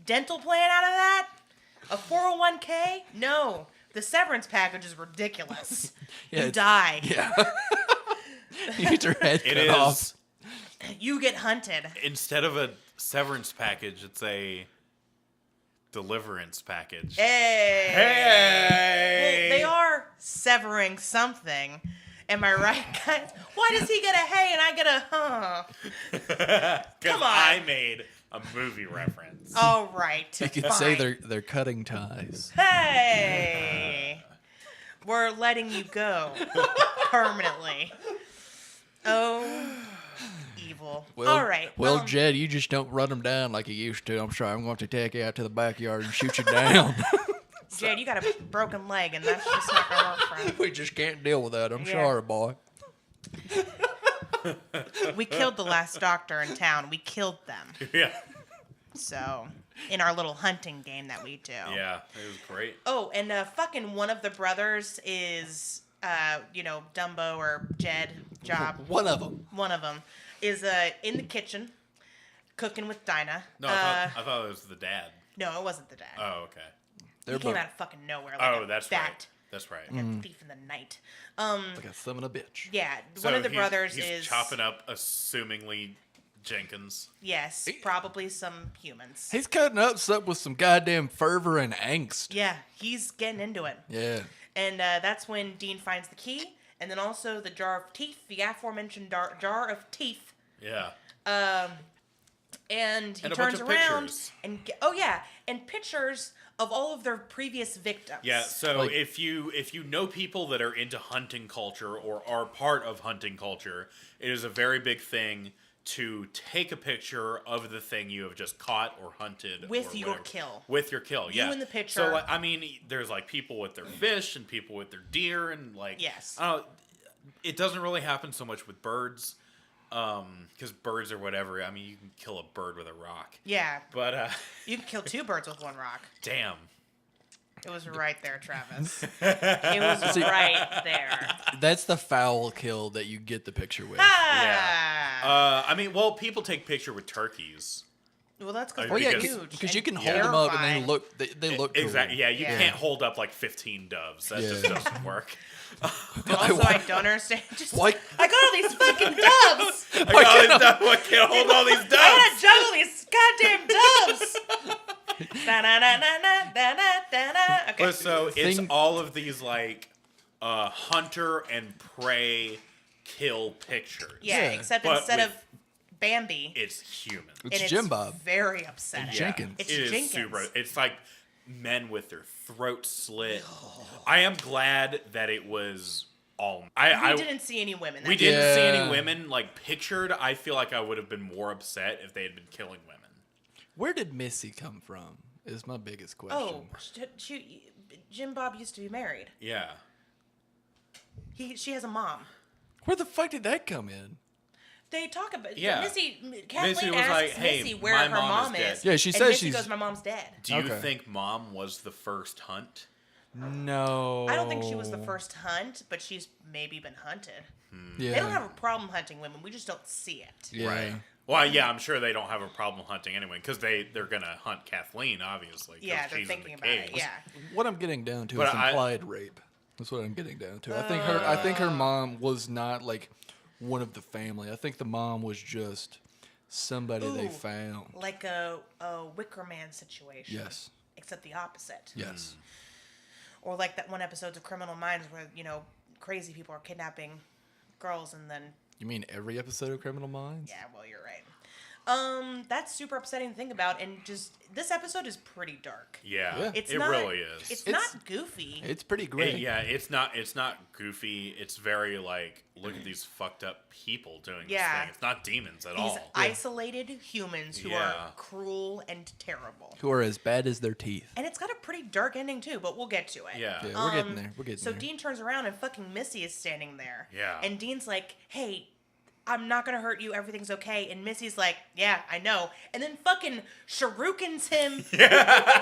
dental plan out of that? A 401k? No. The severance package is ridiculous. Yeah, You it's- die. Yeah. You get your head It cut off. is. You get hunted. Instead of a severance package, it's a deliverance package. Hey. Hey! Well, they are severing something. Am I right, guys? Why does he get a hey and I get a huh? Because Come on. I made a movie reference. All right. You could say fine. they're cutting ties. Hey. We're letting you go permanently. Oh, evil. All right. Well, Jed, you just don't run them down like you used to. I'm sorry. I'm going to take you out to the backyard and shoot you down. Jade, you got a broken leg, and that's just not gonna work, friend. We just can't deal with that. I'm Yeah. sorry, boy. We killed the last doctor in town. We killed them. Yeah. So, in our little hunting game that we do. Yeah, it was great. Oh, and fucking one of the brothers is, Dumbo or Jed, Job. One of them. One of them is in the kitchen cooking with Dinah. No, I thought it was the dad. No, it wasn't the dad. Oh, okay. He came out of fucking nowhere. Like Oh, a that's bat, right. That's right. like a thief in the night. Like a son of a bitch. Yeah, So one of the he's- brothers he's is chopping up, assumingly, Jenkins. Yes, probably some humans. He's cutting up something with some goddamn fervor and angst. Yeah, he's getting into it. Yeah. And that's when Dean finds the key, and then also the jar of teeth, the aforementioned jar of teeth. Yeah. And he And a turns bunch of around pictures. and pictures of all of their previous victims. Yeah, so Like- if you know people that are into hunting culture or are part of hunting culture, it is a very big thing to take a picture of the thing you have just caught or hunted With or your whatever. kill. With your kill, yeah. in the picture. So like, I mean, there's like people with their fish and people with their deer and like Yes. I don't know, it doesn't really happen so much with birds. Because birds or whatever, I mean, you can kill a bird with a rock. Yeah, But you can kill two birds with one rock. damn. It was right there, Travis. It was right there. That's the foul kill that you get the picture with. Ah. I mean, well, people take picture with turkeys. Well, that's because Oh, they're yeah, huge. Because you and can hold them up and terrifying. they look. They look cool. Exactly. Yeah, you Yeah. can't hold up like 15 doves. That just Yeah. doesn't work. Also, I don't understand. Just Why- I got all these fucking doves. I got all these doves. I can't hold all these I gotta doves. juggle these goddamn doves. Da-na-na-na-na-na-na-na. Okay. But so it's Thing- all of these like hunter and prey kill pictures. Yeah, Yeah. except But instead with- of Bambi, It's human. It's and Jim Bob. very upsetting. And Jenkins. It's It is Jenkins. super. It's like men with their throats slit. I am glad that it was all. We didn't see any women. We That didn't see Yeah. any women like pictured. I feel like I would have been more upset if they had been killing women. Where did Missy come from? Is my biggest question. Oh, Jim Bob used to be married. Yeah. She has a mom. Where the fuck did that come in? They talk about Yeah. Kathleen Missy was asks like, "Hey, Missy where my her mom mom is dead." is. Yeah, she and says Missy she's- goes, "My mom's dead." Do you Okay. think Mom was the first hunt? No. I don't think she was the first hunt, but she's maybe been hunted. Yeah. They don't have a problem hunting women. We just don't see it. Yeah. Right. Well, yeah, I'm sure they don't have a problem hunting anyway, because they're gonna hunt Kathleen, obviously. 'cause Yeah, they're she's in thinking the about it. cave. Yeah. What I'm getting down to But is I- implied rape. That's what I'm getting down to. I think her mom was not like one of the family. I think the mom was just somebody they Ooh. found. Like a Wicker Man situation. Yes. Except the opposite. Yes. Or like that one episode of Criminal Minds where, crazy people are kidnapping girls and then, You mean every episode of Criminal Minds? yeah, well, you're right. That's super upsetting to think about, and just, this episode is pretty dark. Yeah, Yeah. It's it not, really is. It's not goofy. It's pretty great. Yeah, it's not goofy. It's very like, look at these fucked up people doing this Yeah. thing. It's not demons at These all. isolated humans who Yeah. are cruel and terrible. Who are as bad as their teeth. And it's got a pretty dark ending too, but we'll get to it. Yeah. Yeah, we're getting there. We're getting So there. Dean turns around and fucking Missy is standing there. Yeah. And Dean's like, "Hey, I'm not gonna hurt you. Everything's okay. And Missy's like, yeah, I know. And then fucking shurikens him,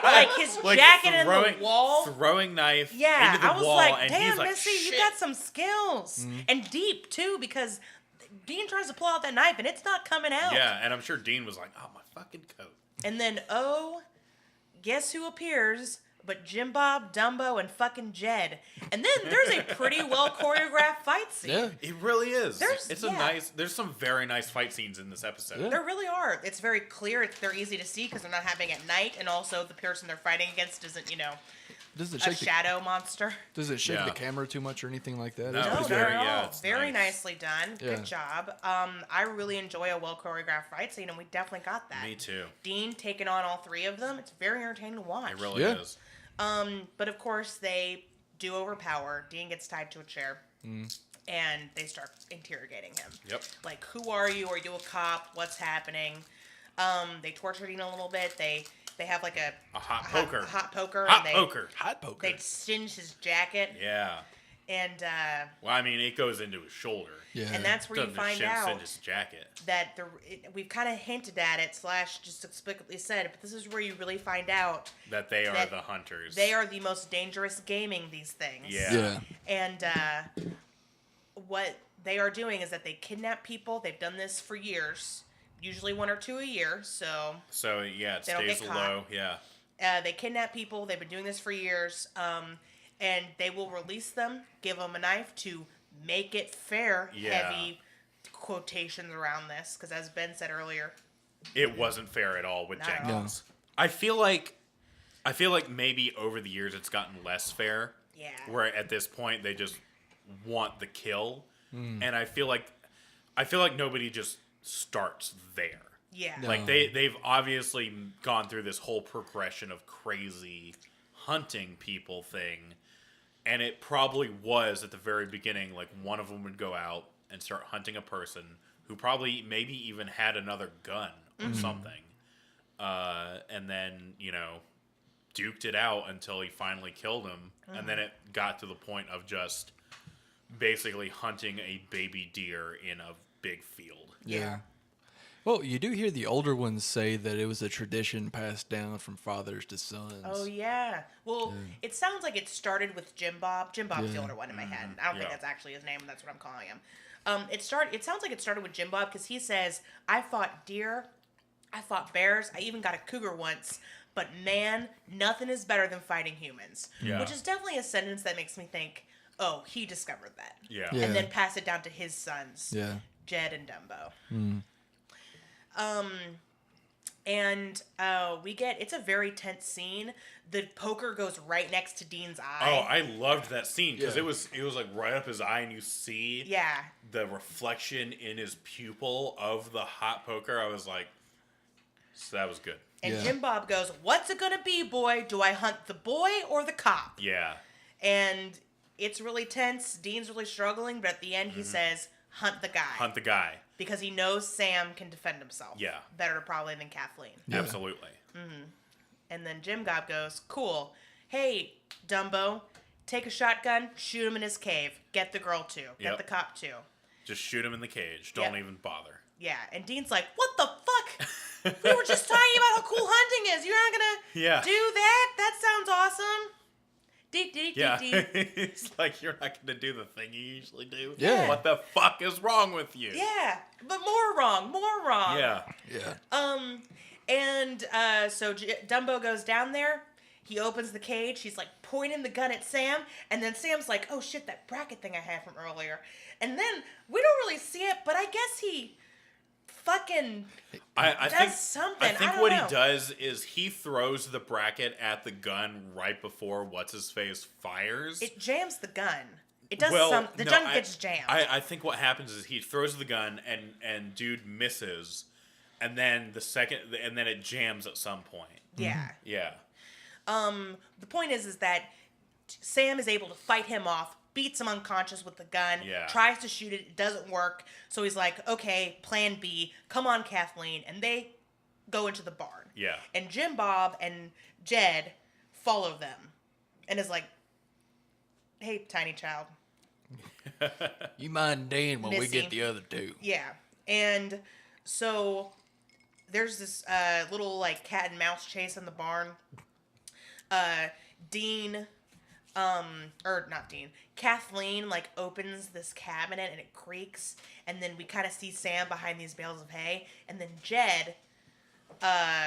like his jacket in the wall. Throwing knife Yeah, into the I was wall. like, And damn, he's like, Missy, shit. you got some skills. And deep, too, because Dean tries to pull out that knife, and it's not coming out. Yeah, and I'm sure Dean was like, oh, my fucking coat. And then, guess who appears but Jim Bob, Dumbo, and fucking Jed. And then there's a pretty well choreographed fight scene. Yeah. It really is. Yeah. There's some very nice fight scenes in this episode. Yeah. There really are. It's very clear. They're easy to see because they're not happening at night, and also the person they're fighting against isn't, Does it a shake shadow monster. Does it shake Yeah. the camera too much or anything like that? No, It's No, it's pretty not good. at very- all. yeah, it's Very nice. nicely done. Yeah. Good job. I really enjoy a well choreographed fight scene, and we definitely got that. Me too. Dean taking on all three of them. It's very entertaining to watch. It really Yeah. is. But of course they do overpower. Dean gets tied to a chair, and they start interrogating him. Yep. Like, who are you? Are you a cop? What's happening? They torture Dean a little bit. They have like a hot poker. hot poker. Hot and poker. Hot poker. They singe his jacket, Yeah. and Well, I mean, it goes into his shoulder. Yeah. and that's where you Doesn't find shin out cinch his jacket. that we've kind of hinted at it / just explicitly said it, but this is where you really find out That they are that the hunters. they are the most dangerous gaming these things. Yeah. Yeah. And what they are doing is that they kidnap people. They've done this for years, usually 1 or 2 a year. So So, yeah, it They don't stays get low. Yeah. they kidnap people. They've been doing this for years. And they will release them, give them a knife to make it fair. Yeah. Heavy quotations around this, because as Ben said earlier, It wasn't fair at all with Not at Jenkins. I feel like maybe over the years it's gotten less fair. yeah. Where at this point they just want the kill. And I feel like nobody just starts there. Yeah. No. Like they've obviously gone through this whole progression of crazy hunting people thing, and it probably was at the very beginning like one of them would go out and start hunting a person who probably maybe even had another gun or something, and then duked it out until he finally killed him, and then it got to the point of just basically hunting a baby deer in a big field. Yeah. Well, you do hear the older ones say that it was a tradition passed down from fathers to sons. Oh, yeah. Well, it sounds like it started with Jim Bob. Jim Bob's the Yeah. older one in my head. I don't think Yeah. that's actually his name, and that's what I'm calling him. It sounds like it started with Jim Bob, because he says, I fought deer, I fought bears, I even got a cougar once, but man, nothing is better than fighting humans. Yeah. Which is definitely a sentence that makes me think, oh, he discovered that. Yeah. Yeah. And then pass it down to his sons, Yeah. Jed and Dumbo. It's a very tense scene. The poker goes right next to Dean's Oh, eye. I loved that scene because Yeah. it was like right up his eye, and you see Yeah. the reflection in his pupil of the hot poker. I was like, so that was good. And Yeah. Jim Bob goes, what's it gonna be, boy? Do I hunt the boy or the cop? Yeah. And it's really tense. Dean's really struggling, but at the end he says, hunt the guy. Hunt the guy. Because he knows Sam can defend himself. Yeah. Better probably than Kathleen. Yeah. Absolutely. And then Jim Bob goes, cool. Hey, Dumbo, take a shotgun, shoot him in his cave. Get the girl too. Get Yep. the cop too. Just shoot him in the cage. Don't Yep. even bother. Yeah, and Dean's like, what the fuck? We were just talking about how cool hunting is. You're not gonna Yeah. do that? That sounds awesome. Dee, dee, dee, Yeah. dee. It's like you're not going to do the thing you usually do. Yeah. What the fuck is wrong with you? Yeah, but more wrong. Yeah. Yeah. So Dumbo goes down there. He opens the cage. He's like pointing the gun at Sam, and then Sam's like, "Oh shit, that bracket thing I had from earlier." And then we don't really see it, but I guess he fucking I does think something. I think don't what know. he does is he throws the bracket at the gun right before what's his face fires. It jams the gun. It does The no, gun gets jammed. I think what happens is he throws the gun and dude misses, and then it jams at some point. yeah. Yeah. The point is that Sam is able to fight him off, beats him unconscious with the gun, Yeah. tries to shoot it, it doesn't work. So he's like, okay, plan B, come on, Kathleen. And they go into the barn. Yeah. And Jim Bob and Jed follow them and is like, hey, tiny child, You mind Dan when we Missy. get the other two. Yeah. And so there's this little like cat and mouse chase in the barn. Dean, or not Dean, Kathleen like opens this cabinet and it creaks, and then we kind of see Sam behind these bales of hay, and then Jed,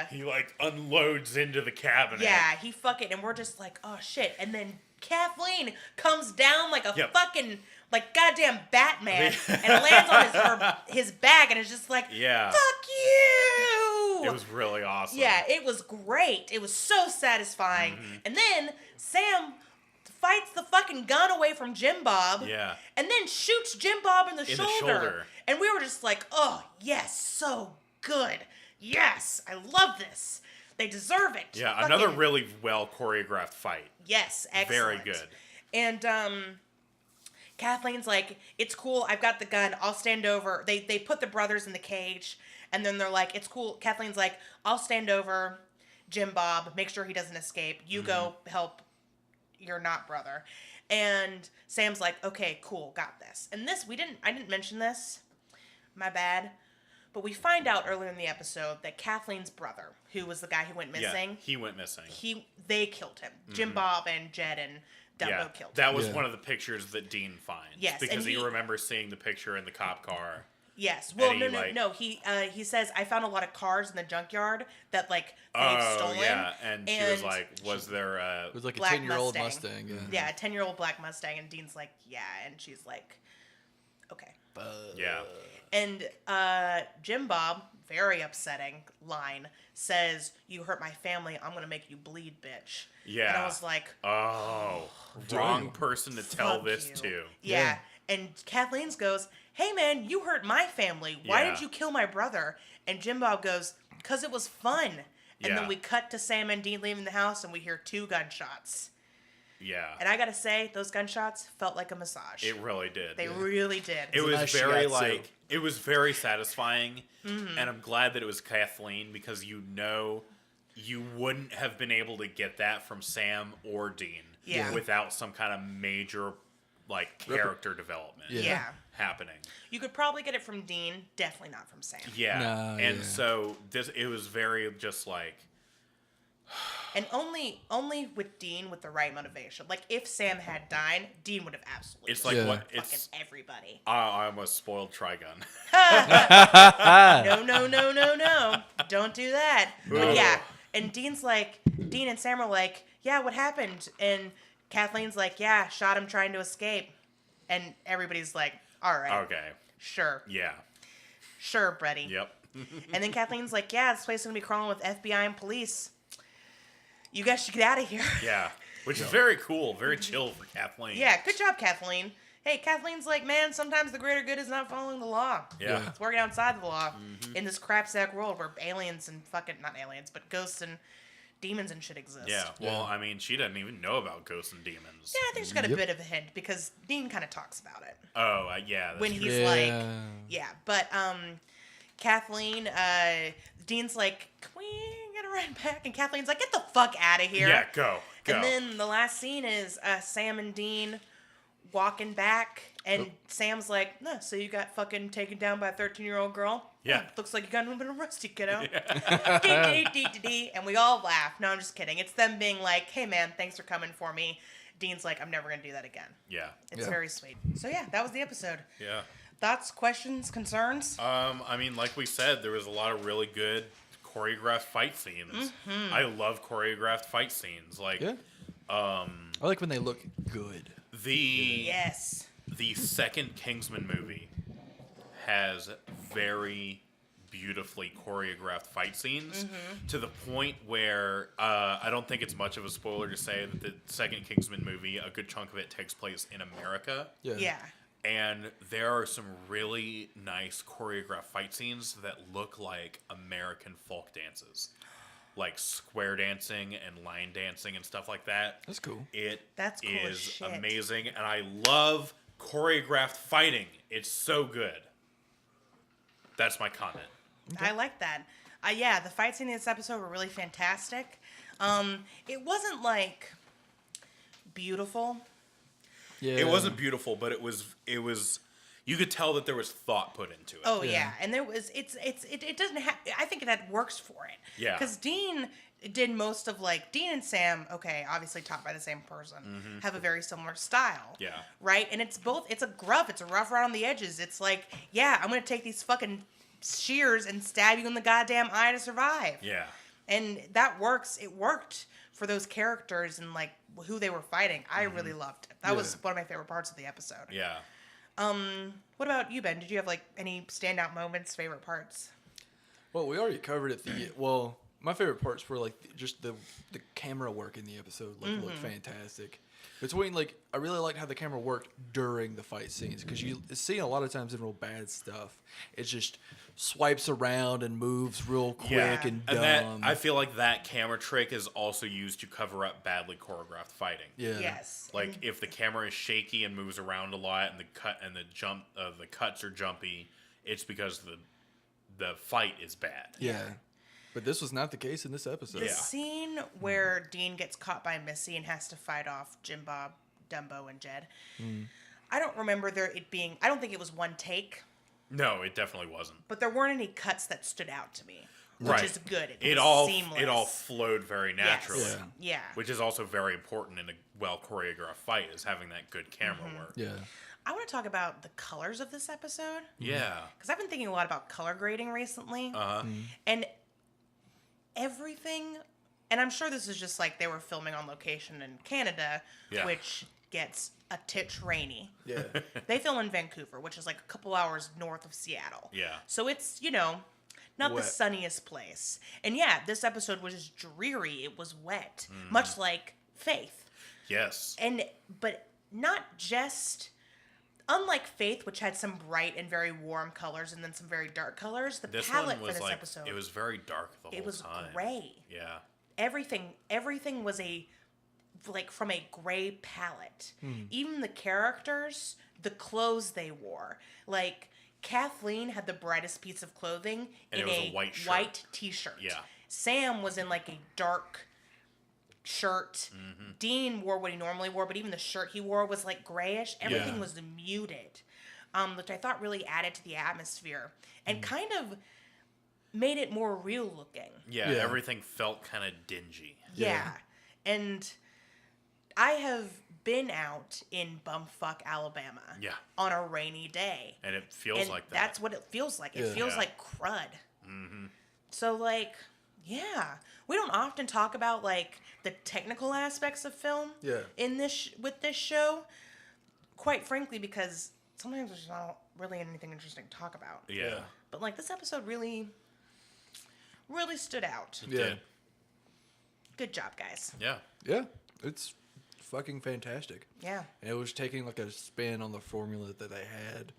He like unloads into the cabinet. yeah, he fucking, and we're just like, oh shit, and then Kathleen comes down like a Yep. fucking like goddamn Batman and lands on his bag, and is just like, Yeah. fuck you. It was really awesome. Yeah, it was great. It was so satisfying. Mm-hmm. And then Sam fights the fucking gun away from Jim Bob. Yeah. And then shoots Jim Bob in the the shoulder. shoulder. And we were just like, oh, yes, so good. Yes, I love this. They deserve it. Yeah, Fucking- another really well choreographed fight. Yes, excellent. Very good. And Kathleen's like, it's cool, I've got the gun, I'll stand over. They put the brothers in the cage, and then they're like, it's cool. Kathleen's like, I'll stand over Jim Bob, make sure he doesn't escape. You go help your not brother. And Sam's like, okay, cool, got this. And this, I didn't mention this, my bad, but we find out earlier in the episode that Kathleen's brother, who was the guy who went missing, Yeah, he went missing. they killed him. Jim Bob and Jed and Dumbo killed him. That was Yeah. one of the pictures that Dean finds. Yes, because and he he- remembers seeing the picture in the cop car. Yes. Well, And he, no. He says, I found a lot of cars in the junkyard that, like, they've stolen. Yeah, and she was like, was there It was like a Black 10-year-old Mustang. Mustang. Yeah, a 10-year-old black Mustang. And Dean's like, yeah. And she's like, okay. Yeah. And Jim Bob, very upsetting line, says, you hurt my family, I'm going to make you bleed, bitch. Yeah. And I was like, Oh, wrong person to tell fuck this you. to. Yeah. Yeah. And Kathleen's goes, hey, man, you hurt my family. Why Yeah. did you kill my brother? And Jim Bob goes, because it was fun. And Yeah. then we cut to Sam and Dean leaving the house, and we hear 2 gunshots. Yeah. And I got to say, those gunshots felt like a massage. It really did. They really did. It was nice very shiatsu. it was very satisfying, and I'm glad that it was Kathleen because you wouldn't have been able to get that from Sam or Dean Yeah. without some kind of major like character development Yeah. happening. You could probably get it from Dean, definitely not from Sam. Yeah, No, and yeah. so it was very just like And only with Dean with the right motivation. Like, if Sam had died, Dean would have absolutely it's like Yeah. what fucking it's. everybody. I'm a spoiled Trigun. No. Don't do that. But Ugh. yeah. And Dean and Sam are like, yeah, what happened? And Kathleen's like, yeah, shot him trying to escape. And everybody's like, all right. Okay. Sure. Yeah. Sure, Brady. Yep. And then Kathleen's like, yeah, this place is going to be crawling with FBI and police. You guys should get out of here. Yeah. Which is very cool. Very chill for Kathleen. Yeah, good job, Kathleen. Hey, Kathleen's like, man, sometimes the greater good is not following the law. Yeah. It's working outside of the law in this crapsack world where aliens and fucking, not aliens, but ghosts and demons and shit exist. Yeah. Well, Yeah. I mean, she doesn't even know about ghosts and demons. Yeah, I think she's got a Yep. bit of a hint because Dean kind of talks about it. Oh, yeah. That's When true. he's like, yeah. But Kathleen, Dean's like, can we get a ride back? And Kathleen's like, get the fuck out of here. Yeah, go. And then the last scene is Sam and Dean walking back, and Sam's like, no, so you got fucking taken down by a 13-year-old girl? Yeah. Oh, looks like you got a little bit of rusty, kiddo. Dee. And we all laugh. No, I'm just kidding. It's them being like, hey, man, thanks for coming for me. Dean's like, I'm never going to do that again. Yeah. It's Yeah. very sweet. So, yeah, that was the episode. Yeah. Thoughts, questions, concerns? I mean, like we said, there was a lot of really good choreographed fight scenes. I love choreographed fight scenes. Like, Yeah. I like when they look good. Yes. The second Kingsman movie has very beautifully choreographed fight scenes to the point where I don't think it's much of a spoiler to say that the second Kingsman movie, a good chunk of it takes place in America. Yeah. And there are some really nice choreographed fight scenes that look like American folk dances. Like square dancing and line dancing and stuff like that. That's cool. That's cool as is shit. amazing. And I love choreographed fighting. It's so good. That's my comment. I like that. Yeah, the fight scene in this episode were really fantastic. It wasn't like beautiful, Yeah. It wasn't beautiful, but it was. You could tell that there was thought put into it. Oh yeah, and there was it doesn't have. I think that works for it. Yeah. Because Dean did most of Dean and Sam. Okay, obviously taught by the same person, have a very similar style. Yeah. Right, and it's both. It's a gruff. It's a rough around the edges. It's like, yeah, I'm gonna take these fucking shears and stab you in the goddamn eye to survive. Yeah. And that works. It worked for those characters and who they were fighting. I really loved it. That was one of my favorite parts of the episode. Yeah. What about you, Ben? Did you have any standout moments, favorite parts? Well, we already covered it. My favorite parts were just the camera work in the episode looked fantastic. Between I really liked how the camera worked during the fight scenes, because you see a lot of times in real bad stuff, it just swipes around and moves real quick and dumb. And I feel like that camera trick is also used to cover up badly choreographed fighting. Yeah. Yes. If the camera is shaky and moves around a lot, and the cuts are jumpy, it's because the fight is bad. Yeah. But this was not the case in this episode. The scene where Dean gets caught by Missy and has to fight off Jim Bob, Dumbo, and Jed. I don't remember I don't think it was one take. No, it definitely wasn't. But there weren't any cuts that stood out to me, which is good. It was seamless. It all flowed very naturally. Yes. Yeah. Which is also very important in a well choreographed fight, is having that good camera work. Yeah. I want to talk about the colors of this episode. Yeah. Because I've been thinking a lot about color grading recently. And everything, and I'm sure this is just they were filming on location in Canada, which gets a titch rainy. Yeah. They film in Vancouver, which is a couple hours north of Seattle. Yeah. So it's, not the Wet. sunniest place. And yeah, this episode was just dreary. It was wet, much like Faith. Yes. But not just... Unlike Faith, which had some bright and very warm colors and then some very dark colors, the palette for this episode... It was very dark the whole time. It was gray. Yeah. Everything was from a gray palette. Even the characters, the clothes they wore. Kathleen had the brightest piece of clothing And in it was a white shirt. white t-shirt. Yeah. Sam was in a dark shirt. Dean wore what he normally wore, but even the shirt he wore was grayish. Everything was muted, which I thought really added to the atmosphere and kind of made it more real looking. Yeah, everything felt kind of dingy. Yeah. And I have been out in bumfuck Alabama on a rainy day. And it feels like that. That's what it feels like. It feels like crud. So, yeah. We don't often talk about, the technical aspects of film in with this show, quite frankly, because sometimes there's not really anything interesting to talk about. Yeah. But, this episode really stood out. It did. Good job, guys. Yeah. Yeah. It's fucking fantastic. Yeah. And it was taking a spin on the formula that they had.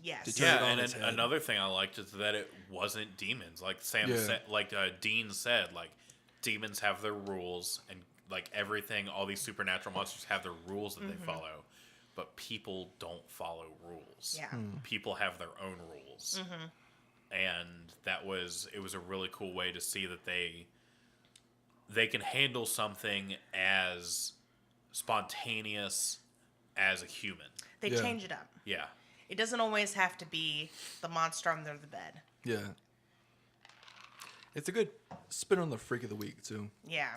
Yes. Turn it Yeah, on and its head. another thing I liked is that it wasn't demons. Like Sam said, Dean said, demons have their rules, and everything, all these supernatural monsters have their rules that they follow, but people don't follow rules. Yeah. People have their own rules, and it was a really cool way to see that they can handle something as spontaneous as a human. They change it up. Yeah. It doesn't always have to be the monster under the bed. Yeah. It's a good spin on the freak of the week, too. Yeah.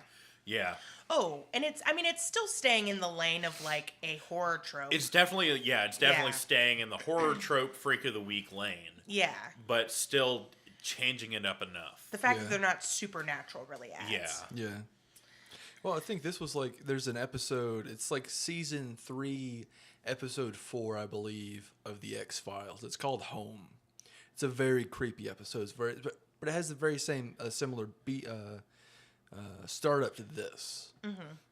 Yeah. Oh, and it's still staying in the lane of a horror trope. It's definitely staying in the horror trope freak of the week lane. Yeah. But still changing it up enough. The fact that they're not supernatural really adds. Yeah. Yeah. Well, I think this was there's an episode, it's season 3, episode 4, I believe, of the X-Files. It's called Home. It's a very creepy episode. But it has the very similar startup to this,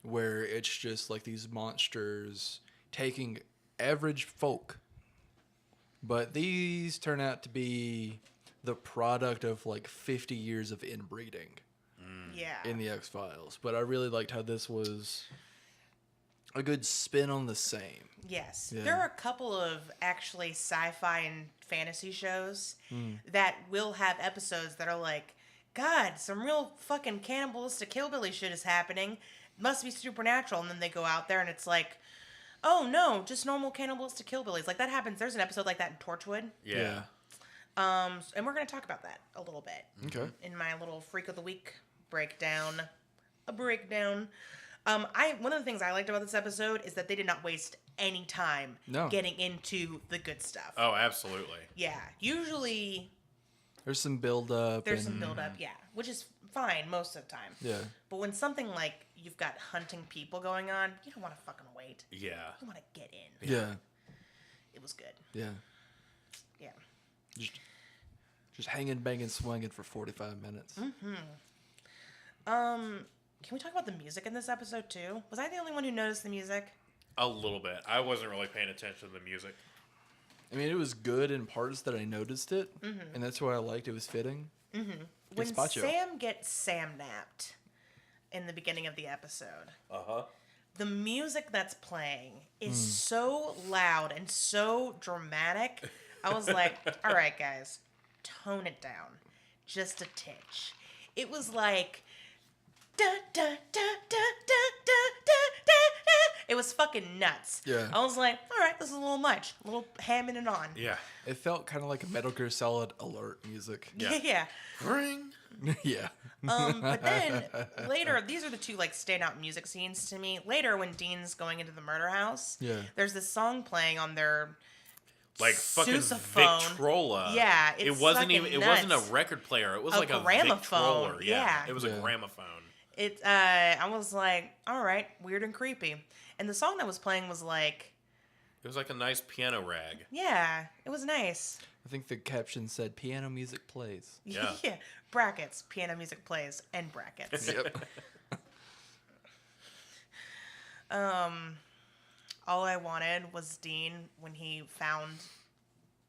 where it's just these monsters taking average folk, but these turn out to be the product of 50 years of inbreeding. Yeah. In the X-Files. But I really liked how this was a good spin on the same. Yes. Yeah. There are a couple of actually sci-fi and fantasy shows that will have episodes that are God, some real fucking cannibalistic hillbilly shit is happening. Must be supernatural. And then they go out there and it's oh no, just normal cannibalistic hillbillies. Like that happens. There's an episode like that in Torchwood. Yeah. And we're gonna talk about that a little bit. Okay. In my little Freak of the Week breakdown. One of the things I liked about this episode is that they did not waste any time getting into the good stuff. Oh, absolutely. Yeah. Usually There's some build up. there's some build up, yeah, which is fine most of the time. Yeah. But when something like you've got hunting people going on, you don't want to fucking wait. Yeah. You want to get in. Yeah. It was good. Yeah. Yeah. Just hanging, banging, swinging for 45 minutes. Can we talk about the music in this episode too? Was I the only one who noticed the music? A little bit. I wasn't really paying attention to the music. I mean, it was good in parts that I noticed it, and that's why I liked it. Was fitting. When Gazpacho. Sam gets Sam napped in the beginning of the episode, the music that's playing is so loud and so dramatic. I was like, all right, guys, tone it down just a titch. It was like, da, da, da, da, da, da, da, da, da. It was fucking nuts. Yeah. I was like, all right, this is a little much. A little hamming it on. Yeah. It felt kind of like a Metal Gear Solid Alert music. Yeah. Yeah. Ring. Yeah. But then later, these are the two like standout music scenes to me. Later, when Dean's going into the murder house, there's this song playing on their Like fucking sousaphone. Victrola. Yeah, it's it wasn't fucking even. It nuts. wasn't a record player. It was A like a gramophone. Victrola. Yeah. It was a gramophone. I was like, all right, weird and creepy. And the song that was playing was like, It was like a nice piano rag. yeah, it was nice. I think the caption said piano music plays. Yeah. Yeah. Brackets, piano music plays, and brackets. Yep. All I wanted was Dean when he found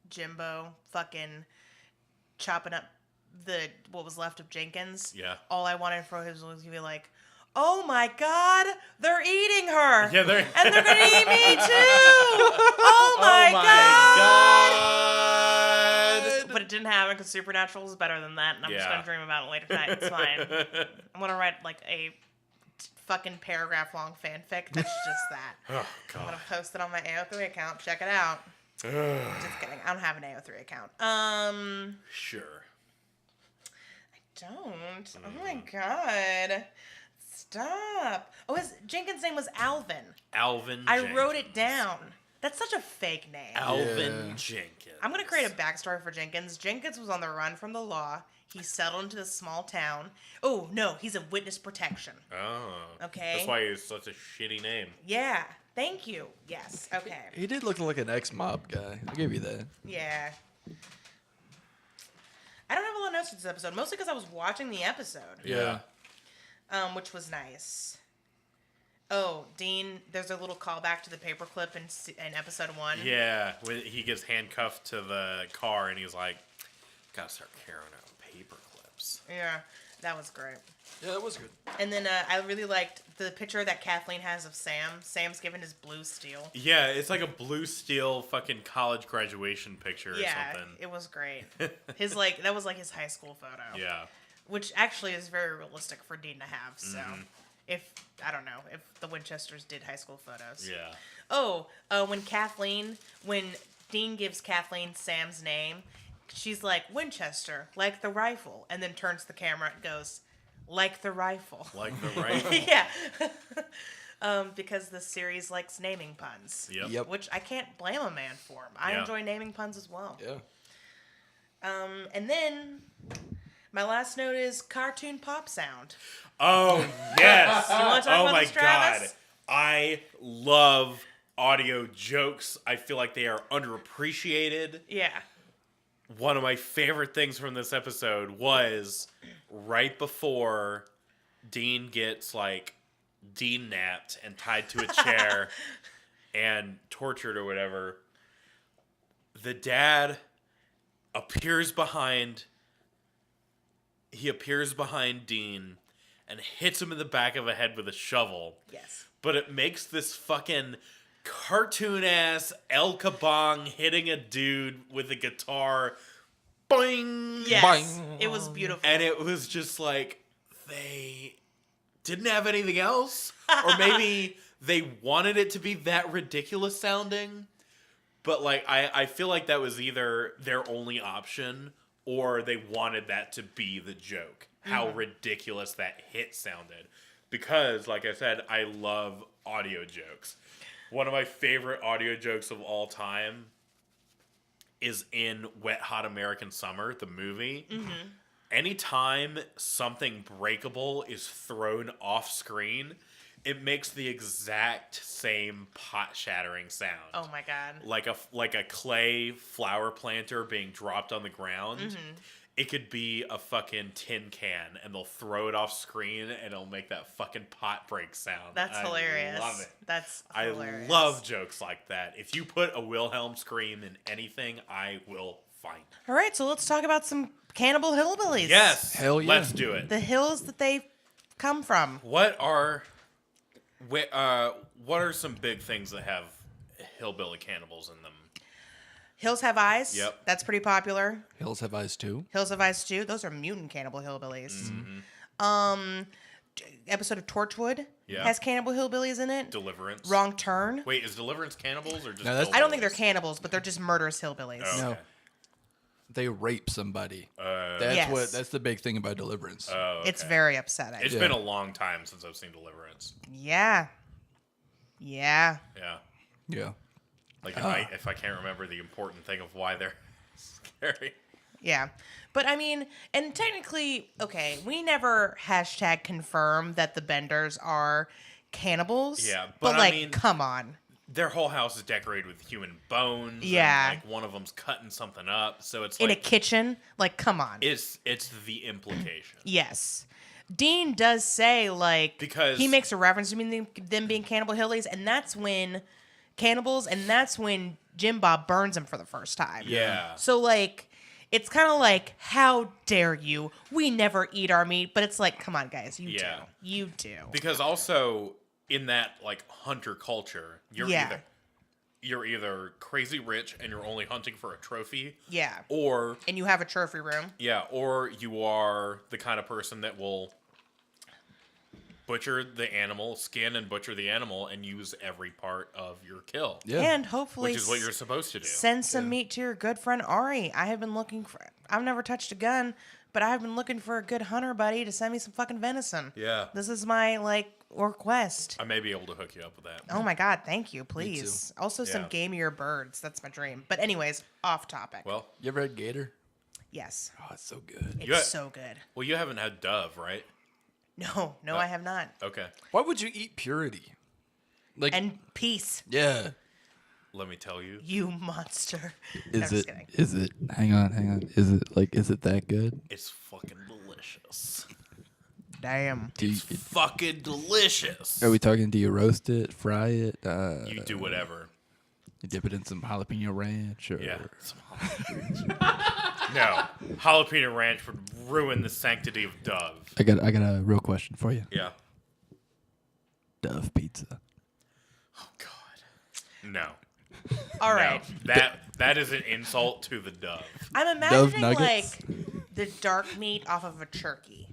Jimbo fucking chopping up what was left of Jenkins. Yeah. All I wanted for him was to be like, oh my God, they're eating her. Yeah, they're And they're gonna eat me too. Oh my God. But it didn't happen because Supernatural is better than that, and I'm just gonna dream about it later tonight. It's fine. I'm gonna write like a fucking paragraph long fanfic that's just that. Oh I'm god. gonna post it on my AO3 account. Check it out. Just kidding. I don't have an AO3 account. Sure. Don't. Oh my God. Stop. Oh, Jenkins' name was Alvin. Alvin. I Jenkins. wrote it down. That's such a fake name. Alvin Yeah. Jenkins. I'm gonna create a backstory for Jenkins. Jenkins was on the run from the law. He settled into this small town. Oh no, he's a witness protection. Oh. Okay. That's why it's such a shitty name. Yeah. Thank you. Yes. Okay. He did look like an ex-mob guy. I'll give you that. Yeah. I don't have a lot of notes for this episode, mostly because I was watching the episode. Yeah. Which was nice. Oh, Dean, there's a little callback to the paperclip in episode 1. Yeah, when he gets handcuffed to the car and he's like, gotta start carrying out paper clips. Yeah, that was great. Yeah, that was good. And then I really liked the picture that Kathleen has of Sam. Sam's given his blue steel. Yeah, it's like a blue steel fucking college graduation picture or something. It was great. That was like his high school photo. Yeah. Which actually is very realistic for Dean to have, so... If the Winchesters did high school photos. Yeah. Oh, when Dean gives Kathleen Sam's name, she's like, Winchester, like the rifle, and then turns to the camera and goes, like the rifle. Like the rifle. Yeah. Because the series likes naming puns. Yep. Which I can't blame a man for. I enjoy naming puns as well. Yeah. And then my last note is cartoon pop sound. Oh, yes. You want to talk Oh about my this, Travis? god. I love audio jokes. I feel like they are underappreciated. Yeah. One of my favorite things from this episode was right before Dean gets Dean napped and tied to a chair and tortured or whatever. The dad appears behind Dean and hits him in the back of the head with a shovel. Yes. But it makes this fucking cartoon-ass El Kabong hitting a dude with a guitar. Boing! Yes. Boing. It was beautiful. And it was just like, they didn't have anything else? Or maybe they wanted it to be that ridiculous sounding, but like I feel like that was either their only option or they wanted that to be the joke. How ridiculous that hit sounded. Because, like I said, I love audio jokes. One of my favorite audio jokes of all time is in Wet Hot American Summer, the movie. Anytime something breakable is thrown off screen, it makes the exact same pot-shattering sound. Oh my god. Like a clay flower planter being dropped on the ground. It could be a fucking tin can, and they'll throw it off screen, and it'll make that fucking pot break sound. That's hilarious. I love it. That's hilarious. I love jokes like that. If you put a Wilhelm scream in anything, I will find it. All right, so let's talk about some cannibal hillbillies. Yes. Hell yeah. Let's do it. The hills that they come from. What are some big things that have hillbilly cannibals in them? Hills Have Eyes. Yep. That's pretty popular. Hills Have Eyes too. Hills Have Eyes too. Those are mutant cannibal hillbillies. Episode of Torchwood has cannibal hillbillies in it. Deliverance. Wrong Turn. Wait, is Deliverance cannibals or just? No, that's- I don't think they're hillbillies? cannibals, but they're just murderous hillbillies. Oh, No. okay. They rape somebody. That's Yes. that's the big thing about Deliverance. Oh, It's okay. very upsetting. It's been a long time since I've seen Deliverance. Yeah. Yeah. Yeah. Like if I can't remember the important thing of why they're scary. Yeah. But I mean, and technically, okay, we never #confirm that the Benders are cannibals. Yeah, but but I like, mean- come on. Their whole house is decorated with human bones. Yeah. And, like one of them's cutting something up, so it's In a like kitchen, like, come on. it's the implication. Yes. Dean does say, like, Because- he makes a reference to them being cannibal hillbillies, and that's when Jim Bob burns them for the first time. Yeah. So, like, it's kind of like, how dare you? We never eat our meat. But it's like, come on, guys. You do. You do. Because also in that like hunter culture, you're either crazy rich and you're only hunting for a trophy. Yeah. Or And you have a trophy room. or you are the kind of person that will butcher the animal, skin and butcher the animal, and use every part of your kill. Yeah. And hopefully Which is what you're supposed to do. send some meat to your good friend Ari. I've never touched a gun, but I've been looking for a good hunter buddy to send me some fucking venison. Yeah. This is my, like, request. I may be able to hook you up with that. Oh my god, thank you, please. Also some Yeah. gamier birds. That's my dream. But anyways, off topic. Well, You ever had gator? Yes. Oh, it's so good. It's so good. you haven't had dove, right? No, I have not. Okay. Why would you eat purity? Like, And peace, yeah. Let me tell you. you monster. Is No, just kidding. Is it? Hang on. Is it that good? It's fucking delicious. Damn. Fucking delicious. Are we talking? Do you roast it, fry it? You do whatever. You dip it in some jalapeno ranch, or Yeah. Some jalapeno ranch. No. Jalapeno ranch would ruin the sanctity of Dove. I got a real question for you. Yeah. Dove pizza. Oh, God. No. All No. right. That is an insult to the dove. I'm imagining like nuggets? the dark meat off of a turkey.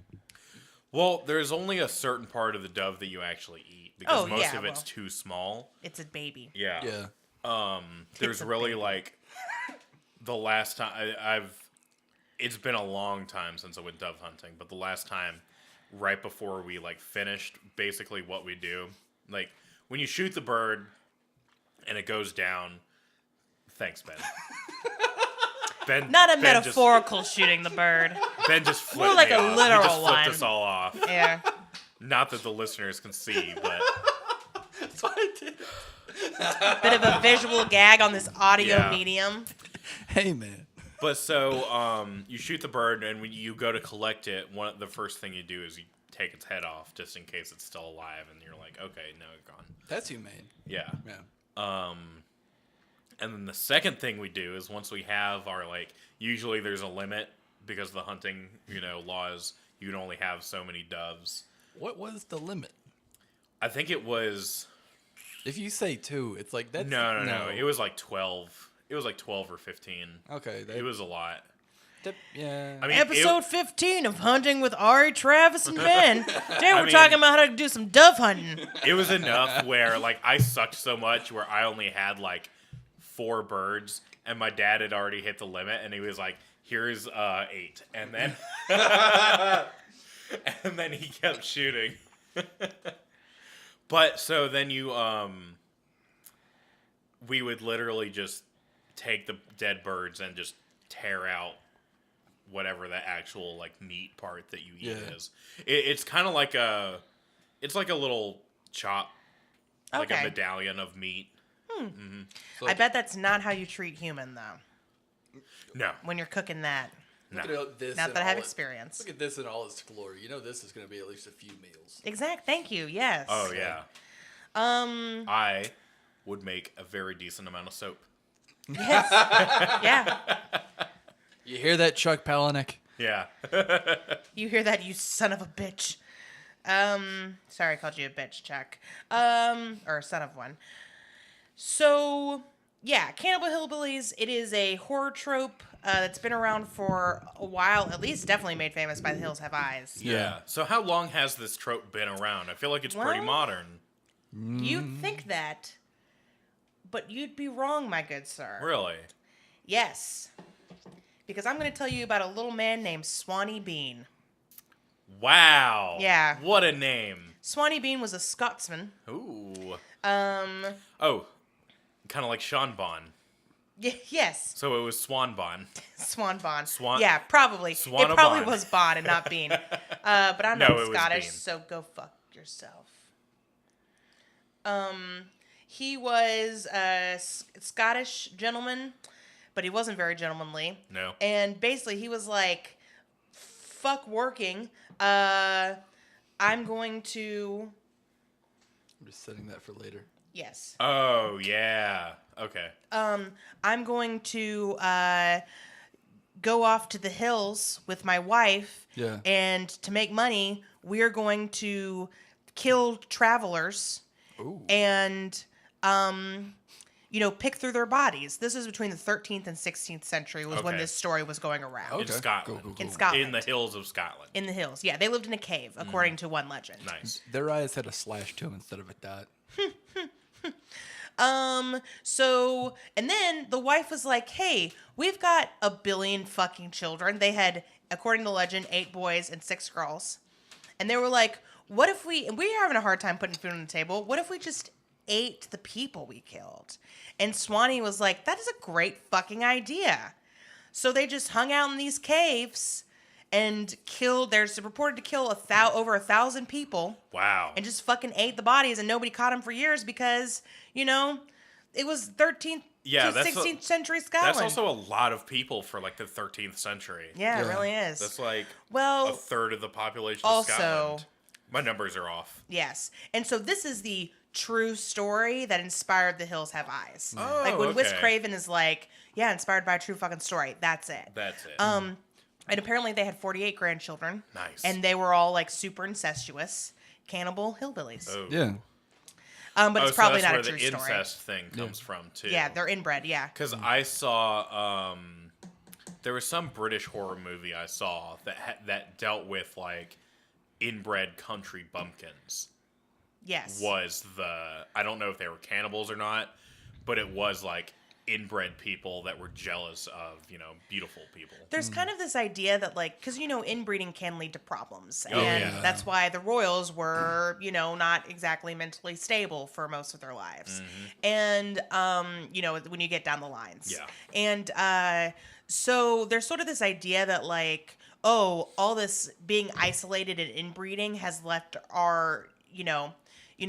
Well, there's only a certain part of the dove that you actually eat because Oh, most yeah, of it's well. too small. It's a baby. Yeah. Yeah. There's a really baby. like the last time it's been a long time since I went dove hunting, but the last time right before we like finished basically what we do, like when you shoot the bird and it goes down. Thanks, Ben. Not a Ben metaphorical shooting the bird. Ben just flipped More like me a off. literal He just flipped one. us all off. Yeah. Not that the listeners can see, but That's what I did. Bit of a visual gag on this audio Yeah. medium. Hey, man. But so you shoot the bird, and when you go to collect it, the first thing you do is you take its head off just in case it's still alive, and you're like, okay, no, it's gone. That's humane. Yeah. Yeah. And then the second thing we do is once we have our usually there's a limit because of the hunting laws. You can only have so many doves. What was the limit? I think it was If you say 2, it's like that's no. It was like 12. It was like 12 or 15. okay. It was a lot. Yeah. I mean, Episode 15 of Hunting with Ari, Travis, and Ben. Today we're mean- talking about how to do some dove hunting. it was enough where like I sucked so much where I only had like 4 birds, and my dad had already hit the limit, and he was like, "Here's 8," and then and then he kept shooting. But so then we would literally just take the dead birds and just tear out whatever the actual like meat part that you eat is. It's kind of like a little chop, like a Okay. medallion of meat. I bet that's not how you treat human, though, No, when you're cooking that. no. Look at this Not and that I have all experience. Look at this in all its glory. You know this is going to be at least a few meals. Exact. Thank you. Yes. Oh yeah. I would make a very decent amount of soap. Yes. Yeah. You hear that, Chuck Palahniuk? Yeah. You hear that, you son of a bitch. Sorry, I called you a bitch, Chuck. Or a son of one. So, yeah, Cannibal Hillbillies, it is a horror trope that's been around for a while, at least definitely made famous by The Hills Have Eyes. Yeah. So how long has this trope been around? I feel like it's pretty Well- modern. You'd think that, but you'd be wrong, my good sir. Really? Yes. Because I'm going to tell you about a little man named Swanee Bean. Wow. Yeah. What a name. Swanee Bean was a Scotsman. Ooh. Um, Oh, kind of like Sean Bon. yes. So it was Swan Bon. Swan Bon. Swan- Yeah, probably. Swan It probably Bon. was Bon and not Bean. But I'm No, not it was Scottish, Bean. so go fuck yourself. He was a Scottish gentleman, but he wasn't very gentlemanly. No. And basically, he was like, fuck working. I'm going to... I'm just setting that for later. Yes. Oh, yeah. Okay. I'm going to go off to the hills with my wife. Yeah. And to make money, we're going to kill travelers Ooh. and, pick through their bodies. This is between the 13th and 16th century was when Okay. this story was going around. Okay. In Scotland. Cool. In Scotland. In the hills of Scotland. In the hills. Yeah, they lived in a cave, according to one legend. Nice. Their eyes had a slash to them instead of a dot. So, and then the wife was like, hey, we've got 1 billion fucking children. They had, according to legend, 8 boys and 6 girls. And they were like, what if and we're having a hard time putting food on the table. What if we just ate the people we killed? And Swanee was like, that is a great fucking idea. So they just hung out in these caves and killed, there's reported to kill over 1,000 people. Wow. And just fucking ate the bodies, and nobody caught them for years because, it was 13th Yeah, to that's 16th century Scotland. That's also a lot of people for like the 13th century. yeah, it Yeah. really is. That's like Well, a third of the population also- of Scotland. My numbers are off. yes. And so this is the true story that inspired The Hills Have Eyes. Oh, Like when Wes okay. Craven is like, yeah, inspired by a true fucking story. That's it. That's it. And apparently they had 48 grandchildren. Nice. And they were all like super incestuous cannibal hillbillies. Oh. Yeah. But it's probably so not a that's true where the story. incest thing comes from too. Yeah, they're inbred, yeah. Because I saw, there was some British horror movie I saw that dealt with like inbred country bumpkins. Yes. I don't know if they were cannibals or not, but it was like inbred people that were jealous of, beautiful people. There's kind of this idea that, like, because, inbreeding can lead to problems. Oh, and yeah. that's why the royals were, not exactly mentally stable for most of their lives. And, when you get down the lines. Yeah. And so there's sort of this idea that, like, oh, all this being isolated and inbreeding has left our,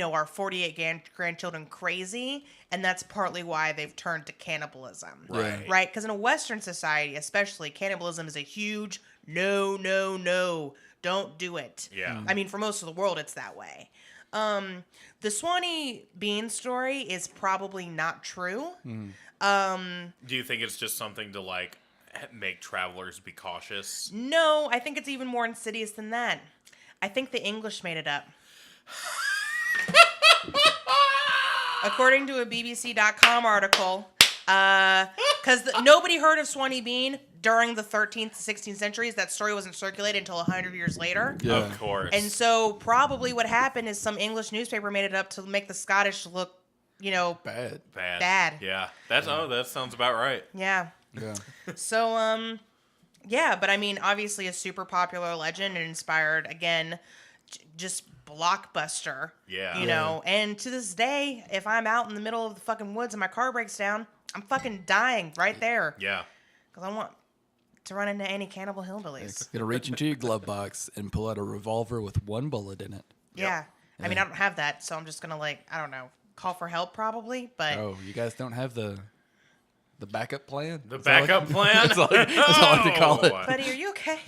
our 48 grandchildren crazy, and that's partly why they've turned to cannibalism. Right. Right? Because in a Western society, especially, cannibalism is a huge no, don't do it. Yeah. I mean, for most of the world, it's that way. The Swanee Bean story is probably not true. Do you think it's just something to like make travelers be cautious? No, I think it's even more insidious than that. I think the English made it up. According to a BBC.com article, because nobody heard of Swanee Bean during the 13th, 16th centuries, that story wasn't circulated until 100 years later. Yeah. Of course. And so probably what happened is some English newspaper made it up to make the Scottish look, Bad. bad. Yeah. That sounds about right. Yeah. Yeah. So, yeah, but I mean, obviously a super popular legend and inspired, again, just blockbuster. Yeah. You know, and to this day, if I'm out in the middle of the fucking woods and my car breaks down, I'm fucking dying right there. Yeah. Because I want to run into any cannibal hillbillies. You're gonna reach into your glove box and pull out a revolver with one bullet in it. Yeah. I mean, I don't have that, so I'm just going to, I don't know, call for help probably, but... Oh, you guys don't have the backup plan? The backup plan? That's all I like to call it. Buddy, are you okay?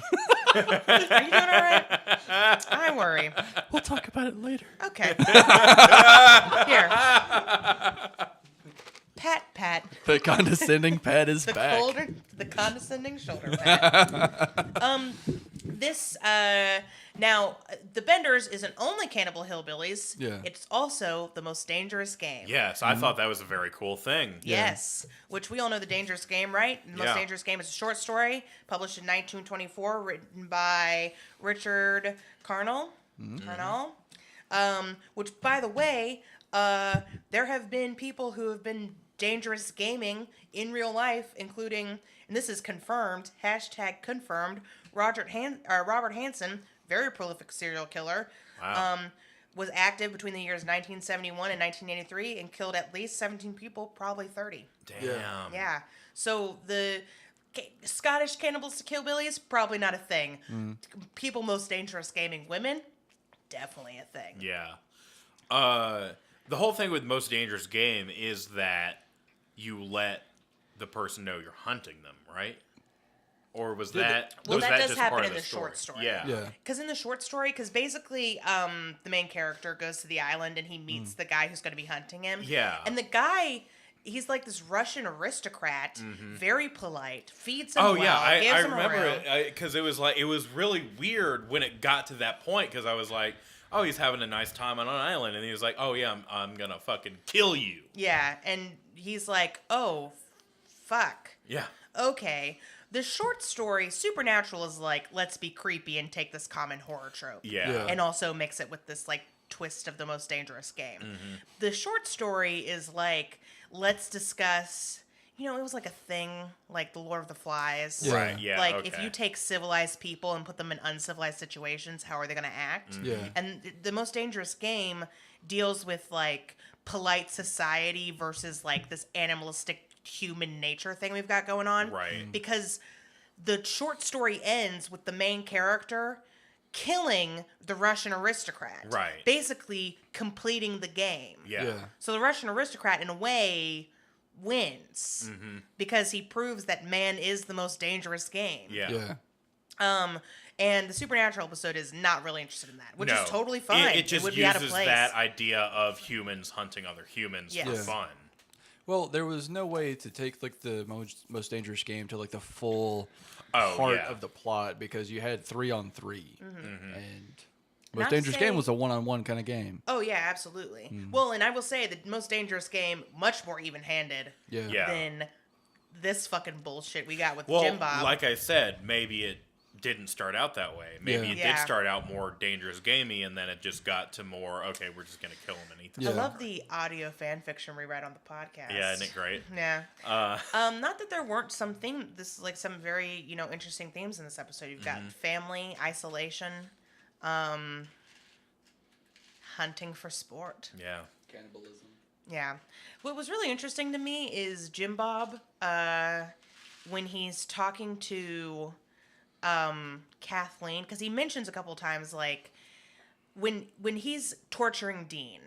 Are you doing all right? I worry. We'll talk about it later. Okay. Here. Pat. The condescending pat is back. The condescending shoulder pat. This, now, The Benders isn't only Cannibal Hillbillies. Yeah. It's also the most dangerous game. Yes, I thought that was a very cool thing. Yes, which we all know the dangerous game, right? The most Yeah. dangerous game is a short story published in 1924, written by Richard Carnell. Which, by the way, there have been people who have been dangerous gaming in real life, including, and this is confirmed, #confirmed, Robert Hansen, very prolific serial killer. Wow. Was active between the years 1971 and 1983 and killed at least 17 people, probably 30. Damn. Yeah. So the Scottish cannibals to hillbillies, probably not a thing. People most dangerous gaming, women, definitely a thing. Yeah. The whole thing with most dangerous game is that you let the person know you're hunting them, right? Or was that? Well, was that that does just happen part in of the short story. Yeah. Yeah. Because in the short story, basically the main character goes to the island and he meets the guy who's going to be hunting him. Yeah. And the guy, he's like this Russian aristocrat, very polite, feeds him Oh well, yeah, gives I him remember around. it because it was really weird when it got to that point because I was like, oh, he's having a nice time on an island, and he was like, oh yeah, I'm gonna fucking kill you. Yeah, and he's like, oh, fuck. Yeah. Okay. The short story, Supernatural, is like, let's be creepy and take this common horror trope. Yeah. Yeah. And also mix it with this, twist of the most dangerous game. The short story is like, let's discuss, it was like a thing, like The Lord of the Flies. Yeah. Right. Yeah. Like, if okay. you take civilized people and put them in uncivilized situations, how are they going to act? Yeah. And the most dangerous game deals with, polite society versus, this animalistic human nature thing we've got going on. Right. Because the short story ends with the main character killing the Russian aristocrat. Right. Basically completing the game. Yeah. Yeah. So the Russian aristocrat, in a way, wins. Because he proves that man is the most dangerous game. Yeah. Yeah. And the Supernatural episode is not really interested in that, which No. is totally fine. It just would be out of uses place. that idea of humans hunting other humans Yes. for Yeah. fun. Well, there was no way to take the most dangerous game to the full Oh, heart yeah. of the plot because you had 3-on-3, and Not most to dangerous say- game was a 1-on-1 kind of game. Oh, yeah, absolutely. Well, and I will say the most dangerous game, much more even-handed Yeah. Yeah. than this fucking bullshit we got with Well, Jim Bob. like I said, maybe it didn't start out that way. Maybe Yeah. it Yeah. did start out more dangerous gamey, and then it just got to more, okay, we're just going to kill him and eat them. Yeah. I love the audio fan fiction we write on the podcast. Yeah, isn't it great? Yeah. Uh, Not that there weren't some some very, interesting themes in this episode. You've got family, isolation, hunting for sport. yeah. Cannibalism. Yeah. What was really interesting to me is Jim Bob, when he's talking to Kathleen, because he mentions a couple times, when he's torturing Dean,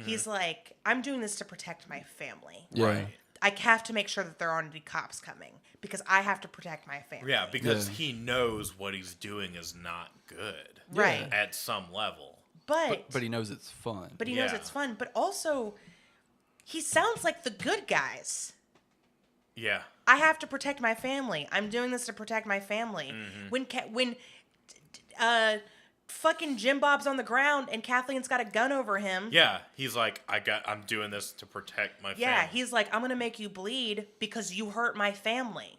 he's like, I'm doing this to protect my family. Yeah. Right. I have to make sure that there aren't any cops coming because I have to protect my family. Yeah, because Yeah. he knows what he's doing is not good. Right. At some level. But he knows it's fun. he knows Yeah. it's fun. But also, he sounds like the good guys. Yeah. I have to protect my family. I'm doing this to protect my family. When fucking Jim Bob's on the ground and Kathleen's got a gun over him. Yeah. He's like, I'm doing this to protect my Yeah, family. he's like, I'm gonna make you bleed because you hurt my family.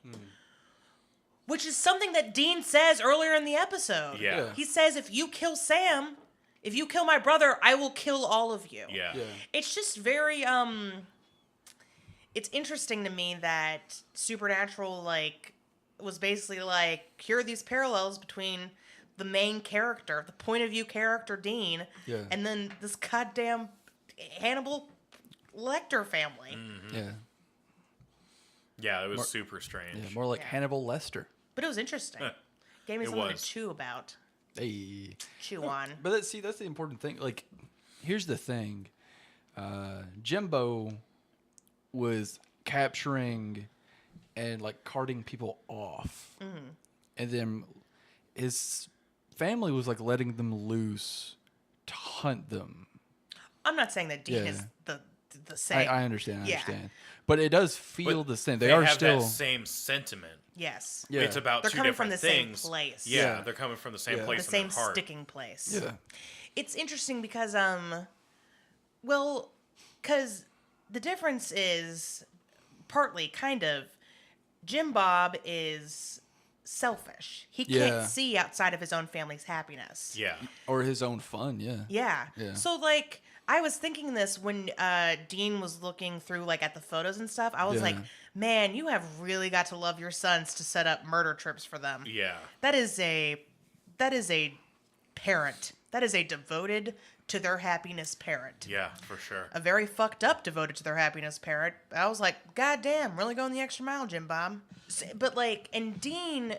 Which is something that Dean says earlier in the episode. Yeah. He says, if you kill Sam, if you kill my brother, I will kill all of you. Yeah. It's just very, it's interesting to me that Supernatural, like, was basically like, here are these parallels between the main character, the point of view character, Dean, and then this goddamn Hannibal Lecter family. Mm-hmm. Yeah. Yeah, it was super strange. Yeah, more like Hannibal Lester. But it was interesting. Gave me It something was. to chew about. Hey. Chew on. But that's the important thing. Like, here's the thing. Jimbo was capturing and, like, carting people off. Mm-hmm. And then his family was, like, letting them loose to hunt them. I'm not saying that Dean is the same. I understand. But it does feel the same. They are have still that same sentiment. Yes. Yeah. It's about They're two coming from different the same things. place. Yeah, they're coming from the same place The in same their heart. sticking place. Yeah. It's interesting because, because the difference is partly kind of Jim Bob is selfish. He can't see outside of his own family's happiness. Yeah. Or his own fun, Yeah. Yeah. So, like, I was thinking this when Dean was looking through, like, at the photos and stuff. I was like, man, you have really got to love your sons to set up murder trips for them. Yeah. That is a parent. That is a devoted to their happiness parent. Yeah, for sure. A very fucked up devoted to their happiness parent. I was like, God damn, really going the extra mile, Jim Bob. But, like, and Dean,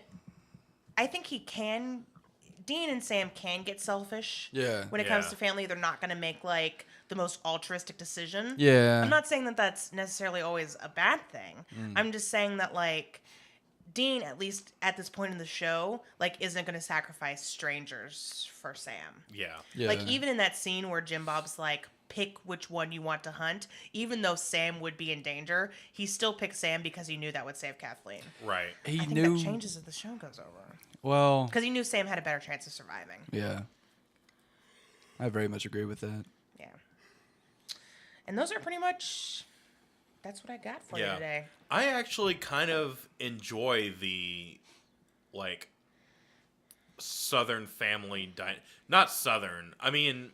I think Dean and Sam can get selfish. Yeah. When it comes to family, they're not going to make, like, the most altruistic decision. Yeah. I'm not saying that that's necessarily always a bad thing. I'm just saying that, like, Dean, at least at this point in the show, like, isn't going to sacrifice strangers for Sam. Yeah. Like, even in that scene where Jim Bob's like, pick which one you want to hunt, even though Sam would be in danger, he still picked Sam because he knew that would save Kathleen. Right. He I think knew. that changes as the show goes over. Well. Because he knew Sam had a better chance of surviving. Yeah. I very much agree with that. Yeah. And those are pretty much... That's what I got for you today. I actually kind of enjoy the, like, Southern family not Southern. I mean,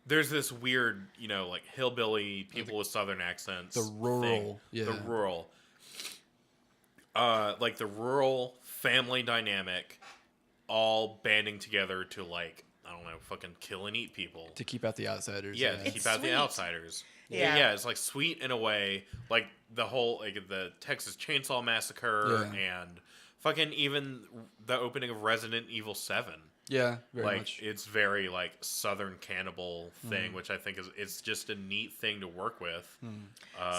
there's this weird, you know, like, hillbilly people with Southern accents. The rural. Thing. The rural. Like, the rural family dynamic all banding together to, like, I don't know, fucking kill and eat people. To keep out the outsiders. Yeah, to keep out the outsiders. Yeah. Yeah, it's like sweet in a way, like the whole like the Texas Chainsaw Massacre and fucking even the opening of Resident Evil 7. Yeah, very like much. it's very like Southern cannibal thing, which I think is it's just a neat thing to work with.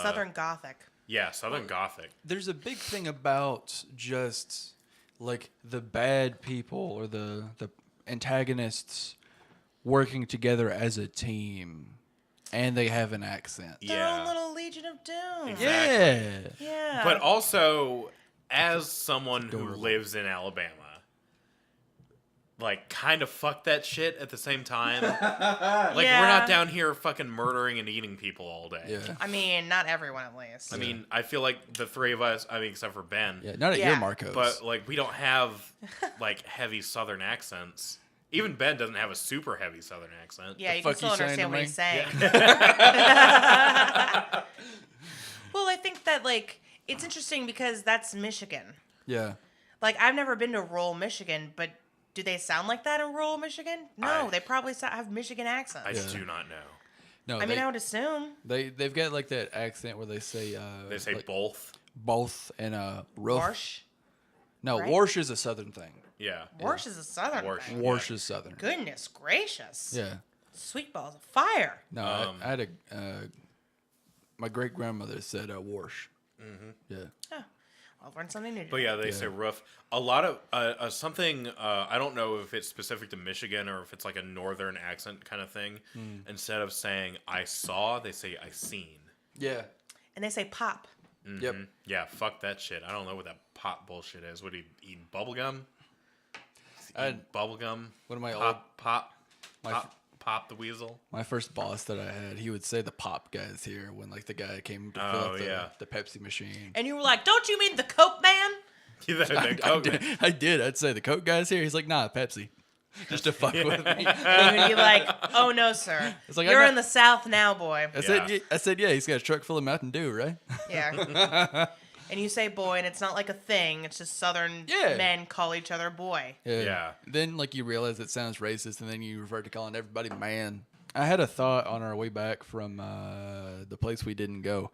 Southern Gothic. Yeah, Southern Gothic. There's a big thing about just like the bad people or the antagonists working together as a team. And they have an accent. Their own little Legion of Doom. Exactly. Yeah. But also, as someone who lives in Alabama, like, kind of fuck that shit at the same time. Like, we're not down here fucking murdering and eating people all day. Yeah. I mean, not everyone at least. I mean, I feel like the three of us, I mean, except for Ben. Yeah, not at your Marcos. But, like, we don't have, like, heavy Southern accents. Even Ben doesn't have a super heavy Southern accent. Yeah, you can still understand what he's saying. Yeah. Well, I think that, like, it's interesting because that's Michigan. Yeah. Like, I've never been to rural Michigan, but do they sound like that in rural Michigan? No, they probably have Michigan accents. I do not know. No, I mean, I would assume. they've got like that accent where they say They say like, both. both and roof. Warsh? No, right? Warsh is a Southern thing. Yeah. Warsh is a southern Warsh. thing. Warsh is Southern. Goodness gracious. Yeah. Sweet balls of fire. No, I had my great grandmother said Warsh. Mm-hmm. Yeah. Oh, I'll learn something new. But yeah, they say roof. A lot of something. I don't know if it's specific to Michigan or if it's like a northern accent kind of thing. Instead of saying "I saw," they say "I seen." Yeah. And they say pop. Mm-hmm. Yep. Yeah, fuck that shit. I don't know what that pop bullshit is. What, he eating bubble gum? Bubble gum. One of my Pop the weasel. My first boss that I had, he would say the pop guys here when like the guy came to fill up the Pepsi machine. And you were like, don't you mean the Coke man? I did. I'd say the Coke guy's here. He's like, nah, Pepsi. Just to fuck with me. You'd be like, oh no, sir. It's like, You're in the South now, boy. I said, yeah, he's got a truck full of Mountain Dew, right? Yeah. And you say boy, and it's not like a thing. It's just Southern men call each other boy. Yeah. Then, you realize it sounds racist, and then you revert to calling everybody man. I had a thought on our way back from the place we didn't go.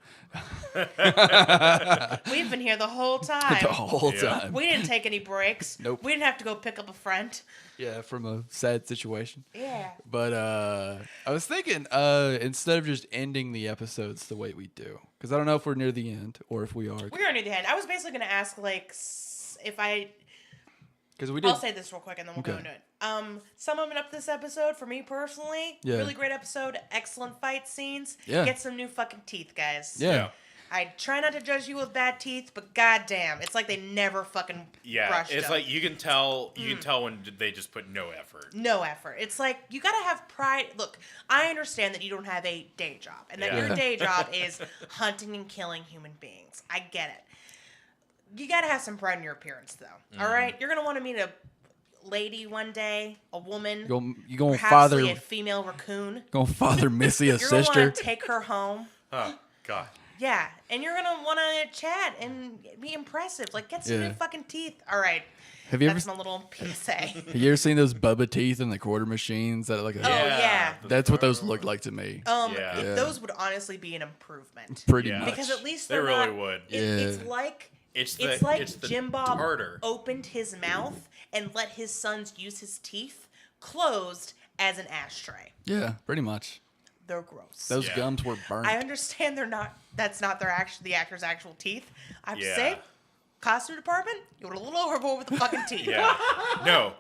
We've been here the whole time. The whole time. We didn't take any breaks. Nope. We didn't have to go pick up a friend. Yeah, from a sad situation. Yeah. But I was thinking, instead of just ending the episodes the way we do, because I don't know if we're near the end or if we are. We are near the end. I was basically going to ask, if I... Because we did. I'll say this real quick and then we'll go into it. Summing up this episode for me personally, really great episode, excellent fight scenes. Yeah. Get some new fucking teeth, guys. Yeah. I try not to judge you with bad teeth, but goddamn, it's like they never fucking brushed it's them. like you can tell when they just put no effort. No effort. It's like you gotta have pride. Look, I understand that you don't have a day job and that your day job is hunting and killing human beings. I get it. You gotta have some pride in your appearance, though. All right, you're gonna want to meet a lady one day, a woman. You gonna perhaps father a female raccoon. Gonna father Missy a You're gonna sister. want to take her home. Oh God. Yeah, and you're gonna want to chat and be impressive. Like, get some new fucking teeth. All right. Have you That's ever? my little PSA. Have you ever seen those Bubba teeth in the quarter machines? That Yeah. That's what those look like to me. Those would honestly be an improvement. Pretty much. Because at least they they're really not, would. It's like Jim Bob tartar. opened his mouth and let his sons use his teeth closed as an ashtray. Yeah, pretty much. They're gross. Those gums were burnt. I understand that's not the actor's actual teeth. I have to say, costume department, you were a little overboard with the fucking teeth. Yeah. No,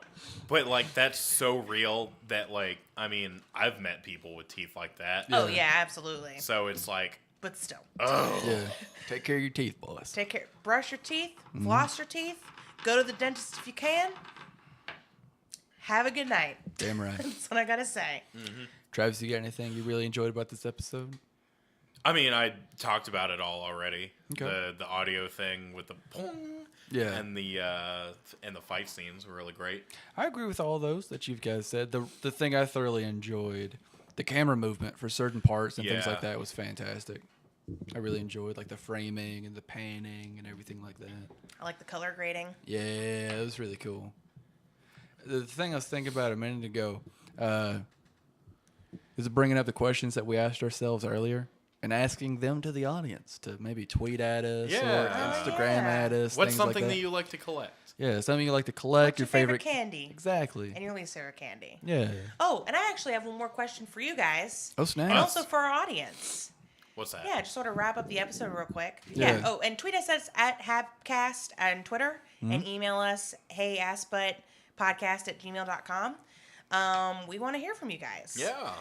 but that's so real that I've met people with teeth like that. Oh yeah, absolutely. So it's like, but still. oh yeah. Take care of your teeth, boys. Take care. Brush your teeth. Floss your teeth. Go to the dentist if you can. Have a good night. Damn right. That's what I gotta say. Mm-hmm. Travis, you got anything you really enjoyed about this episode? I talked about it all already. Okay. The audio thing with the pong, and the fight scenes were really great. I agree with all those that you guys said. The thing I thoroughly enjoyed, the camera movement for certain parts and things like that was fantastic. I really enjoyed the framing and the panning and everything like that. I like the color grading. Yeah, it was really cool. The thing I was thinking about a minute ago is bringing up the questions that we asked ourselves earlier and asking them to the audience to maybe tweet at us or Instagram at us. What's things something like that you like to collect? Yeah, something you like to collect. What's your favorite candy? Exactly. And your least favorite candy. Yeah. Oh, and I actually have one more question for you guys. Oh, snap. And also for our audience. What's that? Yeah, just sort of wrap up the episode real quick. Yeah. Oh, and tweet us at Habcast on Twitter and email us, heyassbuttpodcast@gmail.com. We want to hear from you guys. Yeah.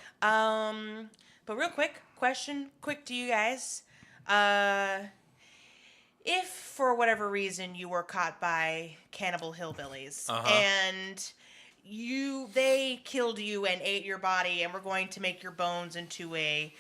But real quick to you guys. If for whatever reason you were caught by cannibal hillbillies and they killed you and ate your body and were going to make your bones into a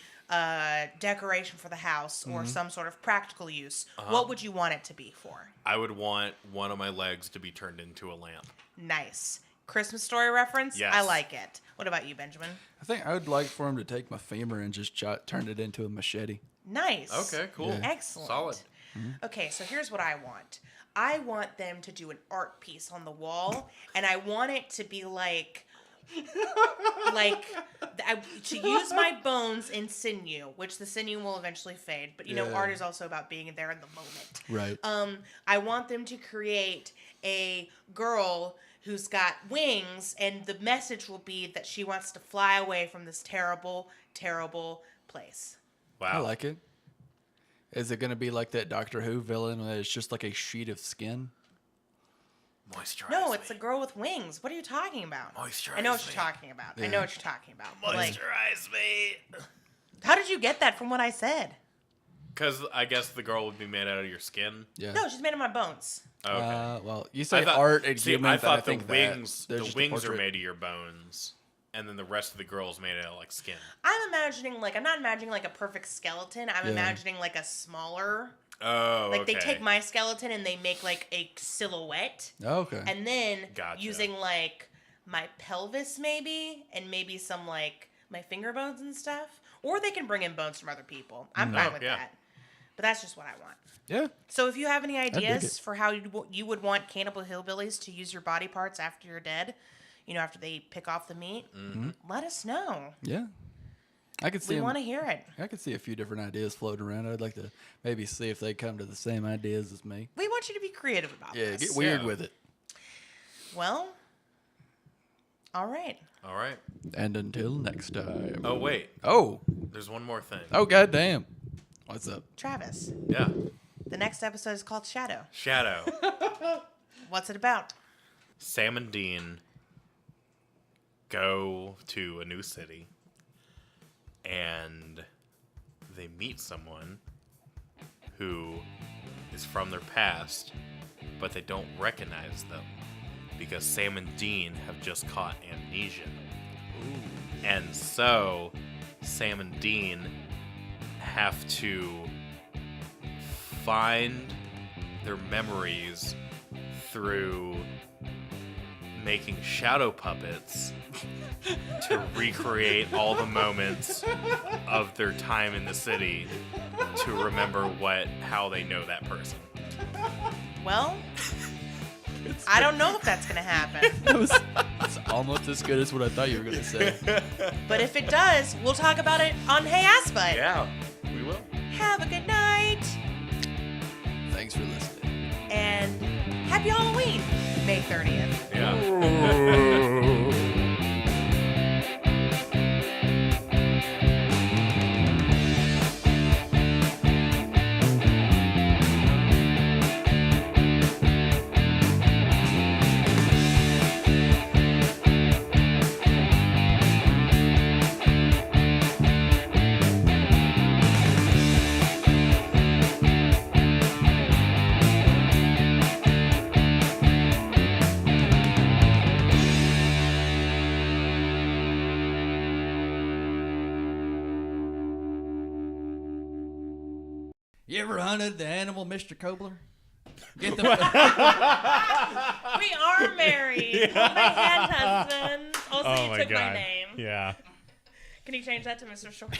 decoration for the house or some sort of practical use, what would you want it to be for? I would want one of my legs to be turned into a lamp. Nice. Christmas story reference? Yes. I like it. What about you, Benjamin? I think I would like for him to take my femur and just turn it into a machete. Nice. Okay, cool. Yeah. Excellent. Solid. Okay, so here's what I want. I want them to do an art piece on the wall, and I want it to be to use my bones in sinew, which the sinew will eventually fade. But art is also about being there in the moment. Right. I want them to create a girl who's got wings, and the message will be that she wants to fly away from this terrible, terrible place. Wow. I like it. Is it going to be like that Doctor Who villain that it's just like a sheet of skin? Moisturize No, me. it's a girl with wings. What are you talking about? Moisturize I know what me. you're talking about. Yeah. I know what you're talking about. Moisturize me. How did you get that from what I said? Because I guess the girl would be made out of your skin. Yeah. No, she's made of my bones. Okay. Well, you say art and humans. I thought I think the wings, they're the just a wings are portrait. made of your bones, and then the rest of the girl's made out of like skin. I'm not imagining like a perfect skeleton. I'm imagining like a smaller. Oh, like okay. they take my skeleton and they make like a silhouette. Okay. And then Gotcha. using like my pelvis maybe, and maybe some like my finger bones and stuff. Or they can bring in bones from other people. I'm fine with that. But that's just what I want. Yeah. So if you have any dig ideas it. for how you would want Cannibal Hillbillies to use your body parts after you're dead, after they pick off the meat, let us know. Yeah. I could see. We want to hear it. I could see a few different ideas floating around. I'd like to maybe see if they come to the same ideas as me. We want you to be creative about Yeah, this. get weird with it. Well, all right. All right. And until next time. Oh, wait. Oh. There's one more thing. Oh, goddamn. What's up? Travis, Yeah. the next episode is called Shadow. Shadow. What's it about? Sam and Dean go to a new city and they meet someone who is from their past, but they don't recognize them because Sam and Dean have just caught amnesia. Ooh. And so Sam and Dean have to find their memories through making shadow puppets to recreate all the moments of their time in the city to remember how they know that person. Well, I don't know if that's going to happen. It's almost as good as what I thought you were going to say. But if it does, we'll talk about it on Hey Assbutt. Yeah, we will. Have a good night. Thanks for listening. And happy Halloween, May 30th. Yeah. You ever hunted the animal, Mr. Kobler? Get the. We are married. Yeah. My hand husband. Also, you took my name. Yeah. Can you change that to Mr. Short?